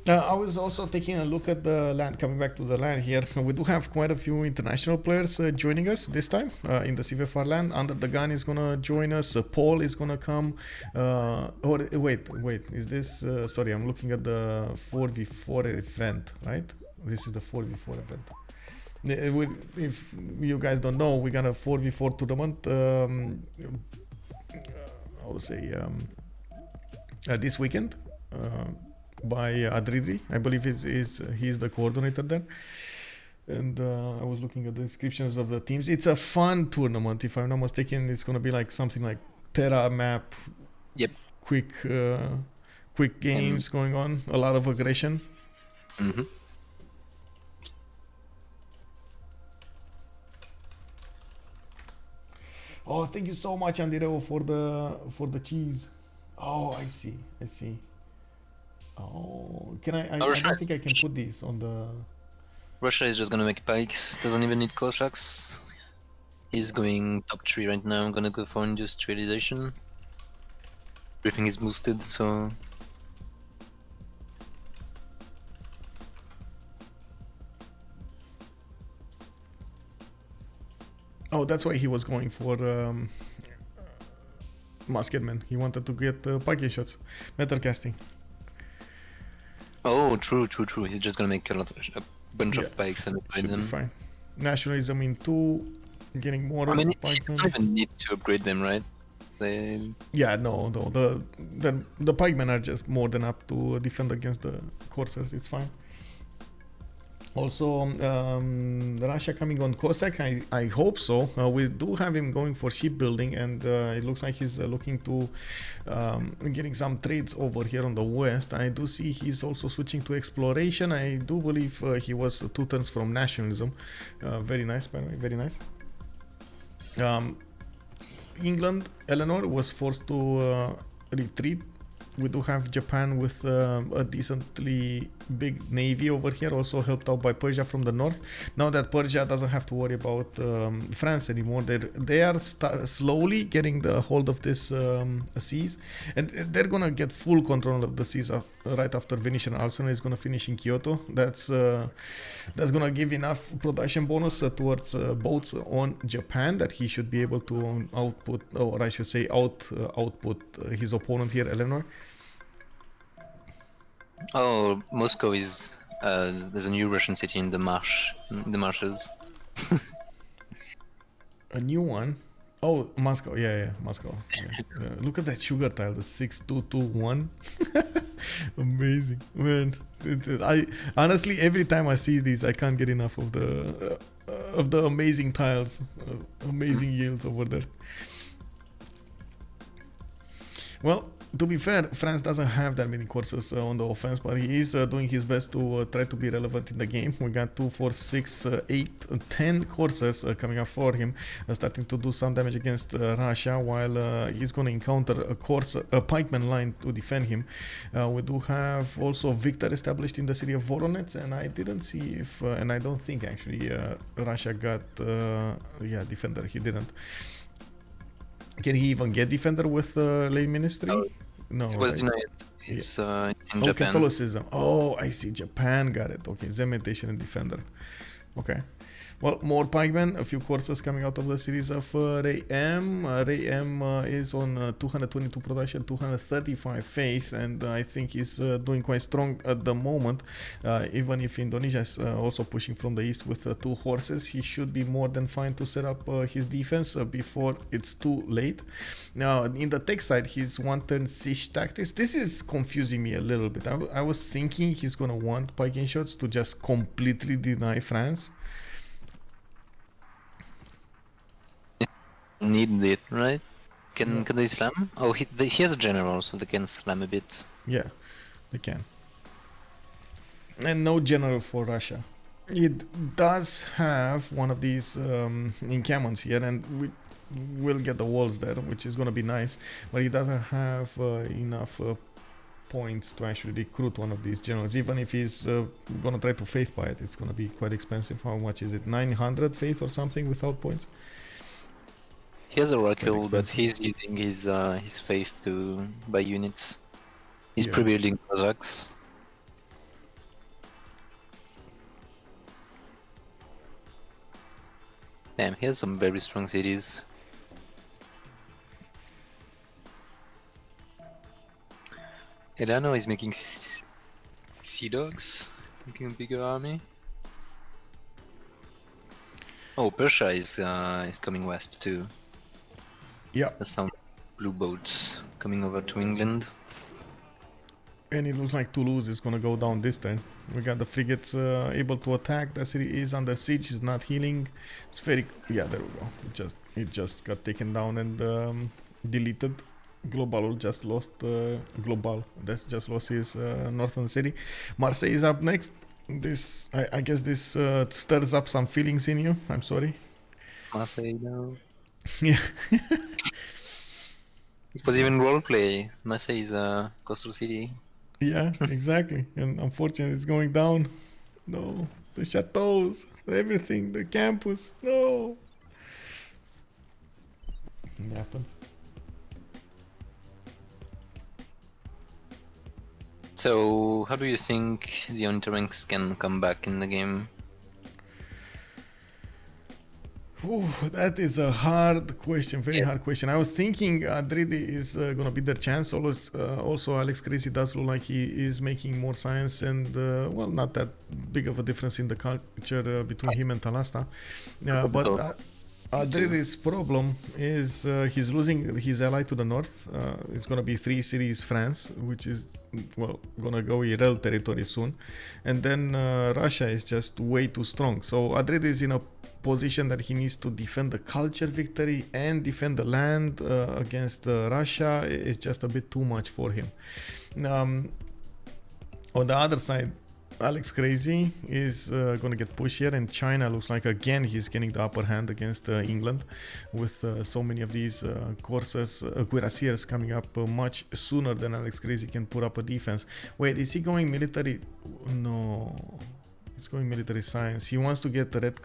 I was also taking a look at the land, coming back to the land here. We do have quite a few international players joining us this time in the CivFR land. Under the Gun is going to join us. Paul is going to come. Wait, is this... sorry, I'm looking at the 4v4 event, right? This is the 4v4 event. If you guys don't know, we got a 4v4 tournament. I would say this weekend. By Adrydry, I believe he's the coordinator there. And I was looking at the descriptions of the teams. It's a fun tournament, if I'm not mistaken. It's gonna be like something like Terra map.
Yep.
Quick games going on. A lot of aggression.
Mm-hmm.
Oh, thank you so much, Andreo, for the cheese. Oh, I see. Oh, can I don't think I can put these on the...
Russia is just gonna make pikes, doesn't even need Cossacks. He's going top 3 right now, I'm gonna go for industrialization. Everything is boosted, so...
Oh, that's why he was going for musketmen. He wanted to get pike shots, metal casting.
Oh, true. He's just gonna make a bunch of pikes and upgrade them.
Should be fine. Nationalism in 2, getting more.
I mean, he doesn't even need to upgrade them, right?
Yeah, no. The pikemen are just more than up to defend against the Corsairs. It's fine. Also, Russia coming on Cossack, I hope so. We do have him going for shipbuilding, and it looks like he's looking to getting some trades over here on the west. I do see he's also switching to exploration. I do believe he was 2 turns from nationalism. Very nice, by the way, very nice. England, Eleanor, was forced to retreat. We do have Japan with a decently big navy over here, also helped out by Persia from the north. Now that Persia doesn't have to worry about France anymore, they are slowly getting the hold of this seas, and they're gonna get full control of the seas right after Venetian Arsenal is gonna finish in Kyoto. That's gonna give enough production bonus towards boats on Japan that he should be able to output, or I should say output his opponent here, Eleanor.
Oh, Moscow is There's a new Russian city in the marshes.
A new one? Oh, Moscow. Yeah, Moscow. Yeah. Look at that sugar tile, the 6221. Amazing, man. I honestly, every time I see these, I can't get enough of the amazing tiles, amazing yields over there. Well, to be fair, France doesn't have that many courses on the offense, but he is doing his best to try to be relevant in the game. We got 2, 4, 6, 8, 10 courses coming up for him, starting to do some damage against Russia, while he's going to encounter a pikeman line to defend him. We do have also Victor established in the city of Voronezh, and I didn't see if, and I don't think actually Russia got, defender. He didn't. Can he even get defender with lane ministry? No,
it was
right?
denied. It's in
Oh,
Japan.
Catholicism. Oh, I see. Japan got it. Okay, Zementation and defender. Okay. Well, more pikemen, a few courses coming out of the series of Raym. Raym is on 222 production, 235 faith, and I think he's doing quite strong at the moment. Even if Indonesia is also pushing from the east with 2 horses, he should be more than fine to set up his defense before it's too late. Now, in the tech side, his one-turn siege tactics. This is confusing me a little bit. I was thinking he's going to want piking shots to just completely deny France.
Need it, right? Can they slam? Oh, he has a general, so they can slam a bit.
Yeah, they can. And no general for Russia. It does have one of these encampments here, and we will get the walls there, which is going to be nice. But it doesn't have enough points to actually recruit one of these generals. Even if he's going to try to faith buy it, it's going to be quite expensive. How much is it? 900 faith or something without points?
He has a Oracle, but he's using his faith to buy units. He's pre-building Cossacks. Damn, he has some very strong cities. Eleanor is making sea dogs, making a bigger army. Oh, Persia is coming west too.
Yeah.
There's some blue boats coming over to England.
And it looks like Toulouse is gonna go down this turn. We got the frigates able to attack. The city is under siege. It's not healing. It's very there we go. It just got taken down and deleted. Glowbal just lost Glowbal. That's just lost his northern city. Marseille is up next. This I guess this stirs up some feelings in you. I'm sorry.
Marseille, no.
Yeah.
It was even roleplay. Marseille is a coastal city.
Yeah, exactly. And unfortunately, it's going down. No, the chateaus, everything, the campus. No. It happens.
So, how do you think the Ornithorynques can come back in the game?
Ooh, that is a hard question, very hard question. I was thinking Adrydry is gonna be their chance. Also, AlexCrazy does look like he is making more science and well, not that big of a difference in the culture between him and Talasta. But Adrydry's problem is he's losing his ally to the north. It's gonna be 3 cities France, which is gonna go Irel territory soon, and then Russia is just way too strong. So Adrydry is in a position that he needs to defend the culture victory and defend the land against Russia. It's just a bit too much for him. On the other side, AlexCrazy is going to get pushed here, and China looks like again he's getting the upper hand against England with so many of these courses, cuirassiers coming up much sooner than AlexCrazy can put up a defense. Wait, is he going military? No, he's going military science. He wants to get the red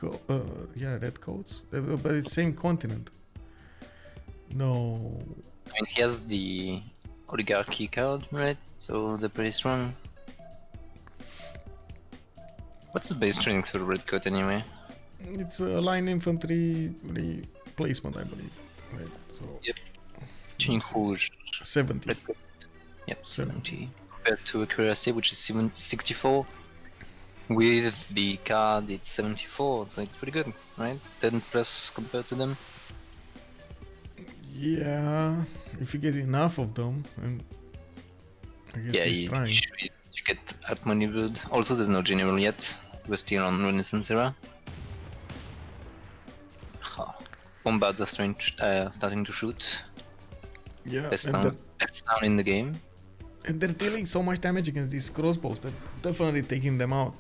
coats, but it's same continent. No.
I mean, he has the oligarchy card, right? So they're pretty strong. What's the base strength for red coat anyway?
It's a line infantry replacement, I believe. Right. So.
Yep. Tunique Rouge.
70.
Red coat. Yep, 70. Compared to a cuirassier, which is 64. With the card, it's 74, so it's pretty good, right? 10 plus compared to them.
Yeah, if you get enough of them, and I guess
Yeah,
he's trying.
you get outmaneuvered. Also, there's no general yet. We're still on Renaissance era. Bombards are starting to shoot.
Yeah,
Best
and
town in the game.
they're dealing so much damage against these crossbows that definitely taking them out.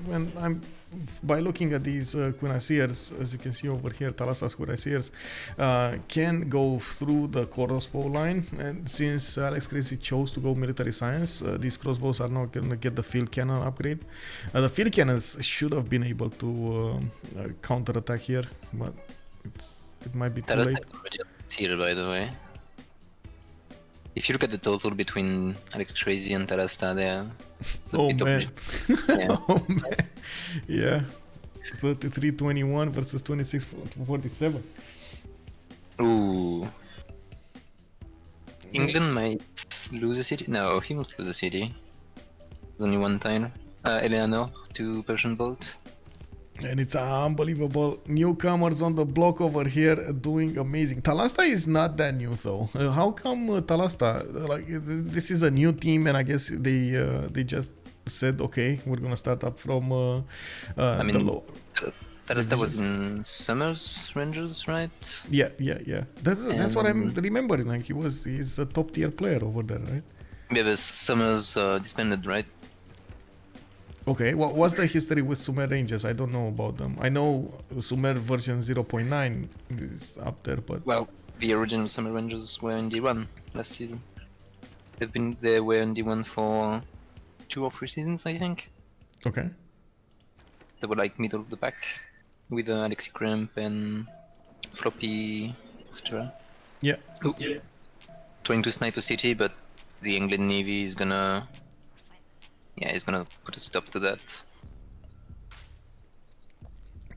When I'm by looking at these cuirassiers, as you can see over here, Talasta's cuirassiers can go through the crossbow line, and since AlexCrazy chose to go military science, these crossbows are not gonna get the field cannon upgrade. The field cannons should have been able to counter attack here, but it might be too late.
Here, by the way. If you look at the total between AlexCrazy and Talasta there, it's a bit
man.
Yeah.
Oh man. Yeah. 33-21 versus 26-47.
Ooh. England might lose a city. No, he won't lose a city. There's only one time. Eleanor to Persian boat.
And it's unbelievable. Newcomers on the block over here doing amazing. Talasta is not that new though. How come Talasta? Like this is a new team, and I guess they just said, okay, we're gonna start up from
I mean,
the low.
Talasta was in Summers Rangers, right?
Yeah. That's what I'm remembering. Like he's a top tier player over there, right?
Yeah, but Summers disbanded, right?
Okay, what's the history with Sumer Rangers? I don't know about them. I know Sumer version 0.9 is up there, but...
Well, the original Sumer Rangers were in D1 last season. They were in D1 for 2 or 3 seasons, I think.
Okay.
They were like middle of the pack, with Alexi Cramp and Floppy, etc.
Yeah.
Ooh. Yeah. Trying to snipe a city, but the England Navy is gonna... Yeah, he's gonna put a stop to that.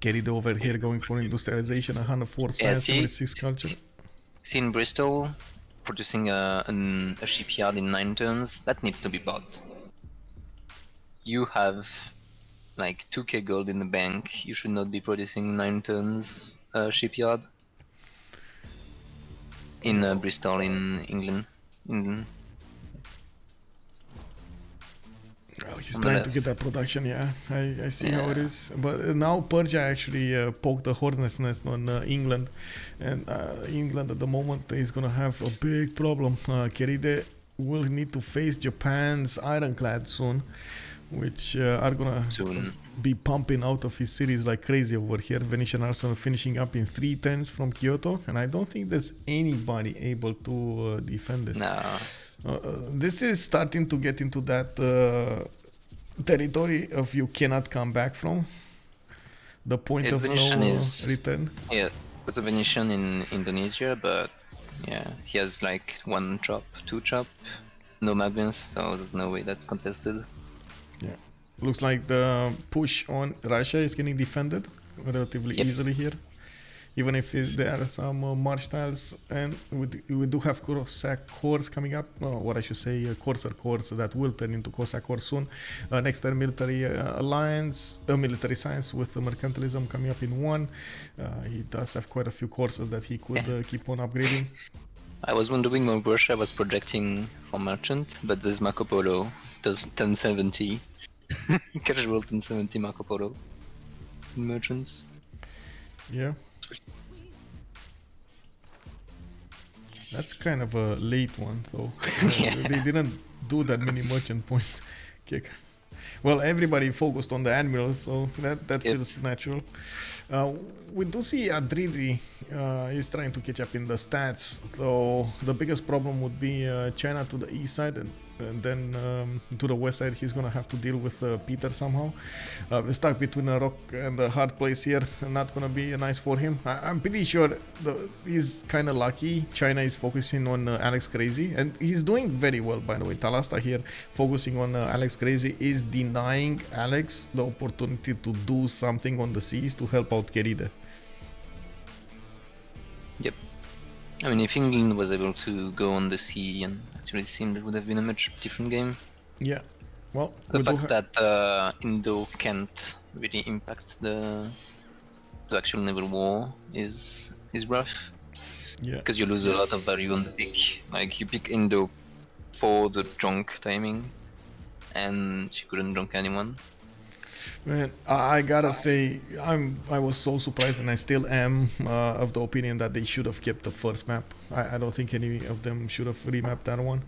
Keride over here going for industrialization, 104 science, 76 culture.
See in Bristol, producing a shipyard in 9 turns, that needs to be bought. You have like 2k gold in the bank, you should not be producing 9 turns shipyard in Bristol in England.
Well, he's trying to get that production, yeah. I see how it is. But now Persia actually poked the hornet's nest on England. And England at the moment is going to have a big problem. Keride will need to face Japan's ironclad soon, which are going to be pumping out of his cities like crazy over here. Venetian Arsenal finishing up in 3 turns from Kyoto. And I don't think there's anybody able to defend this.
No.
This is starting to get into that territory of you cannot come back from. The point of
Venetian
no
is,
return.
Yeah, there's a Venetian in Indonesia, but yeah, he has like 1 chop, 2 chop, no magnus, so there's no way that's contested.
Yeah, looks like the push on Russia is getting defended relatively easily here. Even if there are some march tiles, and we do have Cossack cores coming up, what I should say, Corsair cores that will turn into Cossack cores soon. Next time, military alliance, military science with mercantilism coming up in 1. He does have quite a few courses that he could keep on upgrading.
I was wondering when Russia was projecting for merchant, but there's Marco Polo, does 1070. Casual 1070 Marco Polo in merchants.
Yeah. That's kind of a late one, though. They didn't do that many merchant points. Well, everybody focused on the admirals, so that feels natural. We do see Adrydry is trying to catch up in the stats, so the biggest problem would be China to the east side, and then to the west side he's gonna have to deal with Peter somehow. Stuck between a rock and a hard place here, not gonna be nice for him. I'm pretty sure he's kind of lucky. China is focusing on AlexCrazy, and he's doing very well, by the way. Talasta here focusing on AlexCrazy is denying Alex the opportunity to do something on the seas to help out Keride.
Yep. I mean, if England was able to go on the sea and actually seemed, it would have been a much different game.
Yeah. Well,
The fact that Indo can't really impact the actual naval war is rough.
yeah.
Because you lose a lot of value on the pick. Like you pick Indo for the junk timing, and she couldn't junk anyone.
Man, I gotta say, I was so surprised, and I still am of the opinion that they should have kept the first map. I don't think any of them should have remapped that one.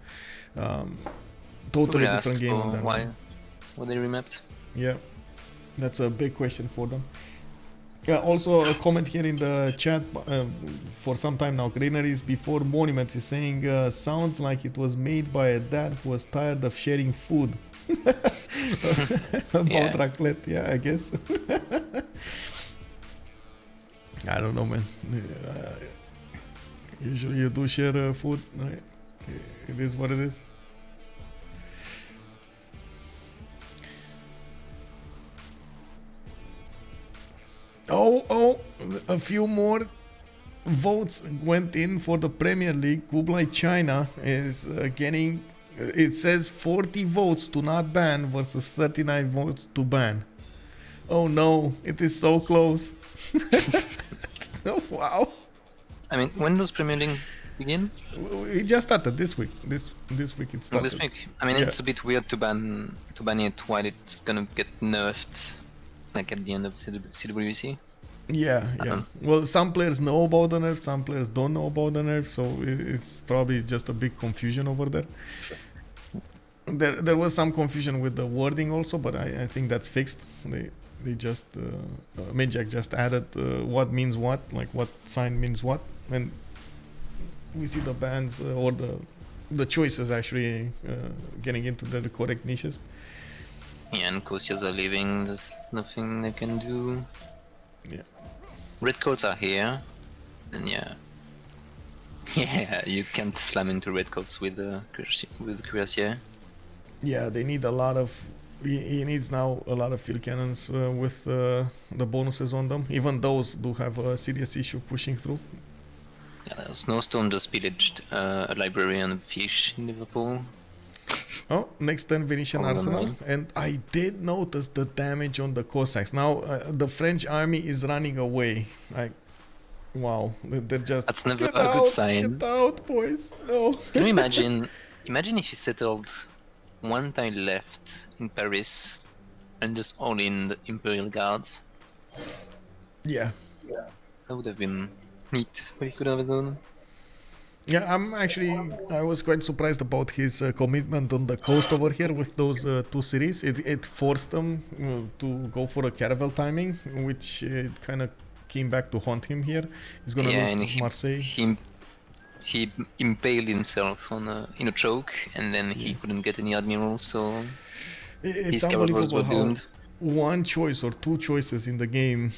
Totally different game on that one.
Why they remapped?
Yeah, that's a big question for them. Yeah, also a comment here in the chat for some time now. Greeneries before Monuments is saying, sounds like it was made by a dad who was tired of sharing food. About raclette, yeah, I guess. I don't know, man. Usually you do share food, right? It is what it is. Oh, a few more votes went in for the Premier League. Kublai China is getting, it says 40 votes to not ban versus 39 votes to ban. Oh no, it is so close. Oh, wow.
I mean, when does Premier League begin?
It just started this week. This week it started.
This week. I mean, it's a bit weird to ban it while it's gonna get nerfed, like at the end of CWC.
Yeah. Well, some players know about the nerf, some players don't know about the nerf, so it's probably just a big confusion over there. There was some confusion with the wording also, but I think that's fixed. They just Minjak just added what means what, like what sign means what, and we see the bans or the choices actually getting into the correct niches.
Yeah, and Kosias are leaving. There's nothing they can do.
Yeah.
Red coats are here, and yeah, you can't slam into red coats with cuirassier.
Yeah, they need a lot of. He needs now a lot of field cannons with the bonuses on them. Even those do have a serious issue pushing through.
Yeah, Snowstone just pillaged a library and a fish in Liverpool.
Oh, next turn Venetian Arsenal, and I did notice the damage on the Cossacks. Now the French army is running away. Like, wow, they're just.
That's never a good sign.
Get out, boys! No.
Can you imagine? Imagine if he settled one tile left in Paris and just all in the Imperial Guards.
Yeah.
That would have been neat. What he could have done.
Yeah, I was quite surprised about his commitment on the coast over here with those two cities. It forced them to go for a caravel timing, which kind of came back to haunt him here. He's gonna lose Marseille.
He impaled himself in a choke, and then he couldn't get any admiral, so his caravels were doomed.
One choice or two choices in the game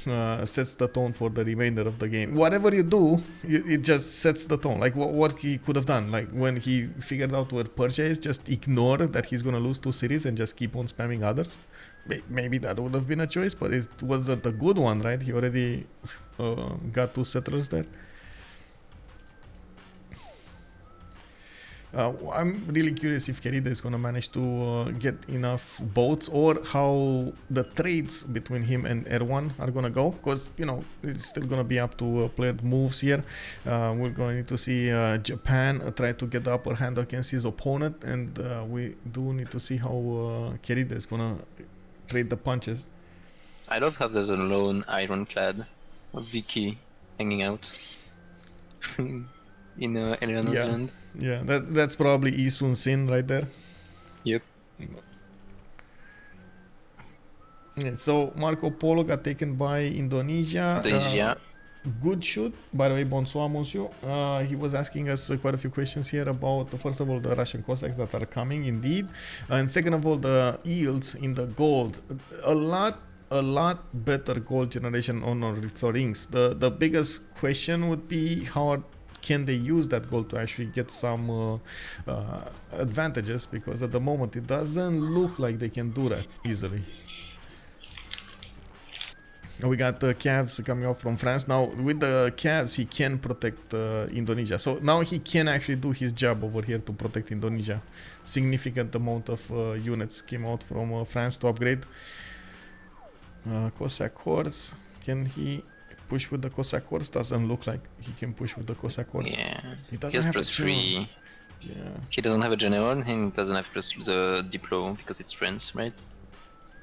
sets the tone for the remainder of the game. Whatever you do, it just sets the tone. Like what he could have done, like when he figured out where Persia is, just ignore that he's gonna lose two cities and just keep on spamming others. Maybe that would have been a choice, but it wasn't a good one, right? He already got two settlers there. I'm really curious if Keride is going to manage to get enough boats, or how the trades between him and Erwan are going to go, because, you know, it's still going to be up to player moves here. We're going to see Japan try to get the upper hand against his opponent, and we do need to see how Keride is going to trade the punches.
I love how there's a lone ironclad of Vicky hanging out in Eleanor's land.
Yeah, that's probably Isun Sin right there.
Yep.
Yeah, so Marco Polo got taken by Indonesia. Good shoot, by the way. Bonsoir, monsieur. He was asking us quite a few questions here about, first of all, the Russian Cossacks that are coming, indeed, and second of all, the yields in the gold. A lot better gold generation on Ornithorynques. The biggest question would be how can they use that gold to actually get some advantages, because at the moment it doesn't look like they can do that easily. We got the calves coming out from France. Now, with the calves, he can protect Indonesia. So now he can actually do his job over here to protect Indonesia. Significant amount of units came out from France to upgrade. Cossack horse. Can he push with the Cossack horse? Doesn't look like he can push with the Cossack horse.
Yeah.
He doesn't have
+3.
Yeah.
He doesn't have a general, and he doesn't have plus the Diplo because it's France, right?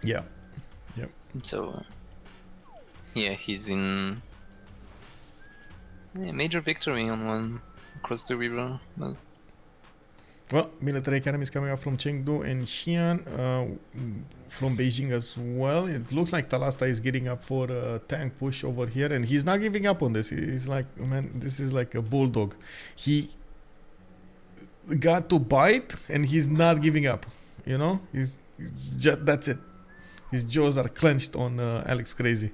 Yeah. Yep.
So yeah, he's in major victory on one across the river.
Well, military academy is coming out from Chengdu and Xi'an, from Beijing as well. It looks like Talasta is getting up for a tank push over here, and he's not giving up on this. He's like, man, this is like a bulldog. He got to bite, and he's not giving up. You know, he's just, that's it. His jaws are clenched on AlexCrazy.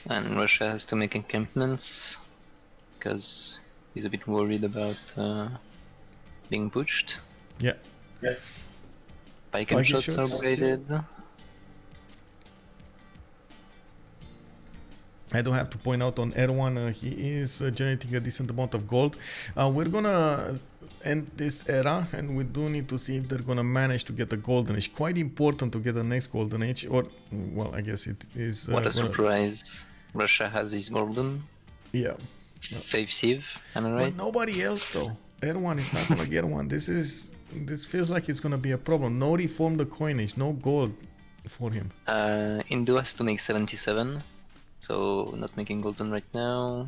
And Russia has to make encampments because he's a bit worried about being pushed.
Yeah.
Pike and shots are upgraded.
I do have to point out on Erwan, he is generating a decent amount of gold. We're gonna end this era, and we do need to see if they're gonna manage to get the golden age. Quite important to get the next golden age, or well, I guess it is.
What a surprise! Russia has his golden.
Yeah.
5 Civ, am I right?
But nobody else though. Erwan is not gonna get one. This feels like it's gonna be a problem. No reform the coinage, no gold for him.
Indo has to make 77, so not making golden right now.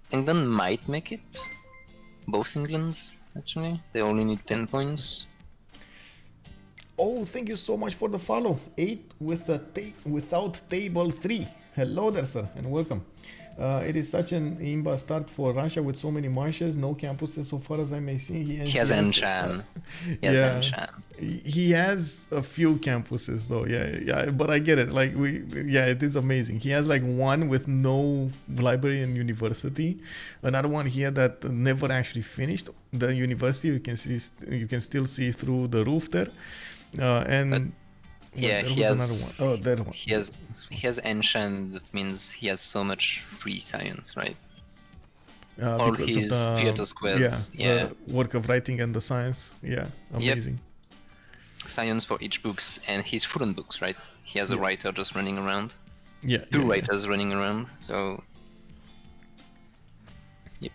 England might make it. Both Englands, actually. They only need 10 points.
Oh, thank you so much for the follow. 8 with without table 3. Hello there, sir, and welcome. It is such an imba start for Russia with so many marshes, no campuses so far as I may see. He has Anshan. He has a few campuses though, yeah, but I get it. Like it is amazing. He has like one with no library and university, another one here that never actually finished the university. You can still see through the roof there, and.
Yeah,
he has another one. Oh, that one.
He has Anshan. That means he has so much free science, right? All his theater squares. Yeah.
Work of writing and the science. Yeah, amazing.
Yep. Science for each books, and he's full on books, right? He has a writer just running around.
Yeah.
Two writers running around. So. Yep.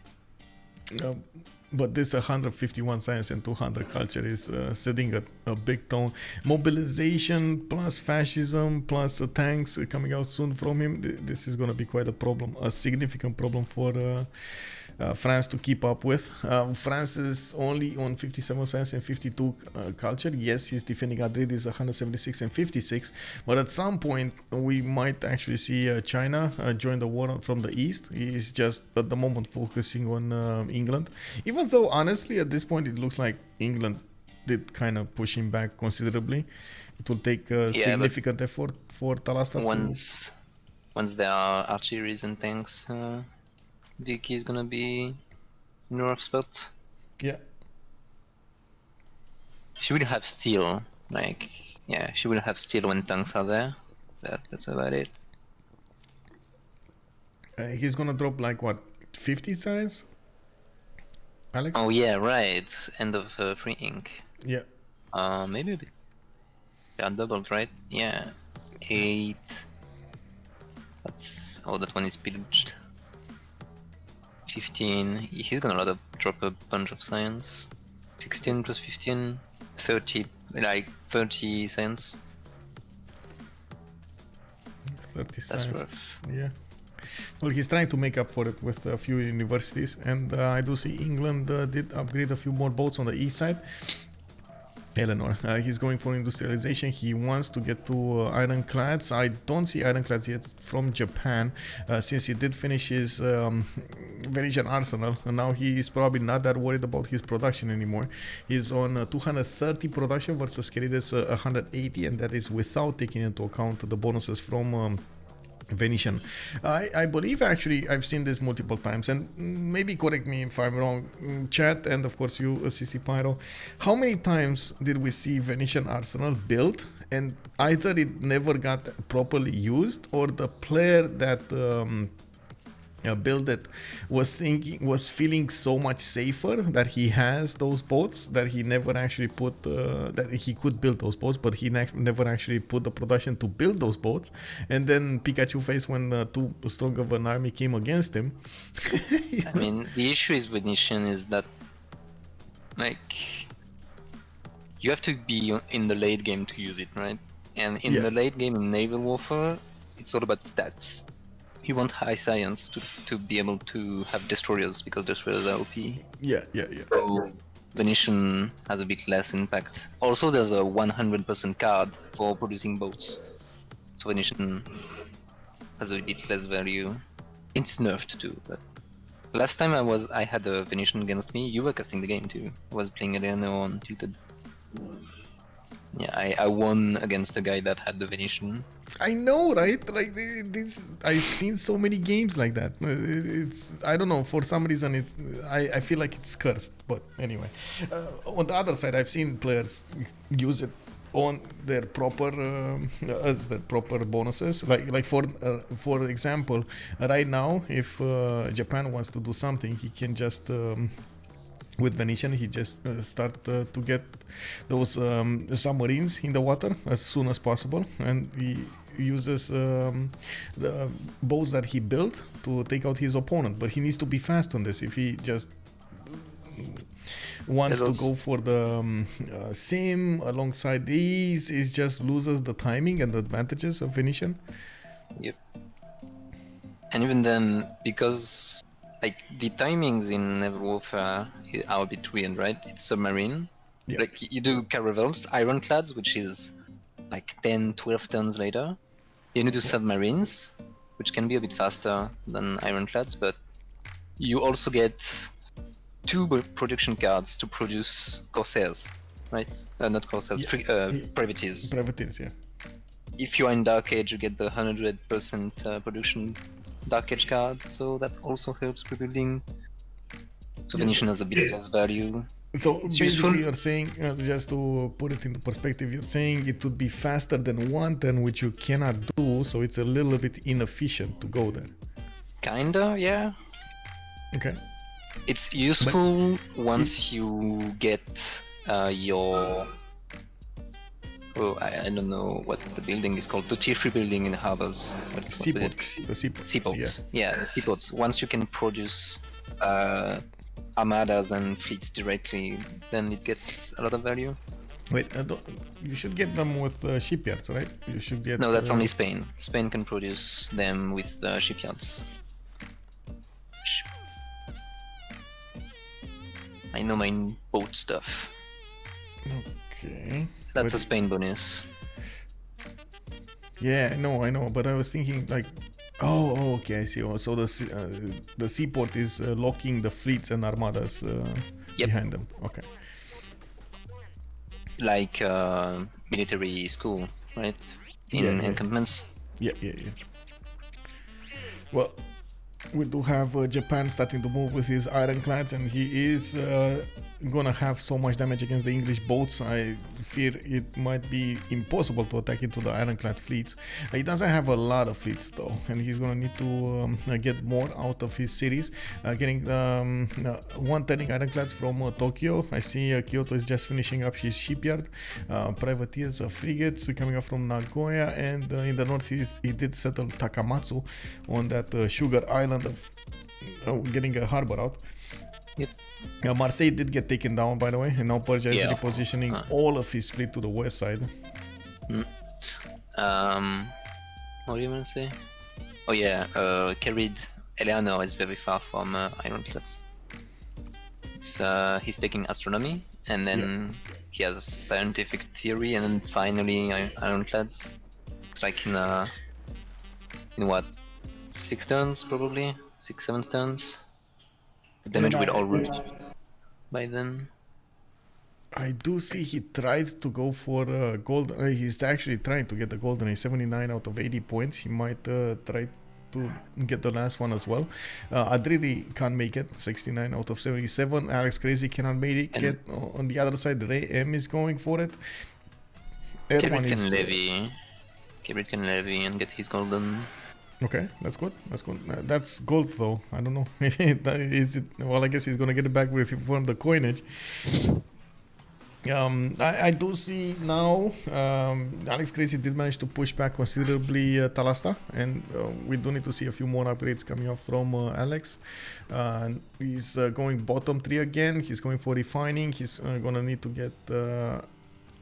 But this 151 science and 200 culture is setting a big tone. Mobilization plus fascism plus tanks coming out soon from him. This is going to be quite a problem, a significant problem for France to keep up with. France is only on 57 science and 52 culture. Yes, he's defending Adrydry is 176 and 56, but at some point we might actually see China join the war from the east. He's just at the moment focusing on England, even though honestly at this point it looks like England did kind of push him back considerably. It will take significant effort for Talasta.
Once there are artilleries and tanks, Vicky is gonna be in a rough spot.
Yeah.
She will have steel, she will have steel when tanks are there, but that's about it.
He's gonna drop like what, 50 size? Alex?
Oh yeah, right. End of free ink.
Yeah.
Maybe a bit. Yeah, doubled, right? Yeah. 8. That one is pillaged. 15. He's gonna drop a bunch of science. 16 plus 15. 30. 30 science.
30
That's
science.
rough.
Yeah. Well, he's trying to make up for it with a few universities, and I do see England did upgrade a few more boats on the east side. Eleanor, he's going for industrialization. He wants to get to ironclads. I don't see ironclads yet from Japan, since he did finish his Venetian arsenal, and now he is probably not that worried about his production anymore. He's on 230 production versus Keride's 180, and that is without taking into account the bonuses from Venetian. I believe actually I've seen this multiple times, and maybe correct me if I'm wrong, chat, and of course you, CC Pyro. How many times did we see Venetian arsenal built, and either it never got properly used, or the player that built it was feeling so much safer that he has those boats that he never actually put that he could build those boats, but he never actually put the production to build those boats, and then Pikachu faced when too strong of an army came against him.
I mean, the issue is with Nishan is that, like, you have to be in the late game to use it, right? And in the late game in naval warfare, it's all about stats. You want high science to be able to have destroyers, because destroyers are OP.
Yeah.
So Venetian has a bit less impact. Also, there's a 100% card for producing boats. So Venetian has a bit less value. It's nerfed too, but last time I had a Venetian against me, you were casting the game too. I was playing Eleanor on Tilted. Yeah, I won against a guy that had the Venetian.
I know, right? Like this, I've seen so many games like that. It's, I don't know, for some reason I feel like it's cursed. But anyway, on the other side, I've seen players use it on their proper as their proper bonuses. Like for example, right now, if Japan wants to do something, he can just with Venetian, he just start to get those submarines in the water as soon as possible, and he uses the boats that he built to take out his opponent. But he needs to be fast on this. If he just wants to go for the sim alongside these, it just loses the timing and the advantages of Venetian.
Yep. And even then, because like the timings in naval warfare are a bit weird, right? It's submarine.
Yeah.
Like you do caravels, ironclads, which is like 10, 12 turns later. You need to do submarines, which can be a bit faster than ironclads, but you also get 2 production cards to produce corsairs, right? Not corsairs, privateers.
Privateers, yeah.
If you are in Dark Age, you get the 100% production Dark Age card, so that also helps rebuilding. So Venetian has a bit less value.
So
it's
basically
useful.
You're saying, just to put it into perspective, you're saying it would be faster than 1 turn, which you cannot do, so it's a little bit inefficient to go there.
Kinda, yeah.
Okay.
It's useful once you get your... Oh, I don't know what the building is called. The tier 3 building in harbors.
Seaport. The seaport.
Seaports. Yeah, the seaports. Once you can produce armadas and fleets directly, then it gets a lot of value.
Wait, you should get them with shipyards, right? You should get.
No, that's only Spain. Spain can produce them with shipyards. I know my boat stuff.
Okay.
That's a Spain bonus.
Yeah, I know, but I was thinking like, okay, I see. So the seaport is locking the fleets and armadas behind them. Okay.
Like military school, right? In encampments.
Yeah. Well, we do have Japan starting to move with his ironclads, and he is gonna have so much damage against the English boats. I fear it might be impossible to attack into the ironclad fleets. He doesn't have a lot of fleets though, and he's gonna need to get more out of his cities. Getting one turning ironclads from Tokyo. I see Kyoto is just finishing up his shipyard. Privateers, frigates coming up from Nagoya, and in the north he did settle Takamatsu on that sugar island of getting a harbor out.
Yep.
Marseille did get taken down, by the way, and now Persia is repositioning all of his fleet to the west side.
What do you want to say? Oh yeah, Keride, Eleanor is very far from ironclads. He's taking astronomy, and then he has a scientific theory, and then finally ironclads. It's like in what, 6 turns probably, 6-7 turns. The damage will already by then.
I do see he tried to go for gold. He's actually trying to get the golden age, 79 out of 80 points. He might try to get the last one as well. Adrydry can't make it, 69 out of 77. AlexCrazy cannot make it. Get on the other side, Raym is going for it. Erwan is...
Keride can levy and get his golden.
Okay, that's good. That's good. That's gold though. I don't know. Is it? Well, I guess he's gonna get it back with from the coinage. I do see now AlexCrazy did manage to push back considerably Talasta, and we do need to see a few more upgrades coming up from Alex. He's going bottom 3 again. He's going for refining. He's gonna need to get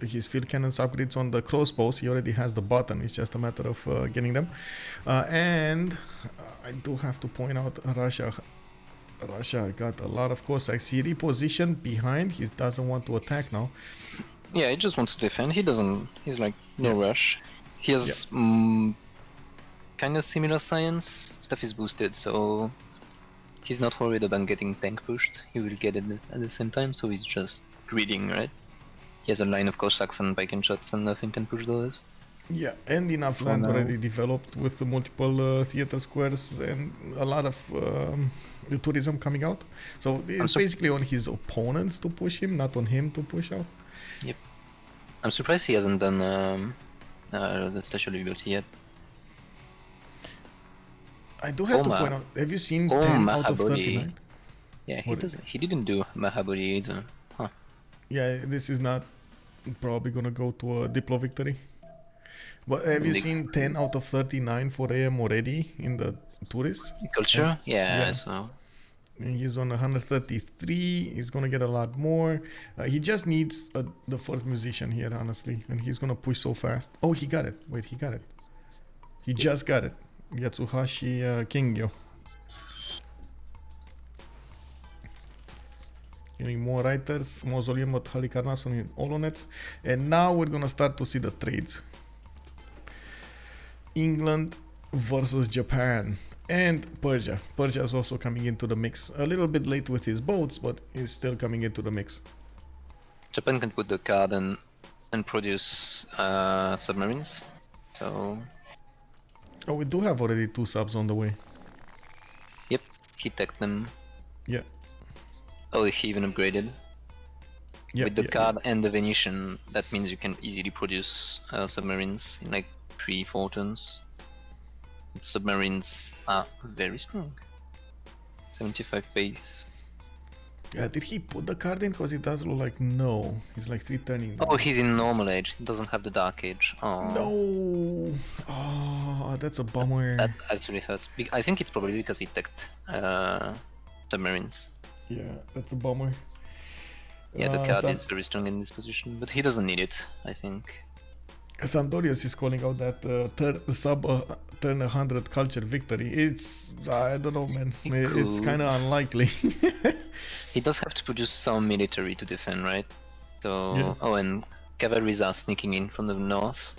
his field cannons upgrades on the crossbows. He already has the button. It's just a matter of getting them. And I do have to point out Russia got a lot of Cossacks. He repositioned behind. He doesn't want to attack now.
Yeah, he just wants to defend. He doesn't. He's like no rush. He has kind of similar science. Stuff is boosted, so he's not worried about getting tank pushed. He will get it at the same time. So he's just greeting, right? He has a line of Cossacks and pike and shots, and nothing can push those.
Yeah, and enough land already developed with the multiple theater squares and a lot of tourism coming out. So it's basically on his opponents to push him, not on him to push out.
Yep. I'm surprised he hasn't done the Statue of Liberty yet.
I do have to point out, have you seen 10 out of 39?
Yeah, he didn't do Mahabodhi either. Huh.
Yeah, this is not probably gonna go to a Diplo victory. But have you seen 10 out of 39 for AM already in the tourist?
Culture? Yeah, so.
And he's on 133. He's gonna get a lot more. He just needs the first musician here, honestly. And he's gonna push so fast. Oh, he got it. Wait, he got it. He just got it. Yatsuhashi Kingyo. Getting more writers. Mausoleum at Halikarnason in Olonets. And now we're gonna start to see the trades. England versus Japan and Persia. Persia is also coming into the mix. A little bit late with his boats, but he's still coming into the mix.
Japan can put the card and produce submarines. So.
Oh, we do have already 2 subs on the way.
Yep, he teched them.
Yeah.
Oh, he even upgraded.
Yeah,
with the card and the Venetian, that means you can easily produce submarines in like 3-4 turns. Submarines are very strong. 75 base.
Yeah, did he put the card in? Because it does look like no. He's like 3 turning.
Oh, he's in normal age. He doesn't have the dark age. Oh.
No. Oh, that's a bummer.
That actually hurts. I think it's probably because he teched submarines.
Yeah, that's a bummer.
Yeah, the card is very strong in this position, but he doesn't need it, I think.
Sandorius is calling out that turn 100 culture victory. It's, I don't know, man. It's kind of unlikely.
He does have to produce some military to defend, right? So, yeah. Oh, and cavalries are sneaking in from the north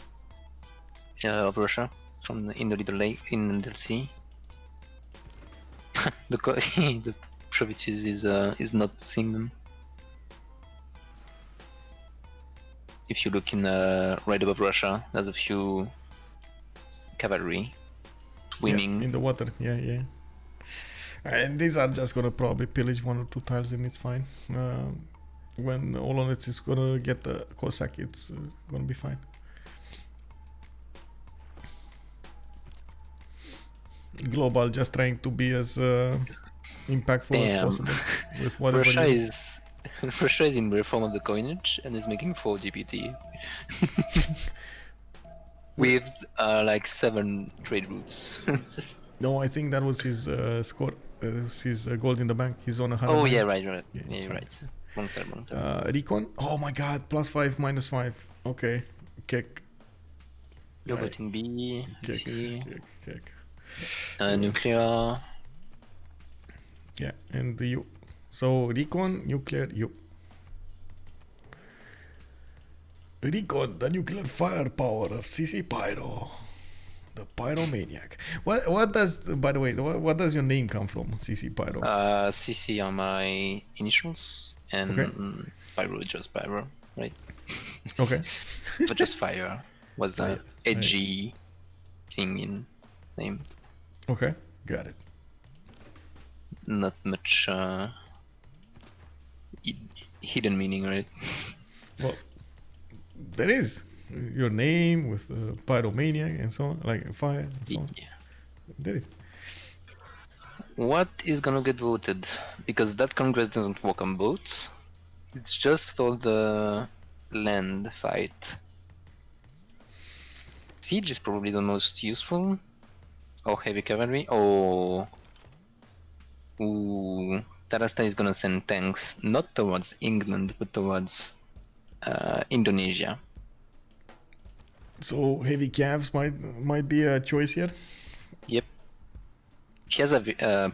of Russia, from in the little lake, in the little sea. The provinces is not seeing them. If you look in right above Russia, there's a few cavalry swimming
in the water. Yeah. And these are just gonna probably pillage 1 or 2 tiles, and it's fine. When Olonets is gonna get the Cossack, it's gonna be fine. Glowbal just trying to be as impactful as possible with whatever.
Russia is in reform of the coinage and is making 4 GPT with like 7 trade routes.
No, I think that was his score. His gold in the bank. He's on 100.
Oh yeah, right. Yeah, you're right. Wrong term.
Recon. Oh my God! +5, -5. Okay. Kick.
Roboting B.
Kick.
Nuclear.
Yeah, and the U. So Recon, nuclear, U. Recon, the nuclear firepower of CC Pyro. The Pyromaniac. What does, by the way, what does your name come from? CC Pyro.
CC are my initials, and
Okay.
Pyro is just Pyro, right?
Okay.
But just Fire was
Fire,
the edgy thing in name.
Okay, got it.
Not much hidden meaning, right?
Well, there is your name with Pyromaniac and so on, like fire and so on.
Yeah.
There is.
What is gonna get voted? Because that Congress doesn't work on boats. It's just for the land fight. Siege is probably the most useful. Or heavy cavalry. Or... Ooh, Talasta is gonna send tanks not towards England but towards Indonesia.
So heavy calves might be a choice here.
Yep. He has a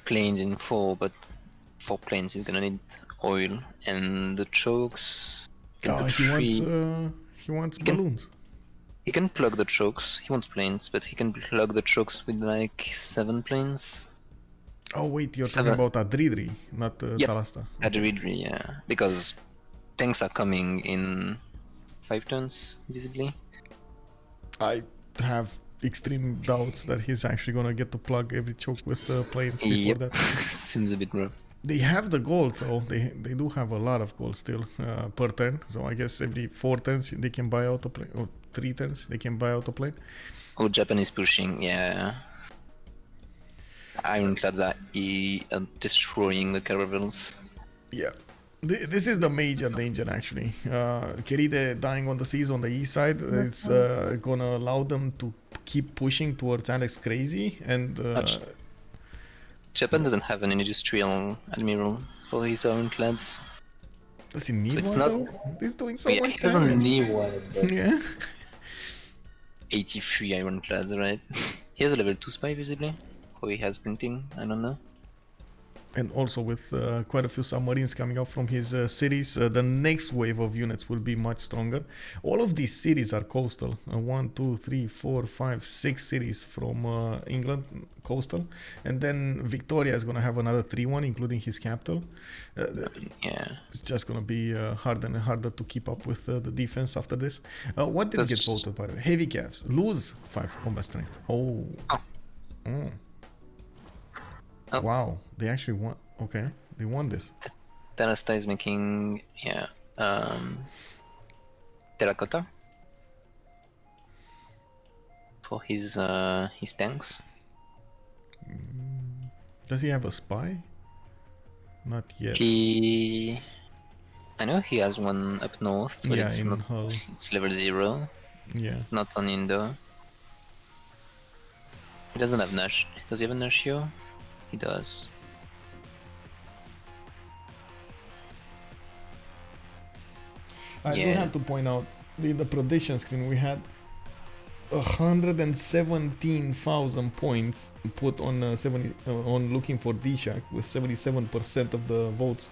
planes in 4, but 4 planes is gonna need oil, and the chokes.
He wants balloons.
He can plug the chokes. He wants planes, but he can plug the chokes with like 7 planes.
Oh wait, you're talking about Adrydry, not Talasta.
Adrydry, yeah, because tanks are coming in 5 turns, visibly.
I have extreme doubts that he's actually gonna get to plug every choke with planes before that.
Seems a bit rough.
They have the gold though. They do have a lot of gold still per turn. So I guess every 4 turns they can buy out a plane, or 3 turns they can buy out a plane.
Oh, Japan is pushing, yeah. Ironclads are destroying the caravels.
Yeah. This is the major danger actually. Keride dying on the seas on the east side, it's gonna allow them to keep pushing towards AlexCrazy and...
Japan doesn't have an industrial admiral for his ironclads.
Does he need one though? He's doing so much
he doesn't
damage.
need one.
Yeah.
83 ironclads, right? He has a level 2 spy visibly. Or he has printing, I don't know.
And also with quite a few submarines coming out from his cities, the next wave of units will be much stronger. All of these cities are coastal. 1, 2, 3, 4, 5, 6 cities from England, coastal. And then Victoria is going to have another 3-1, including his capital.
Yeah.
It's just going to be harder and harder to keep up with the defense after this. What did get voted, by the way? Heavy calves. Lose 5 combat strength. Oh. Mm.
Oh.
Wow, they actually won. Okay, they won this.
Talasta is making, terracotta for his tanks.
Does he have a spy? Not yet.
I know he has one up north, but
Yeah,
it's
in
not.
Hull.
It's level 0.
Yeah.
Not on Indo. He doesn't have Nash. Does he have a Nashio? He does.
I do have to point out in the prediction screen we had 117,000 points put on on looking for DShark with 77% of the votes.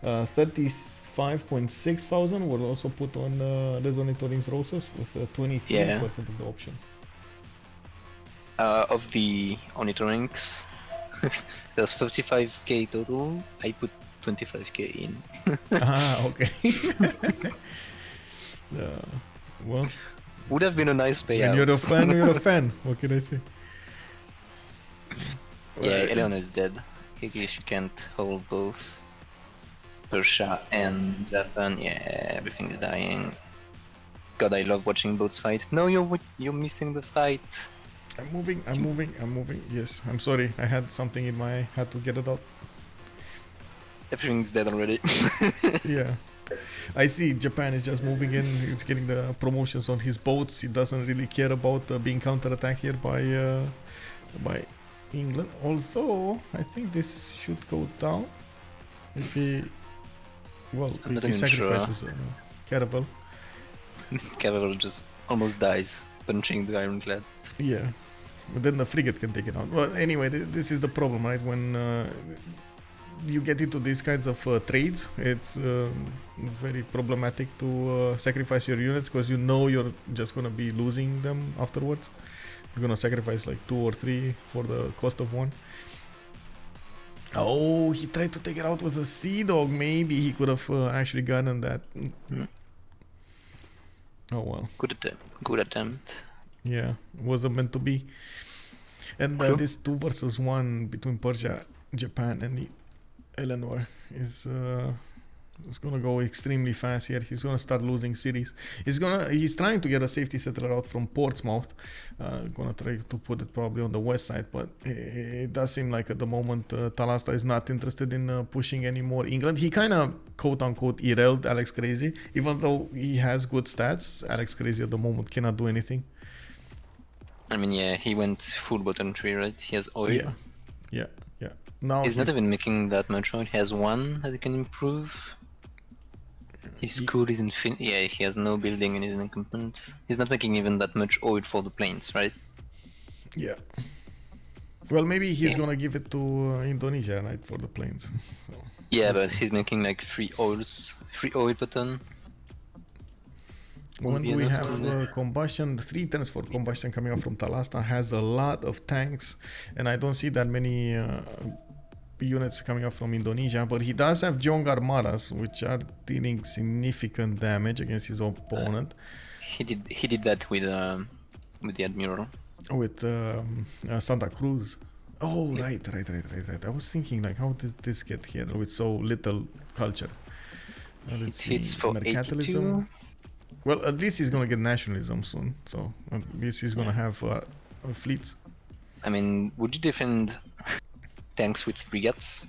35.6 thousand were also put on Ornithorynques Roses with 23% of the options.
Of the Ornithorynques, there's 55k total. I put 25k in.
Okay. Well,
would have been a nice payout.
When you're a fan, you're a fan. What can I say?
Yeah, Eleanor is dead. I guess you can't hold both Persia and Japan. Yeah, everything is dying. God, I love watching boats fight. No, you're missing the fight.
I'm moving. Yes, I'm sorry. I had something in my... had to get it out.
Everything's dead already.
Yeah. I see Japan is just moving in. He's getting the promotions on his boats. He doesn't really care about being counterattacked here by England. Although, I think this should go down. If he... Well, if he sacrifices Caravel.
Caravel just almost dies punching the ironclad.
Yeah. But then the frigate can take it out. Well, anyway, this is the problem, right? When you get into these kinds of trades, it's very problematic to sacrifice your units because you know you're just going to be losing them afterwards. You're gonna sacrifice like 2 or 3 for the cost of 1. Oh, he tried to take it out with a sea dog. Maybe he could have actually gotten that. Oh well.
Good attempt. Good attempt.
Yeah, wasn't meant to be. And this 2 versus 1 between Persia, Japan, and Eleanor is it's gonna go extremely fast here. He's gonna start losing cities. He's trying to get a safety settler out from Portsmouth. Gonna try to put it probably on the west side, but it does seem like at the moment Talasta is not interested in pushing any more England. He kind of quote unquote derailed AlexCrazy, even though he has good stats. AlexCrazy at the moment cannot do anything.
I mean, yeah, he went full bottom tree, right? He has oil.
Yeah. Now
he's not even making that much oil. He has 1 that he can improve. His school is infinite. Yeah, he has no building in his encampment. He's not making even that much oil for the planes, right?
Yeah. Well, maybe he's gonna give it to Indonesia, right, for the planes. So
yeah, but he's making like 3 oil per ton.
When we have combustion, 3 turns for combustion coming up from Talasta, has a lot of tanks, and I don't see that many units coming up from Indonesia, but he does have Jong Armadas, which are dealing significant damage against his opponent.
He did that with the Admiral.
With Santa Cruz. Oh, yeah. Right. I was thinking, like, how did this get here with so little culture?
It hits for 82.
Well, at least he's gonna get nationalism soon, so at least he's gonna have fleets.
I mean, would you defend tanks with frigates?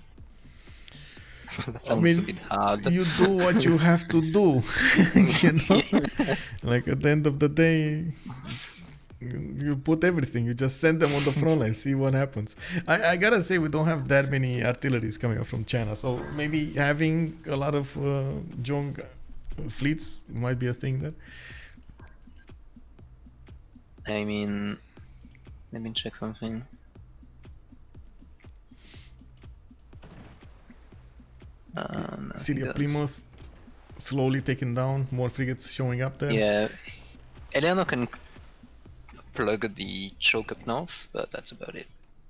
That sounds a bit hard.
You do what you have to do, you know? Like, at the end of the day, you put everything, you just send them on the front line, see what happens. I gotta say, we don't have that many artilleries coming up from China, so maybe having a lot of Jong fleets might be a thing there.
I mean, let me check something.
Syria Plymouth slowly taken down, more frigates showing up there.
Yeah, Eleanor can plug the choke up north, but that's about it.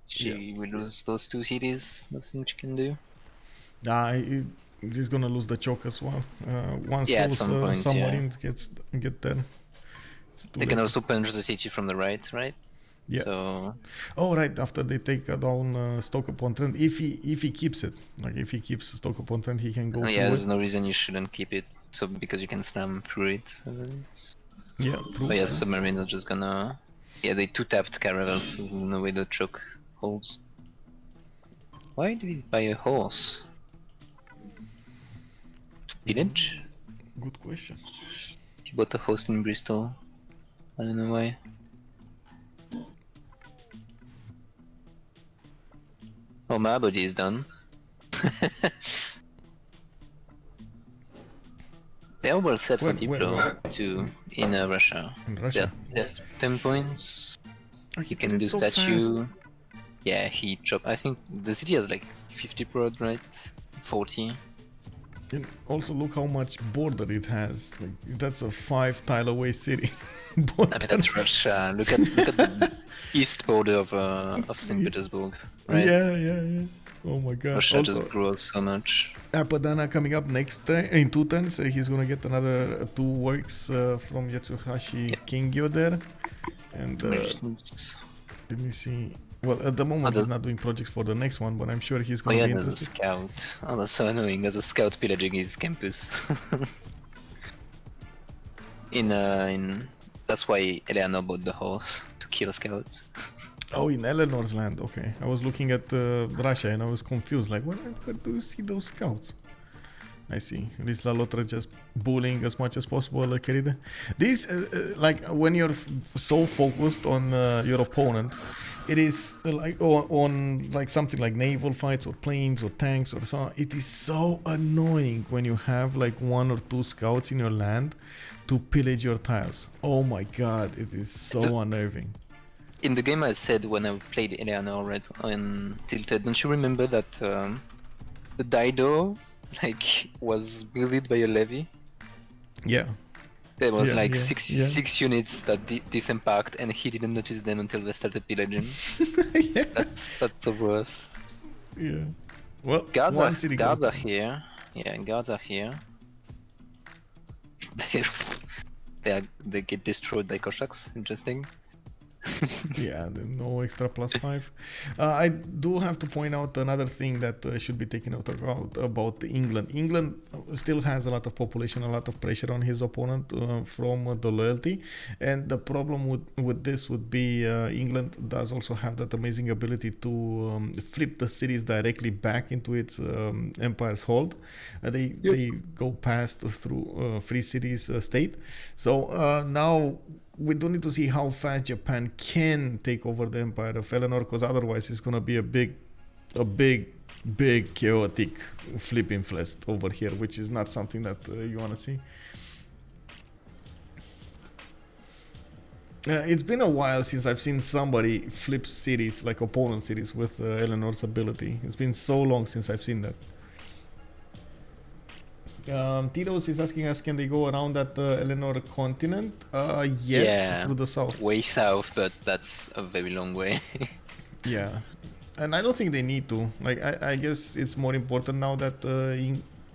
She will lose those 2 cities, nothing she can do.
He's gonna lose the choke as well. Once
those
submarines get there.
They can also punch the city from the right?
Yeah.
So...
Oh, right, after they take down Stoke-upon-Trent, if he keeps it, like if he keeps Stoke-upon-Trent, he can go through
yeah, there's no reason you shouldn't keep it, so because you can slam through it. So
yeah, true.
But yeah, submarines are just gonna... Yeah, they 2-tapped caravels, so there's no way the choke holds. Why did he buy a horse? Village?
Good question.
He bought a host in Bristol. I don't know why. Oh, my body is done. They are well set for deploy in Russia.
In Russia?
They have 10 points.
Oh,
he can do
so
statue.
Fast.
Yeah, he chopped. I think the city has like 50 prod, right? 40.
And also look how much border it has. Like, that's a 5-tile away city.
I mean, that's Russia. Look at the east border of St. Petersburg, right?
Yeah. Oh my god.
Russia
also,
just grows so much.
Apadana coming up next in 2 turns. He's gonna get another 2 works from Yatsuhashi Kingyo there. And let me see. Well, at the moment he's not doing projects for the next one, but I'm sure he's going to be interested.
There's a scout. Oh, that's so annoying. There's a scout pillaging his campus. That's why Eleanor bought the horse, to kill a scout.
Oh, in Eleanor's land, okay. I was looking at Russia and I was confused, like, where do you see those scouts? I see. Liss loutre just bullying as much as possible, Keride. This, like, when you're so focused on your opponent, it is like on like something like naval fights or planes or tanks or so. It is so annoying when you have like 1 or 2 scouts in your land to pillage your tiles. Oh my god, it is so unnerving.
In the game I said when I played Eleanor, right, on Tilted, don't you remember that the Dido like was built by a levy?
Yeah.
There was
Yeah,
like
yeah,
six units that disembarked, and he didn't notice them until they started pillaging.
yeah.
That's the worst.
Yeah. Well,
Guards
one city goes
are
down.
here. Yeah, guards are here. They get destroyed by Cossacks. Interesting.
Yeah, no extra +5. I do have to point out another thing that should be taken out about England. England still has a lot of population, a lot of pressure on his opponent from the loyalty, and the problem with this would be England does also have that amazing ability to flip the cities directly back into its empire's hold. They go past through free cities state. So now we do need to see how fast Japan can take over the empire of Eleanor, because otherwise it's gonna be a big chaotic flipping fest over here, which is not something that you wanna see. It's been a while since I've seen somebody flip cities, like opponent cities, with Eleanor's ability. It's been so long since I've seen that. Tito's is asking us, can they go around that Eleanor continent? Yes, through the south.
Way south, but that's a very long way.
Yeah, and I don't think they need to. Like, I guess it's more important now that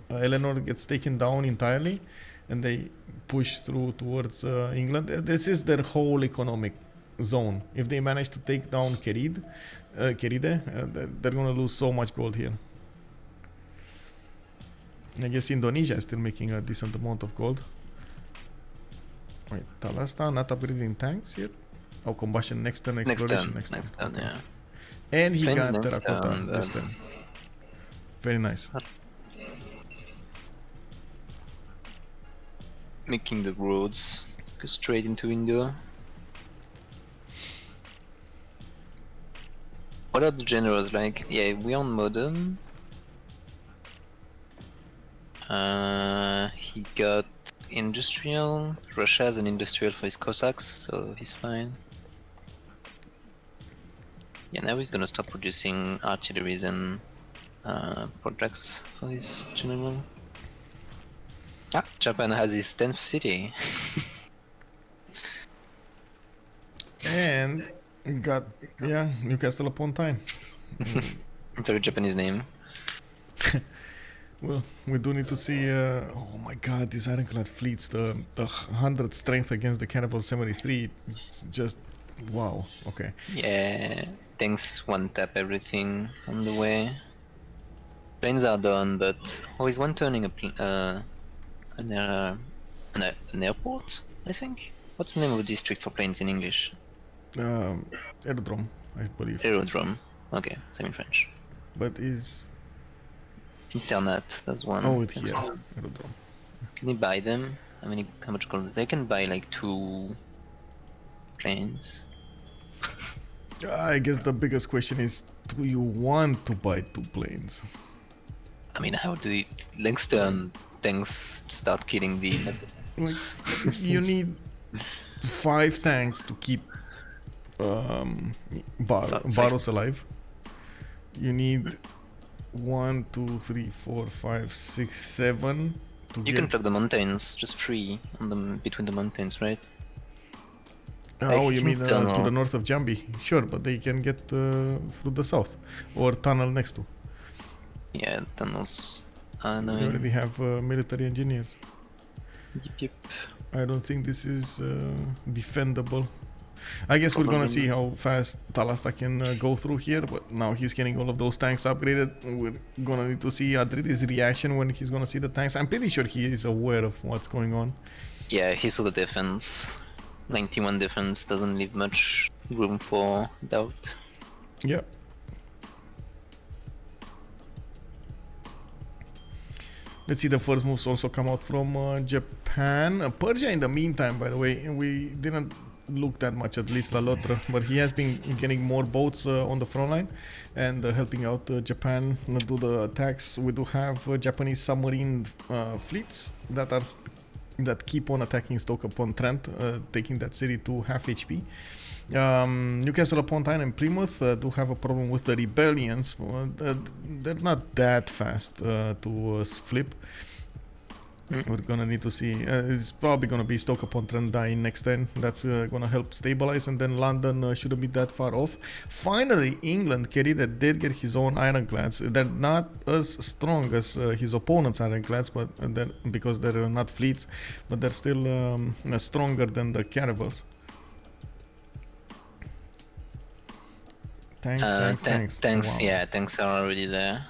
Eleanor gets taken down entirely, and they push through towards England. This is their whole economic zone. If they manage to take down Keride, they're gonna lose so much gold here. I guess Indonesia is still making a decent amount of gold. Wait, Talasta not upgrading tanks yet? Oh, combustion next turn, exploration next turn.
Yeah.
And he
Planes
got terracotta this turn. Very nice.
Making the roads go straight into India. What are the generals like? Yeah, we're on modern. He got industrial. Russia has an industrial for his Cossacks, so he's fine. Yeah, now he's gonna start producing artilleries and projects for his general. Ah, Japan has his 10th city.
And got, Newcastle upon Tyne.
Very Japanese name.
Well, we do need to see. Oh my God, these ironclad fleets, the 100 strength against the Cannibal 73, just wow. Okay.
Yeah, tanks one tap everything on the way. Planes are done, but is one turning an airport? I think. What's the name of the district for planes in English?
Aerodrome, I believe.
Aerodrome. Okay, same in French.
But is
Internet, that's one.
oh, it's here. Aerodrome.
Can you buy them? I mean, how much gold? They can buy like 2 planes.
I guess the biggest question is, do you want to buy 2 planes?
I mean, how do you Langston tanks start killing the?
Like, you need 5 tanks to keep Baros alive. You need 1, 2, 3, 4, 5, 6, 7 to
You can plug the mountains, just 3 on them between the mountains, right?
Oh, you mean to the north of Jambi? Sure, but they can get through the south or tunnel next to.
Yeah, tunnels.
We already have military engineers.
Yep.
I don't think this is defendable. I guess we're gonna see how fast Talasta can go through here, but now he's getting all of those tanks upgraded. We're gonna need to see Adrydry's reaction when he's gonna see the tanks. I'm pretty sure he is aware of what's going on.
Yeah, he saw the defense. 91 defense doesn't leave much room for doubt.
Yep. Let's see the first moves also come out from Japan. Persia in the meantime, by the way, we didn't look that much at Liss loutre, but he has been getting more boats on the front line and helping out Japan do the attacks. We do have Japanese submarine fleets that keep on attacking Stoke upon Trent, taking that city to half HP. Newcastle upon Tyne and Plymouth do have a problem with the rebellions. They're not that fast to flip. We're gonna need to see. It's probably gonna be stock upon trend dying next turn. That's gonna help stabilize, and then London shouldn't be that far off. Finally, England, Keride did get his own ironclads. They're not as strong as his opponent's ironclads, but because they're not fleets, but they're still stronger than the caravels. Tanks.
Tanks,
Wow.
yeah, tanks are already there.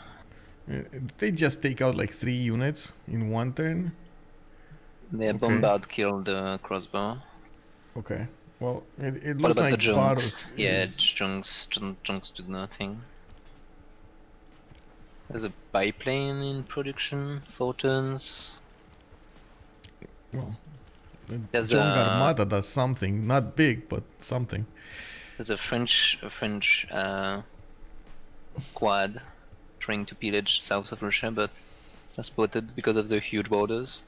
They just take out like 3 units in one turn.
The bombard killed the crossbow.
Okay. Well, it
What
looks
about
like
the
Varus.
junks? Yeah, junks do nothing. There's a biplane in production, photons.
Well,
There's
Jung
a
Armada does something, not big, but something.
there's a French squad trying to pillage south of Russia, but are spotted because of the huge borders.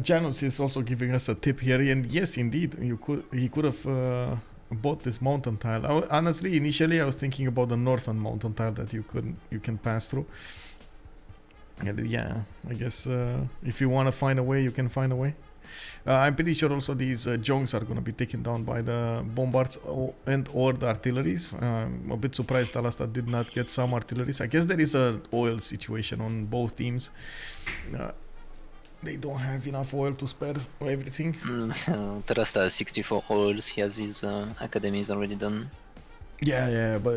Janus is also giving us a tip here, and yes, indeed, he could have bought this mountain tile. Honestly, initially, I was thinking about the northern mountain tile that you can pass through. And yeah, I guess if you want to find a way, you can find a way. I'm pretty sure also these jongs are going to be taken down by the bombards and or the artilleries. I'm a bit surprised Talasta did not get some artilleries. I guess there is a oil situation on both teams. They don't have enough oil to spare everything.
Talasta has 64 oils. He has his academies already done.
Yeah, but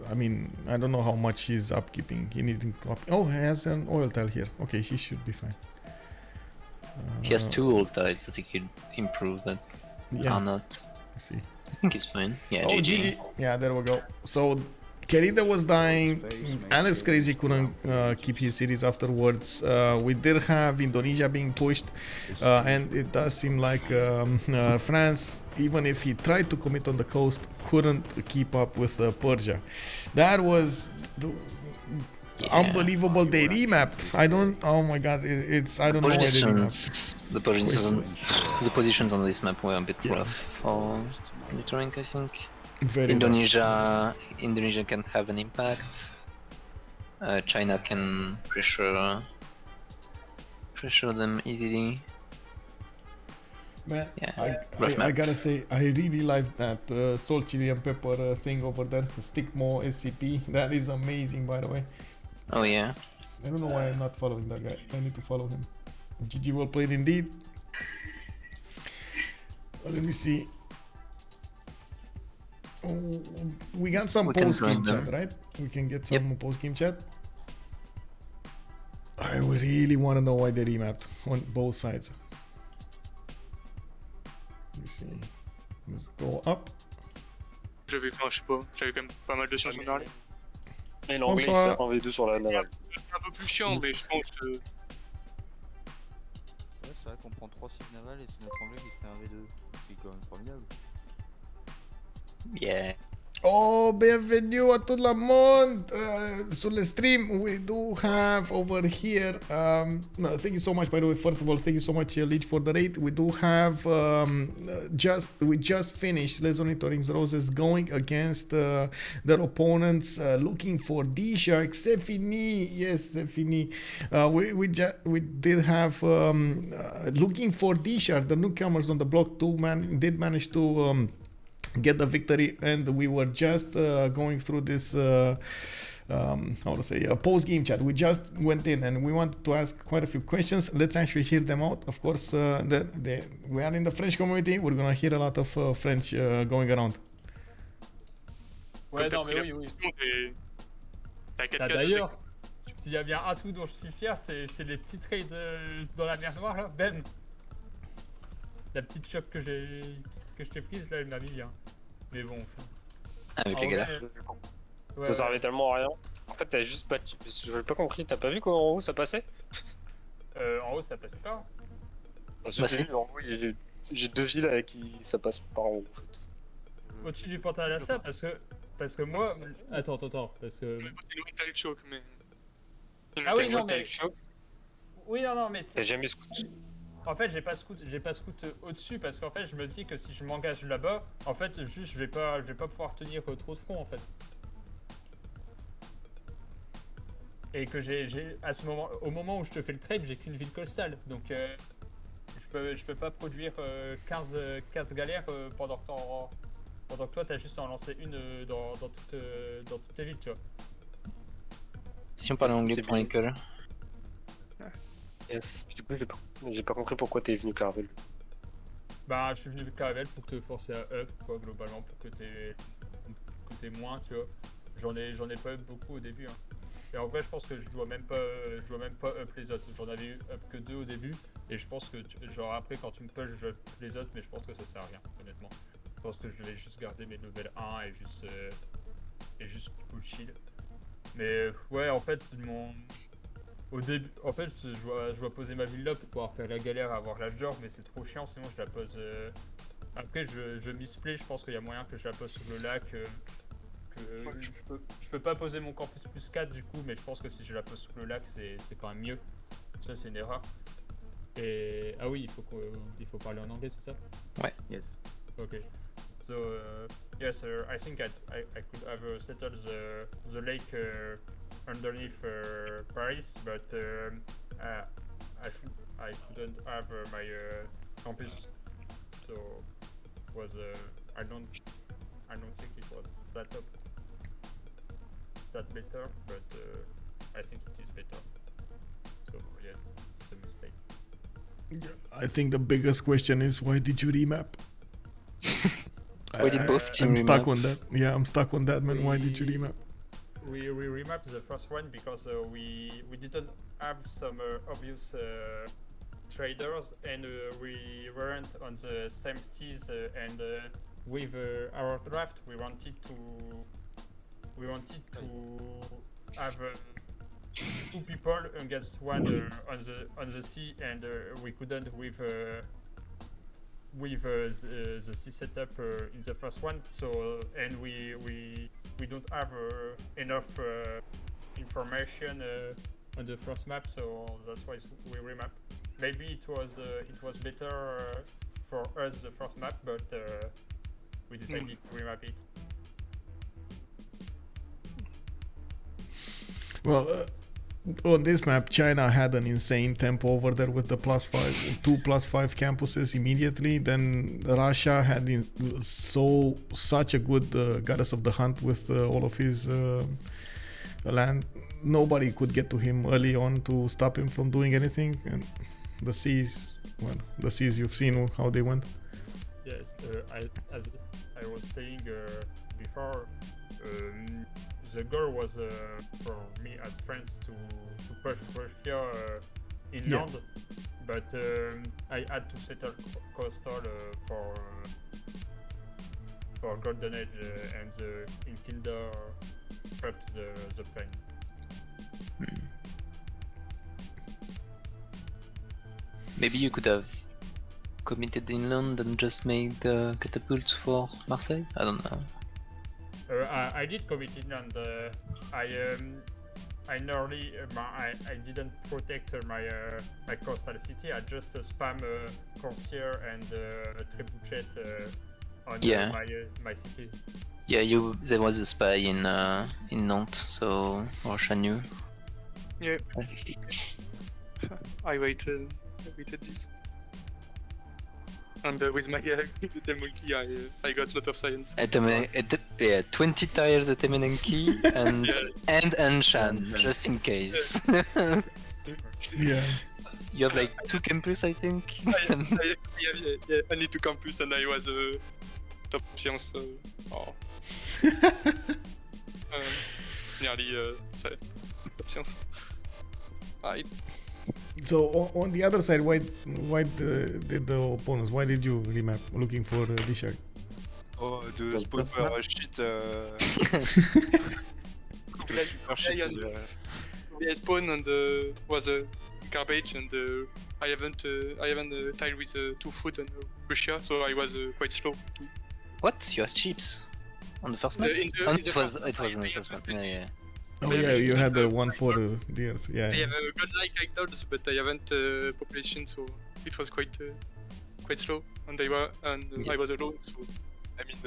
I mean, I don't know how much he's upkeeping. He needing to oh, he has an oil tile here. Okay, he should be fine.
He has 2 old tiles that he could improve, but are not.
Let's see.
I think he's fine. Yeah,
oh, GG. Yeah, there we go. So Keride was dying. AlexCrazy couldn't keep his cities afterwards. We did have Indonesia being pushed, and it does seem like France, even if he tried to commit on the coast, couldn't keep up with Persia. That was unbelievable. They remapped. I don't. Oh my god! I don't know why they remapped.
The positions on this map were a bit rough for Ornithorynques, I think.
Very
Indonesia can have an impact. China can pressure them easily.
Man,
yeah,
I gotta say, I really like that salt, chili and pepper thing over there. Stick more SCP. That is amazing, by the way.
Oh yeah.
I don't know why I'm not following that guy. I need to follow him. GG, well played indeed. Let me see. Oh, we got some post-game chat, right? We can get some post-game chat. I really want to know why they remapped on both sides. Let me see. Let's go up.
J'avais, enfin, je sais pas, j'avais quand même pas mal de chance en arrière.
Et l'anglais, il se fait en V2 sur la Naval.
C'est un peu plus chiant, mais je pense que.
Ouais, c'est vrai qu'on prend 3 cibles navales et c'est notre anglais qui se fait un V2. C'est quand même formidable.
Yeah.
Oh, bienvenue à tout le monde sur le stream. We do have over here. No, thank you so much, by the way. First of all, thank you so much, Leech, for the raid. We do have we just finished Les Ornithorynques Roses going against their opponents, looking for DShark. C'est fini. Yes, c'est fini. We did have looking for DShark. The newcomers on the block did manage to get the victory, and we were just going through this how to say, a post-game chat. We just went in and we wanted to ask quite a few questions. Let's actually hear them out. Of course, we are in the French community. We're gonna hear a lot of French going around.
Ouais, non mais oui. D'ailleurs, s'il y a bien un truc dont je suis fier, c'est les petites raids dans la mer Noire là, Ben. La petite choc que je t'ai prise là, elle m'a mis bien. Mais bon.
Avec les galères.
Ouais, ça servait tellement à rien. En fait, t'as juste pas. J'avais pas compris, t'as pas vu qu'en haut ça passait?
En haut ça passait pas.
En haut, j'ai 2 villes avec qui ça passe par en haut en fait.
Au-dessus du pont Talasta parce que moi. Attends, parce que.
C'est une Vital Choke, mais.
Ah oui, non, mais. Oui, non, mais.
T'as jamais scout?
En fait, j'ai pas scout au-dessus parce qu'en fait, je me dis que si je m'engage là-bas, en fait, juste je vais pas pouvoir tenir trop de front en fait. Et que à ce moment, au moment où je te fais le trade, j'ai qu'une ville coastale. Donc je peux pas produire 15 galères pendant que toi t'as juste à en lancer une dans toutes tes villes, tu vois.
Si on parlait anglais
C'est
pour
bizarre.
Nicole.
Yes. Du coup, j'ai pas compris pourquoi t'es venu Carvel.
Bah, je suis venu Caravelle pour te forcer à up, quoi, globalement, pour que t'aies moins, tu vois. J'en ai pas up beaucoup au début, hein. Et en vrai, je pense que je dois même pas up les autres. J'en avais eu up que 2 au début, et je pense que, genre, après, quand tu me push, je up les autres, mais je pense que ça sert à rien, honnêtement. Je pense que je vais juste garder mes level 1 et juste full shield. Mais, ouais, en fait, au début, en fait, je dois poser ma ville là pour pouvoir faire la galère à avoir l'âge d'or, mais c'est trop chiant, sinon je la pose. Après, je misplay, je pense qu'il y a moyen que je la pose sur le lac. Je peux pas poser mon campus plus 4 du coup, mais je pense que si je la pose sur le lac, c'est quand même mieux. Ça, c'est une erreur. Et. Ah oui, il faut parler en anglais, c'est ça?
Ouais.
Yes.
Ok. So, yes, I think I could have settled the lake underneath Paris, but I couldn't have my campus. So was I don't think it was that better, but I think it is better. So yes, it's a mistake.
I think the biggest question is why did you remap?
Why did both teams
I'm stuck
remap?
on that. Yeah, I'm stuck on that, man. Why did you remap?
We remapped the first one because we didn't have some obvious traders, and we weren't on the same seas, and with our draft we wanted to have 2 people against one on the sea, and we couldn't with the sea setup in the first one. So and we don't have enough information on the first map, so that's why we remap. Maybe it was better for us the first map, but we decided to remap it.
Well, on this map, China had an insane tempo over there with the +2 +5 campuses immediately. Then Russia had such a good goddess of the hunt with all of his land. Nobody could get to him early on to stop him from doing anything. And the seas, you've seen how they went.
Yes, as I was saying before, the goal was for me as friends to push Persia inland, but I had to settle coastal for Golden Age and the Inkilda prepped the plane.
Maybe you could have committed inland and just made catapults for Marseille? I don't know.
I did commit inland. I nearly I didn't protect my coastal city. I just spam Corsair and Trebuchet on my city.
Yeah, there was a spy in Nantes, so Russia knew.
Yeah. I waited this. And with my little multi, I got a lot of science.
20 tiles at Emenenki and
Yeah.
and Anshan, just in case.
Yeah.
You have like 2 campus, I think.
Yeah, I need to campus and I was top science. Nearly top science.
So on the other side, why did the opponents? Why did you remap looking for DShark?
Oh, de spawn shit. Super shit.
I spawned and was garbage, and I haven't tiled with 2 food and Persia, so I was quite slow too.
What? You had chips on the first map? It was on the first map. Yeah.
Oh yeah, you had the one for the deers. Yeah.
I have godlike icons, but I haven't population, so it was quite slow, and I was alone. So
I mean,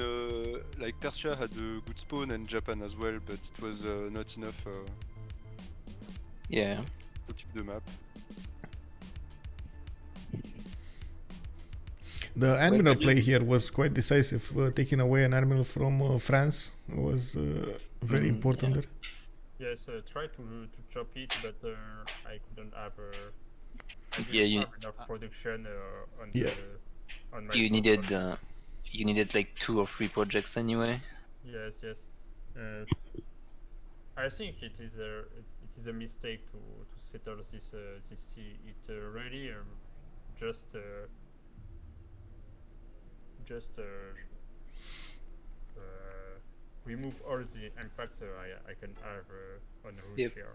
like Persia had a good spawn and Japan as well, but it was not enough.
Yeah.
Tout type de map.
The admiral play here was quite decisive. Taking away an admiral from France was very important there.
Yes, try to chop it, but I couldn't have. I didn't
Yeah,
have enough production on
Yeah.
on my.
you
console.
needed like 2 or 3 projects anyway.
Yes, yes. I think it is a mistake to settle this sea. It really just remove all the impact I can have on
Yep.
Russia.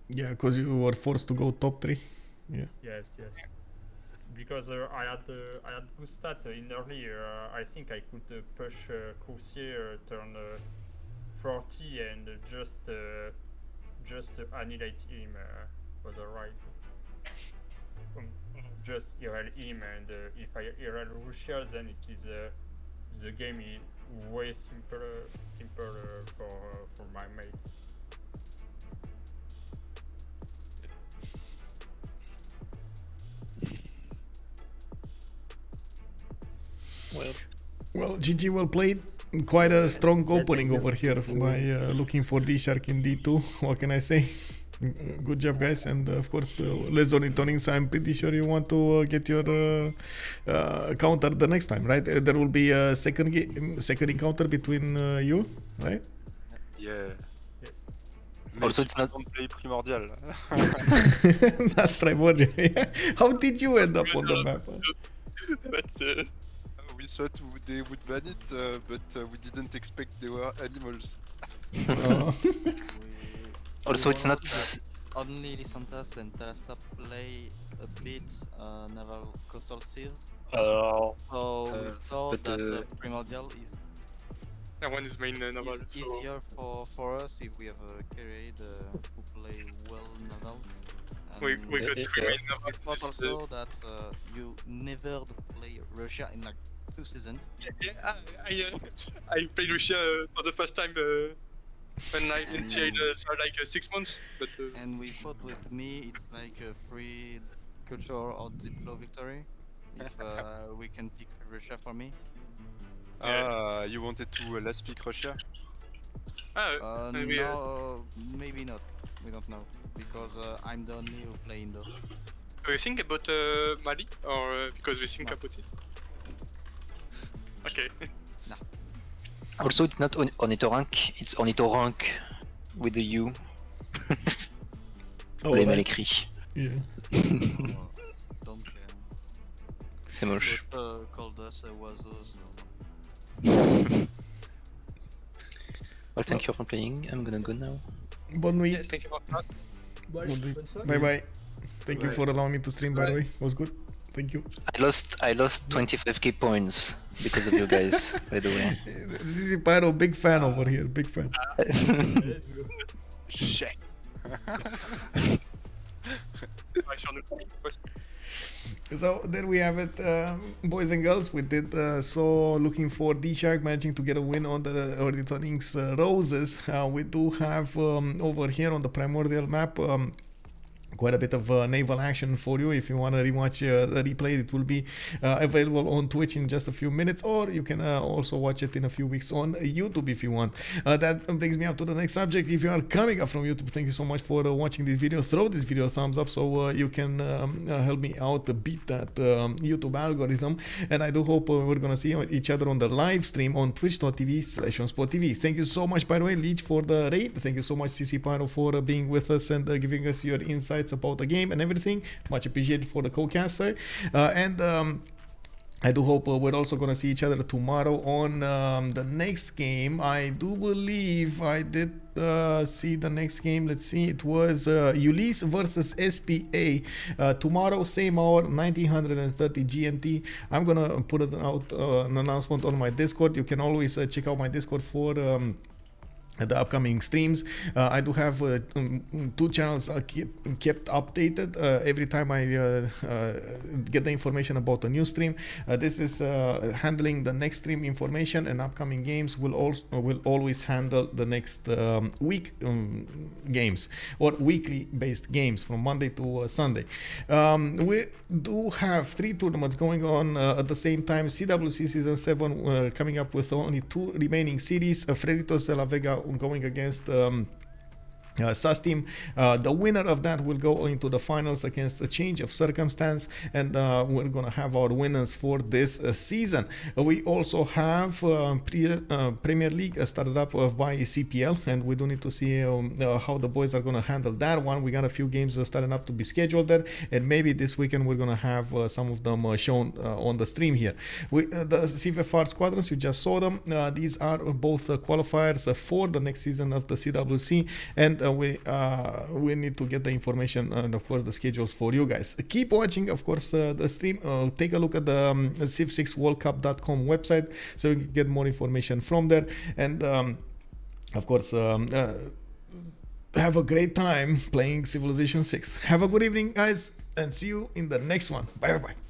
Yeah, because you were forced to go top 3. Yeah.
Yes, yes. Because I had good stat in earlier. I think I could push Crucier turn 40 and just annihilate him otherwise. Just erase him, and if I erase Russia, then it is the game is way simpler for my mates.
Well, GG well played. Quite a strong opening over here by looking for DShark in D2. What can I say? Good job, guys. And of course, Les Ornithorynques, I'm pretty sure you want to get your counter the next time, right? There will be a second encounter between you, right?
Yeah.
Yes.
Mais
Also, it's not-
don't play Primordial.
That's Primordial. How did you end up on the map?
But
We thought they would ban it, but we didn't expect they were animals.
Also, it's not.
Only Lissantas and Talasta play a bit naval coastal sieves.
Alors,
So we thought
but,
that Primordial is
Erwan is main Naval.
is
So
easier for us if we have a Keride who play well naval.
we got
Yeah,
3
yeah.
main Naval.
We thought
This is the-
also that you never play Russia in like 2 seasons.
Yeah, I played Russia for the first time when I until like 6 months. But
And we thought with me it's like a free culture or diplo victory if we can pick Russia for me.
Ah, you wanted to last pick Russia?
maybe,
No, maybe not. We don't know because I'm the only who play Indo.
do you think about Mali or because we think
No.
about it? Okay.
Also, it's not Ornithorynques, it's Ornithorynques with a U.
Oh,
On les mal
that-
écrits.
yeah.
Don't care.
C'est moche.
Called us oiseaux.
Well, thank you for playing. I'm gonna go now.
Bonne nuit.
Yeah, thank you for that.
Bye bye. Thank you for allowing me to stream, by the way. It was good. Thank you.
I lost 25k points because of you guys, by the way.
This is Pyro, big fan over here. Big fan.
Shit.
I shall not.
So there we have it, boys and girls. We did so looking for DShark managing to get a win on the Ornithorynques Roses. We do have over here on the Primordial map quite a bit of naval action for you. If you want to rewatch the replay, it will be available on Twitch in just a few minutes, or you can also watch it in a few weeks on YouTube if you want. That brings me up to the next subject. If you are coming up from YouTube, thank you so much for watching this video. Throw this video a thumbs up so you can help me out beat that YouTube algorithm. And I do hope we're gonna see each other on the live stream on twitch.tv/OnSpotTV. Thank you so much, by the way, Leech, for the raid. Thank you so much, CC Pyro, for being with us and giving us your insights about the game and everything. Much appreciated for the co-caster. I do hope we're also going to see each other tomorrow on the next game. I do believe I did see the next game. Let's see. It was Liss versus SPA. Tomorrow, same hour, 1930 GMT. I'm going to put it out an announcement on my Discord. You can always check out my Discord for the upcoming streams. I do have 2 channels kept updated every time I get the information about a new stream. This is handling the next stream information, and upcoming games will always handle the next week games, or weekly based games from Monday to Sunday. We do have 3 tournaments going on at the same time. CWC Season 7 coming up with only 2 remaining cities. Freditos de la Vega going against SAS team. The winner of that will go into the finals against a change of circumstance, and we're gonna have our winners for this season. We also have Premier League started up by CPL, and we do need to see how the boys are gonna handle that one. We got a few games starting up to be scheduled there, and maybe this weekend we're gonna have some of them shown on the stream here. The CivFR Squadrons, you just saw them. These are both qualifiers for the next season of the CWC, and we need to get the information and of course the schedules for you guys. Keep watching, of course, the stream. Take a look at the civ6worldcup.com website so you can get more information from there, and of course have a great time playing Civilization 6. Have a good evening, guys, and see you in the next one. Bye bye.